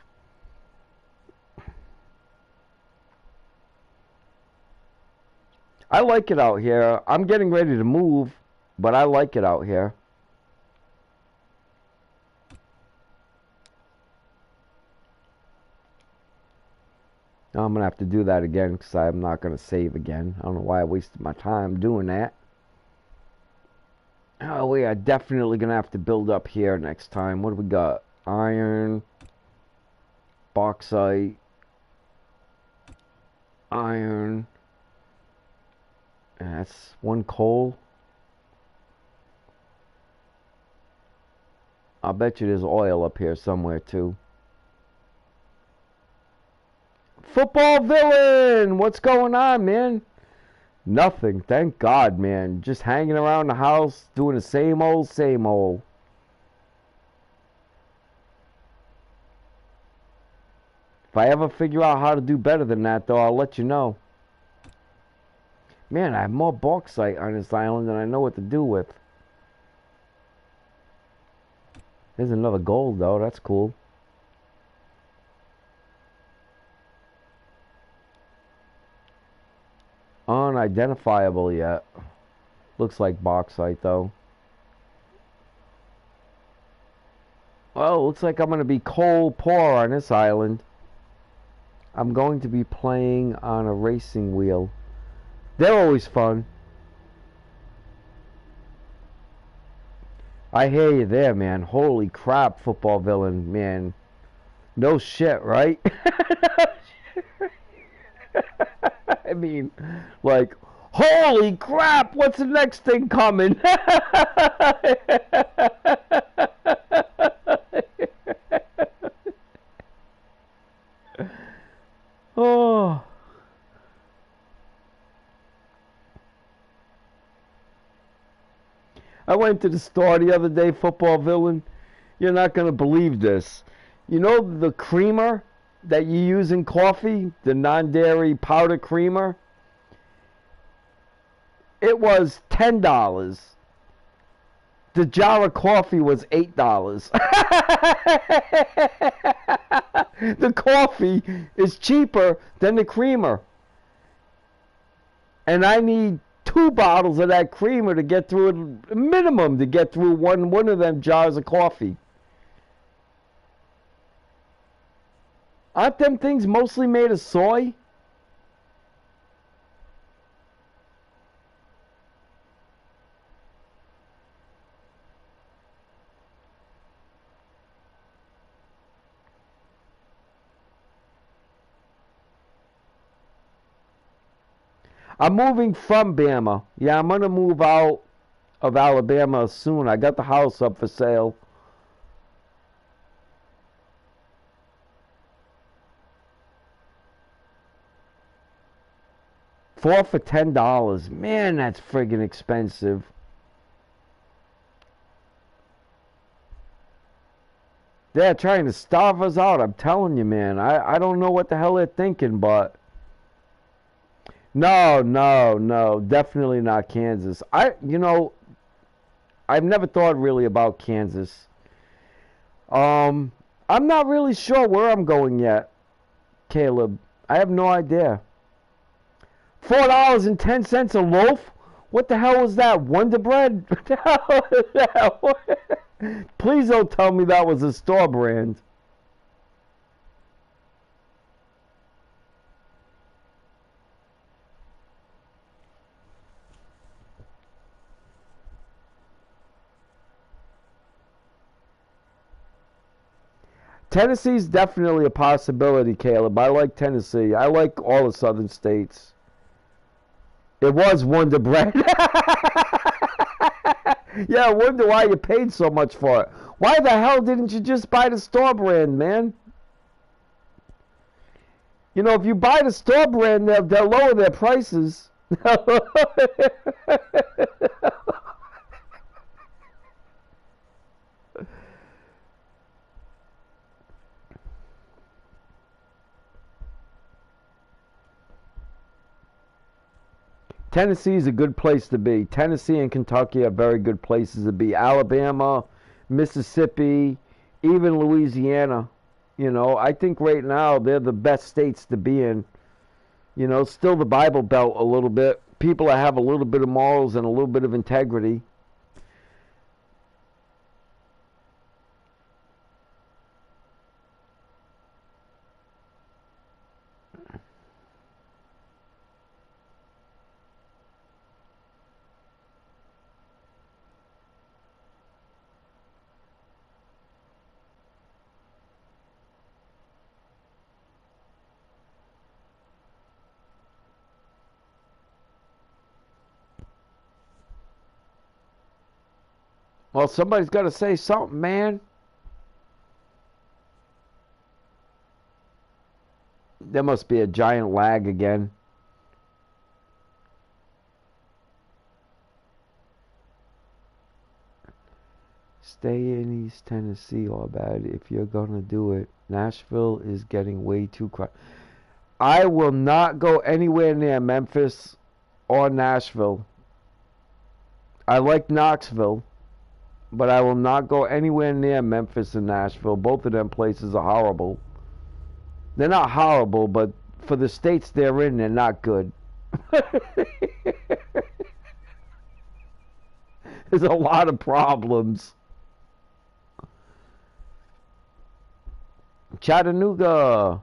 I like it out here. I'm getting ready to move, but I like it out here. I'm going to have to do that again because I'm not going to save again. I don't know why I wasted my time doing that. Oh, we are definitely going to have to build up here next time. What do we got? Iron, bauxite, iron. And that's one coal. I'll bet you there's oil up here somewhere too. Football villain! What's going on, man? Nothing, thank God, man. Just hanging around the house, doing the same old, same old. If I ever figure out how to do better than that, though, I'll let you know. Man, I have more bauxite on this island than I know what to do with. There's another gold, though. That's cool. Unidentifiable yet. Looks like bauxite, though. Well, looks like I'm going to be coal poor on this island. I'm going to be playing on a racing wheel. They're always fun. I hear you there, man. Holy crap, football villain, man. No shit, right? I mean, like, holy crap, what's the next thing coming? Oh. I went to the store the other day, football villain. You're not going to believe this. You know the creamer that you use in coffee, the non-dairy powder creamer? It was $10. The jar of coffee was $8. The coffee is cheaper than the creamer. And I need 2 bottles of that creamer to get through it, minimum to get through one of them jars of coffee. Aren't them things mostly made of soy? I'm moving from Bama. Yeah, I'm going to move out of Alabama soon. I got the house up for sale. Four for $10. Man, that's friggin' expensive. They're trying to starve us out. I'm telling you, man. I don't know what the hell they're thinking, but... No. Definitely not Kansas. I've never thought really about Kansas. I'm not really sure where I'm going yet, Caleb. I have no idea. $4.10 a loaf? What the hell was that? Wonder Bread? What the hell was that? Please don't tell me that was a store brand. Tennessee's definitely a possibility, Caleb. I like Tennessee. I like all the southern states. It was Wonder Bread. Yeah, I wonder why you paid so much for it. Why the hell didn't you just buy the store brand, man? You know, if you buy the store brand, they'll lower their prices. Tennessee is a good place to be. Tennessee and Kentucky are very good places to be. Alabama, Mississippi, even Louisiana. You know, I think right now they're the best states to be in. You know, still the Bible Belt a little bit. People that have a little bit of morals and a little bit of integrity. Well, somebody's got to say something, man. There must be a giant lag again. Stay in East Tennessee, all bad, if you're going to do it. Nashville is getting way too crowded. I will not go anywhere near Memphis or Nashville. I like Knoxville, but I will not go anywhere near Memphis and Nashville. Both of them places are horrible. They're not horrible, but for the states they're in, they're not good. There's a lot of problems. Chattanooga.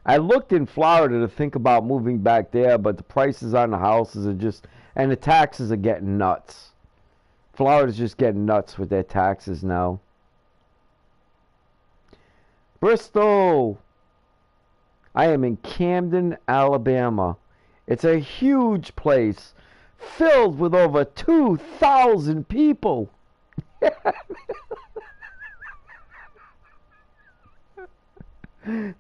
I looked in Florida to think about moving back there, but the prices on the houses are just, and the taxes are getting nuts. Florida's just getting nuts with their taxes now. Bristol. I am in Camden, Alabama. It's a huge place filled with over 2,000 people.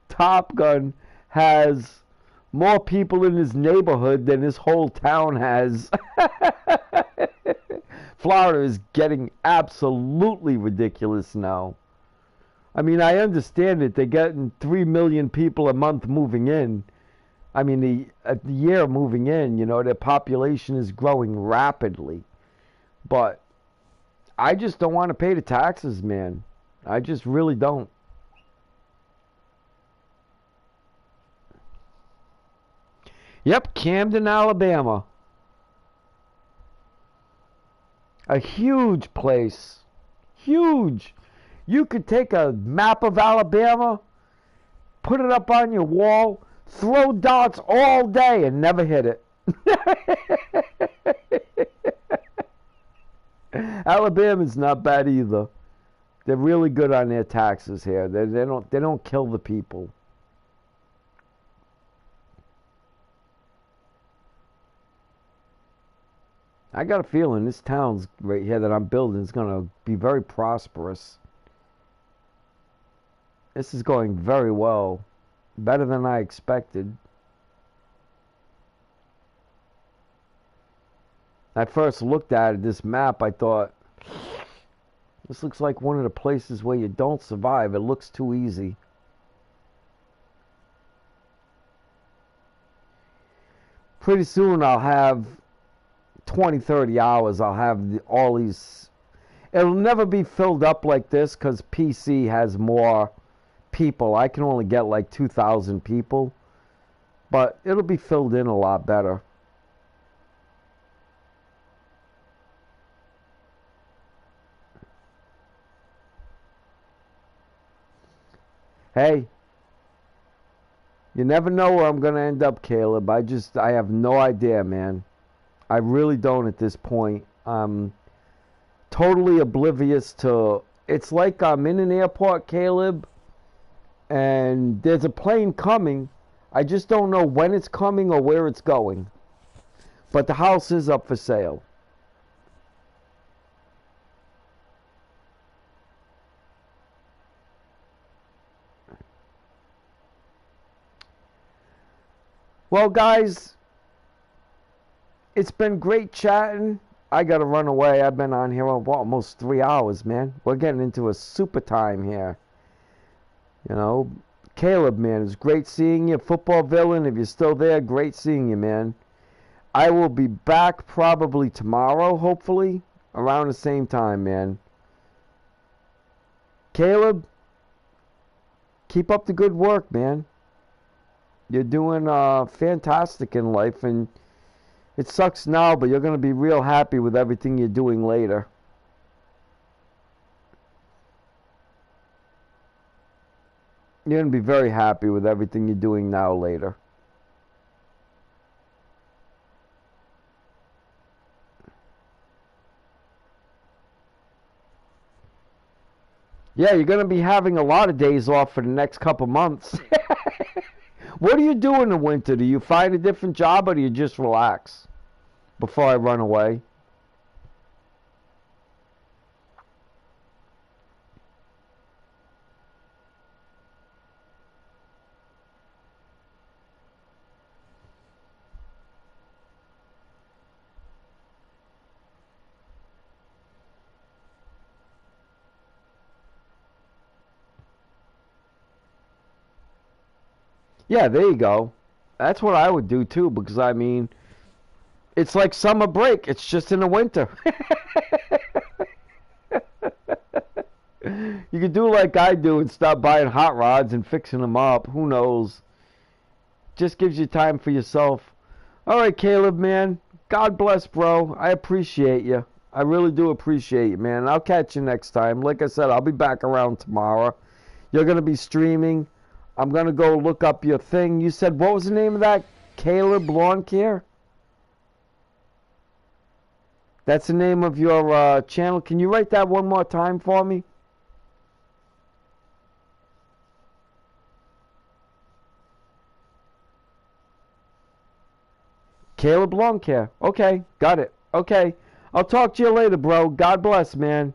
Top Gun has more people in his neighborhood than his whole town has. Florida is getting absolutely ridiculous now. I mean, I understand it. They're getting 3 million people a month moving in. I mean, the year moving in, you know, their population is growing rapidly. But I just don't want to pay the taxes, man. I just really don't. Yep, Camden, Alabama. A huge place. Huge. You could take a map of Alabama, put it up on your wall, throw darts all day and never hit it. Alabama's not bad either. They're really good on their taxes here. They don't kill the people. I got a feeling this town's right here that I'm building is going to be very prosperous. This is going very well. Better than I expected. I first looked at it, this map, I thought, this looks like one of the places where you don't survive. It looks too easy. Pretty soon I'll have 20, 30 hours. I'll have all these. It'll never be filled up like this because PC has more people. I can only get like 2,000 people. But it'll be filled in a lot better. Hey, you never know where I'm going to end up, Caleb. I have no idea, man. I really don't at this point. I'm totally oblivious to... It's like I'm in an airport, Caleb, and there's a plane coming. I just don't know when it's coming or where it's going. But the house is up for sale. Well, guys, it's been great chatting. I got to run away. I've been on here almost 3 hours, man. We're getting into a super time here. You know, Caleb, man, it's great seeing you. Football Villain, if you're still there, great seeing you, man. I will be back probably tomorrow, hopefully, around the same time, man. Caleb, keep up the good work, man. You're doing fantastic in life, and it sucks now, but you're going to be real happy with everything you're doing later. You're going to be very happy with everything you're doing now later. Yeah, you're going to be having a lot of days off for the next couple months. What do you do in the winter? Do you find a different job or do you just relax before I run away? Yeah, there you go. That's what I would do too, because I mean, it's like summer break. It's just in the winter. You could do like I do and stop buying hot rods and fixing them up. Who knows? Just gives you time for yourself. All right, Caleb, man. God bless, bro. I appreciate you. I really do appreciate you, man. I'll catch you next time. Like I said, I'll be back around tomorrow. You're going to be streaming. I'm gonna go look up your thing. You said, what was the name of that? Caleb Lawn Care? That's the name of your channel. Can you write that one more time for me? Caleb Lawn Care. Okay, got it. Okay. I'll talk to you later, bro. God bless, man.